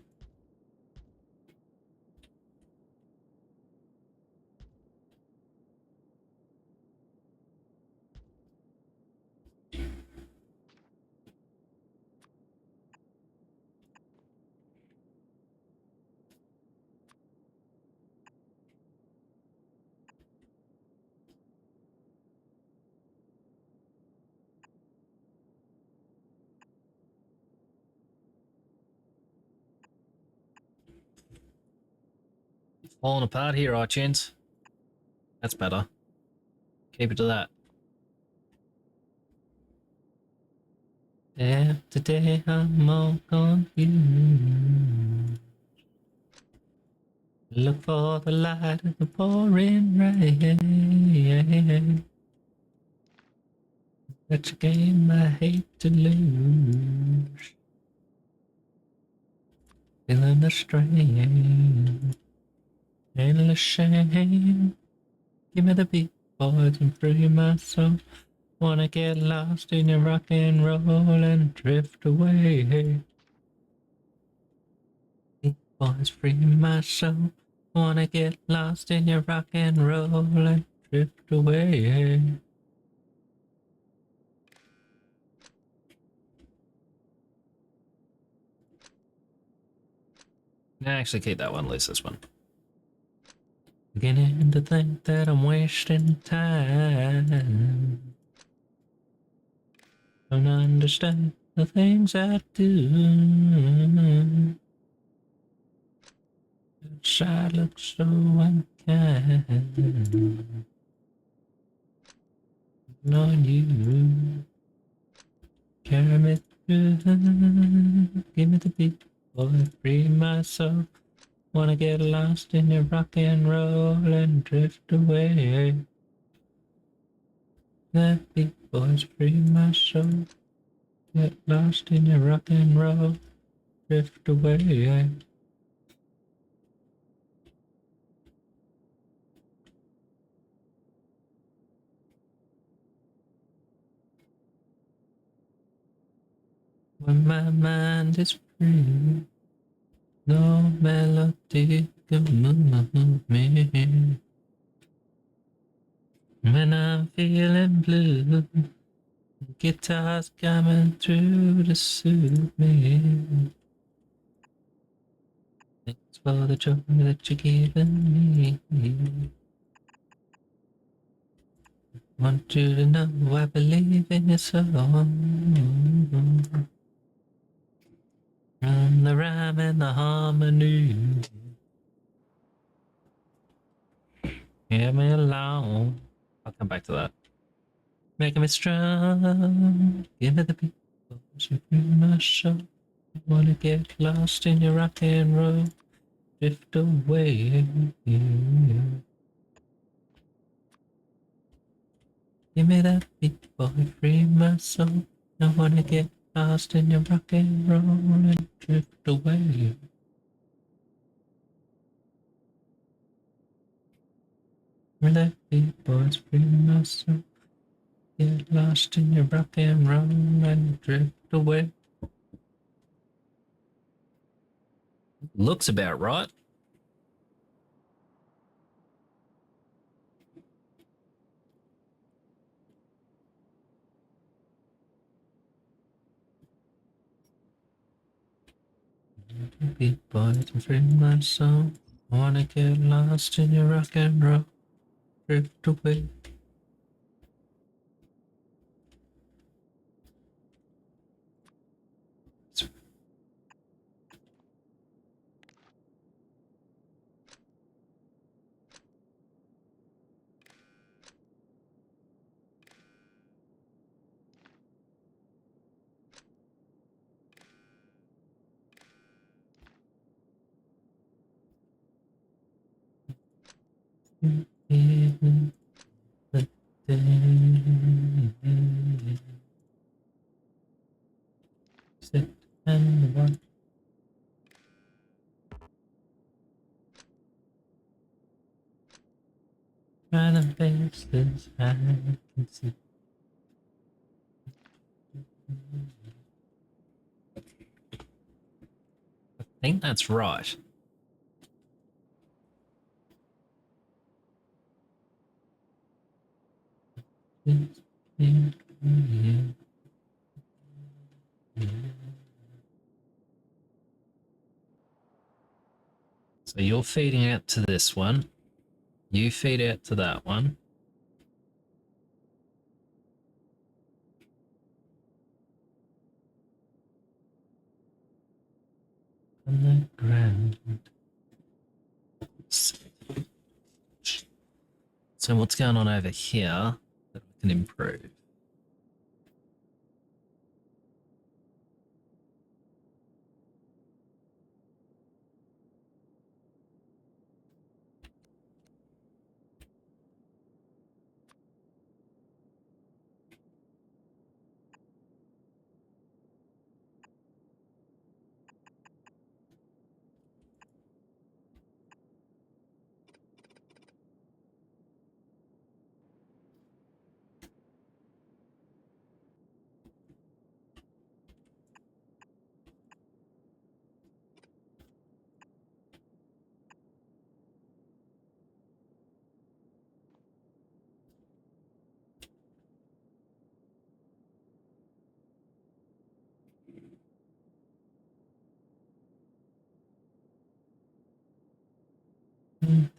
Falling apart here, iTunes. That's better. Keep it to that. Day after day, I'm all confused. Look for the light of the pouring rain. Such a game I hate to lose. Feeling the strain. Endless shame. Give me the beat, boys, and free my soul. Wanna get lost in your rock and roll and drift away. Beat boys, free my soul. Wanna get lost in your rock and roll and drift away. Actually, keep that one, lose this one. Beginning to think that I'm wasting time. Don't understand the things I do. Outside looks so unkind. Knowing you carry me through. Give me the beat, boy, free my soul. Wanna get lost in your rock and roll and drift away. That beat, boys, free my soul. Get lost in your rock and roll, drift away. When my mind is free, no melody can move me. When I'm feeling blue, guitar's coming through to soothe me. Thanks for the joy that you're giving me. Want you to know I believe in your song. And the rhyme and the harmony. Hear me along. I'll come back to that. Making me strong. Give me the beat. You feel my soul. I wanna get lost in your rock and roll. Drift away. Give me that beat, boy. Free my soul. I wanna get lost in your rock and roll and drift away. That beat, boys, free my soul. Get lost in your rock and roll and drift away. Looks about right. Beat, boys, free my soul. I wanna get lost in your rock and roll. Drift away. Sit and watch. Random faces I can see. I think that's right. So you're feeding out to this one. You feed out to that one. On the ground. So what's going on over here that we can improve?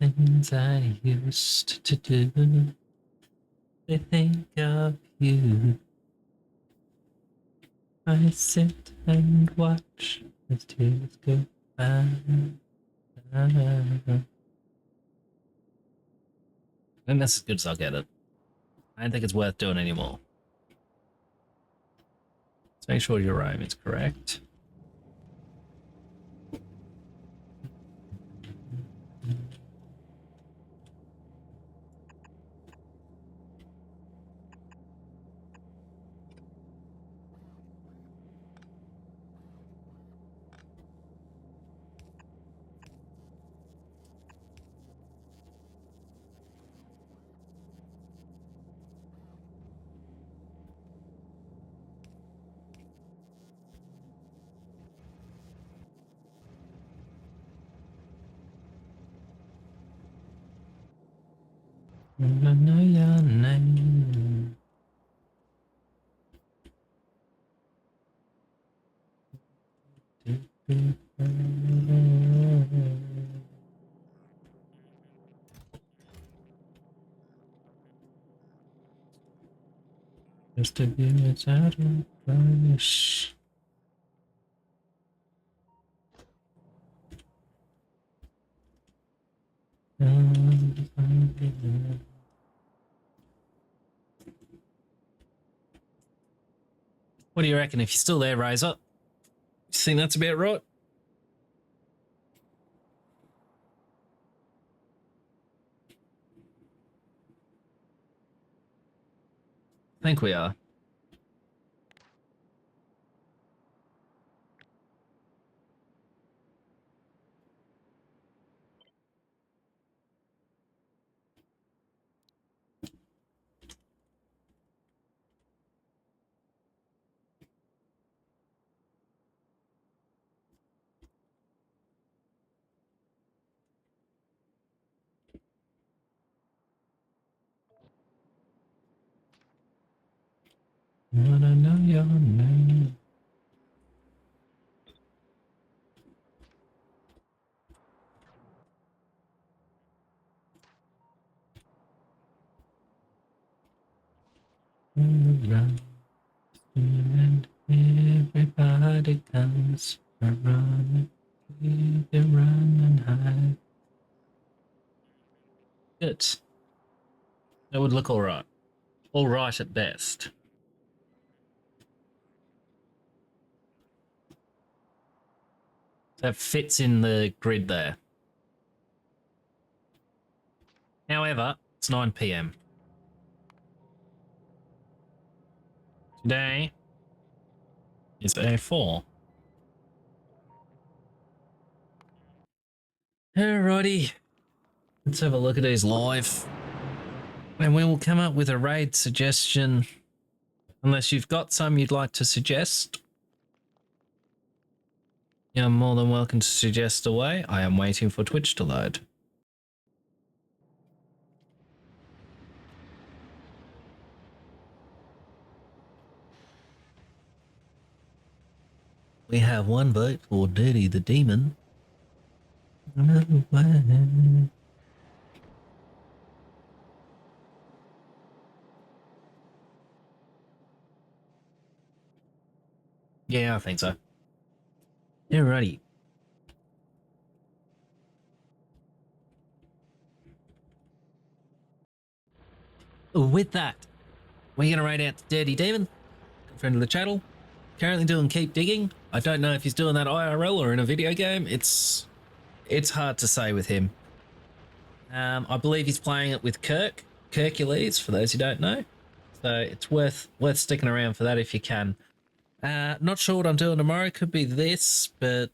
Things I used to do. I think of you. I sit and watch as tears go by. I think that's as good as I'll get it. I don't think it's worth doing anymore. Let's make sure your rhyme is correct. I know your name. Just to be out of place. What do you reckon? If you're still there, rise up. You think that's about right? I think we are. Wanna know your name. Around, and everybody comes around. They run and hide. Good. That would look all right. All right at best. That fits in the grid there. However, it's 9 p.m. Today is A4. Alrighty. Let's have a look at these live. And we will come up with a raid suggestion. Unless you've got some you'd like to suggest. You're more than welcome to suggest away. I am waiting for Twitch to load. We have one vote for Dirty the Demon. Yeah, I think so. Alrighty. with that, we're going to raid out to Dirty Demon, friend of the channel. Currently doing Keep Digging. I don't know if he's doing that IRL or in a video game. It's hard to say with him. I believe he's playing it with Hercules, for those who don't know. So it's worth sticking around for that if you can. Not sure what I'm doing tomorrow. Could be this, but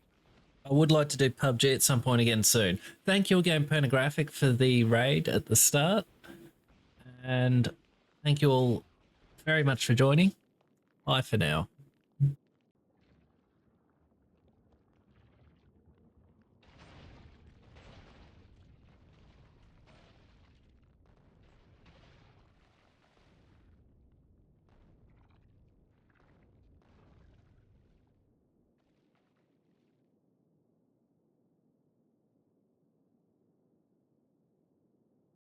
I would like to do PUBG at some point again soon. Thank you again, Pornographic, for the raid at the start. And thank you all very much for joining. Bye for now.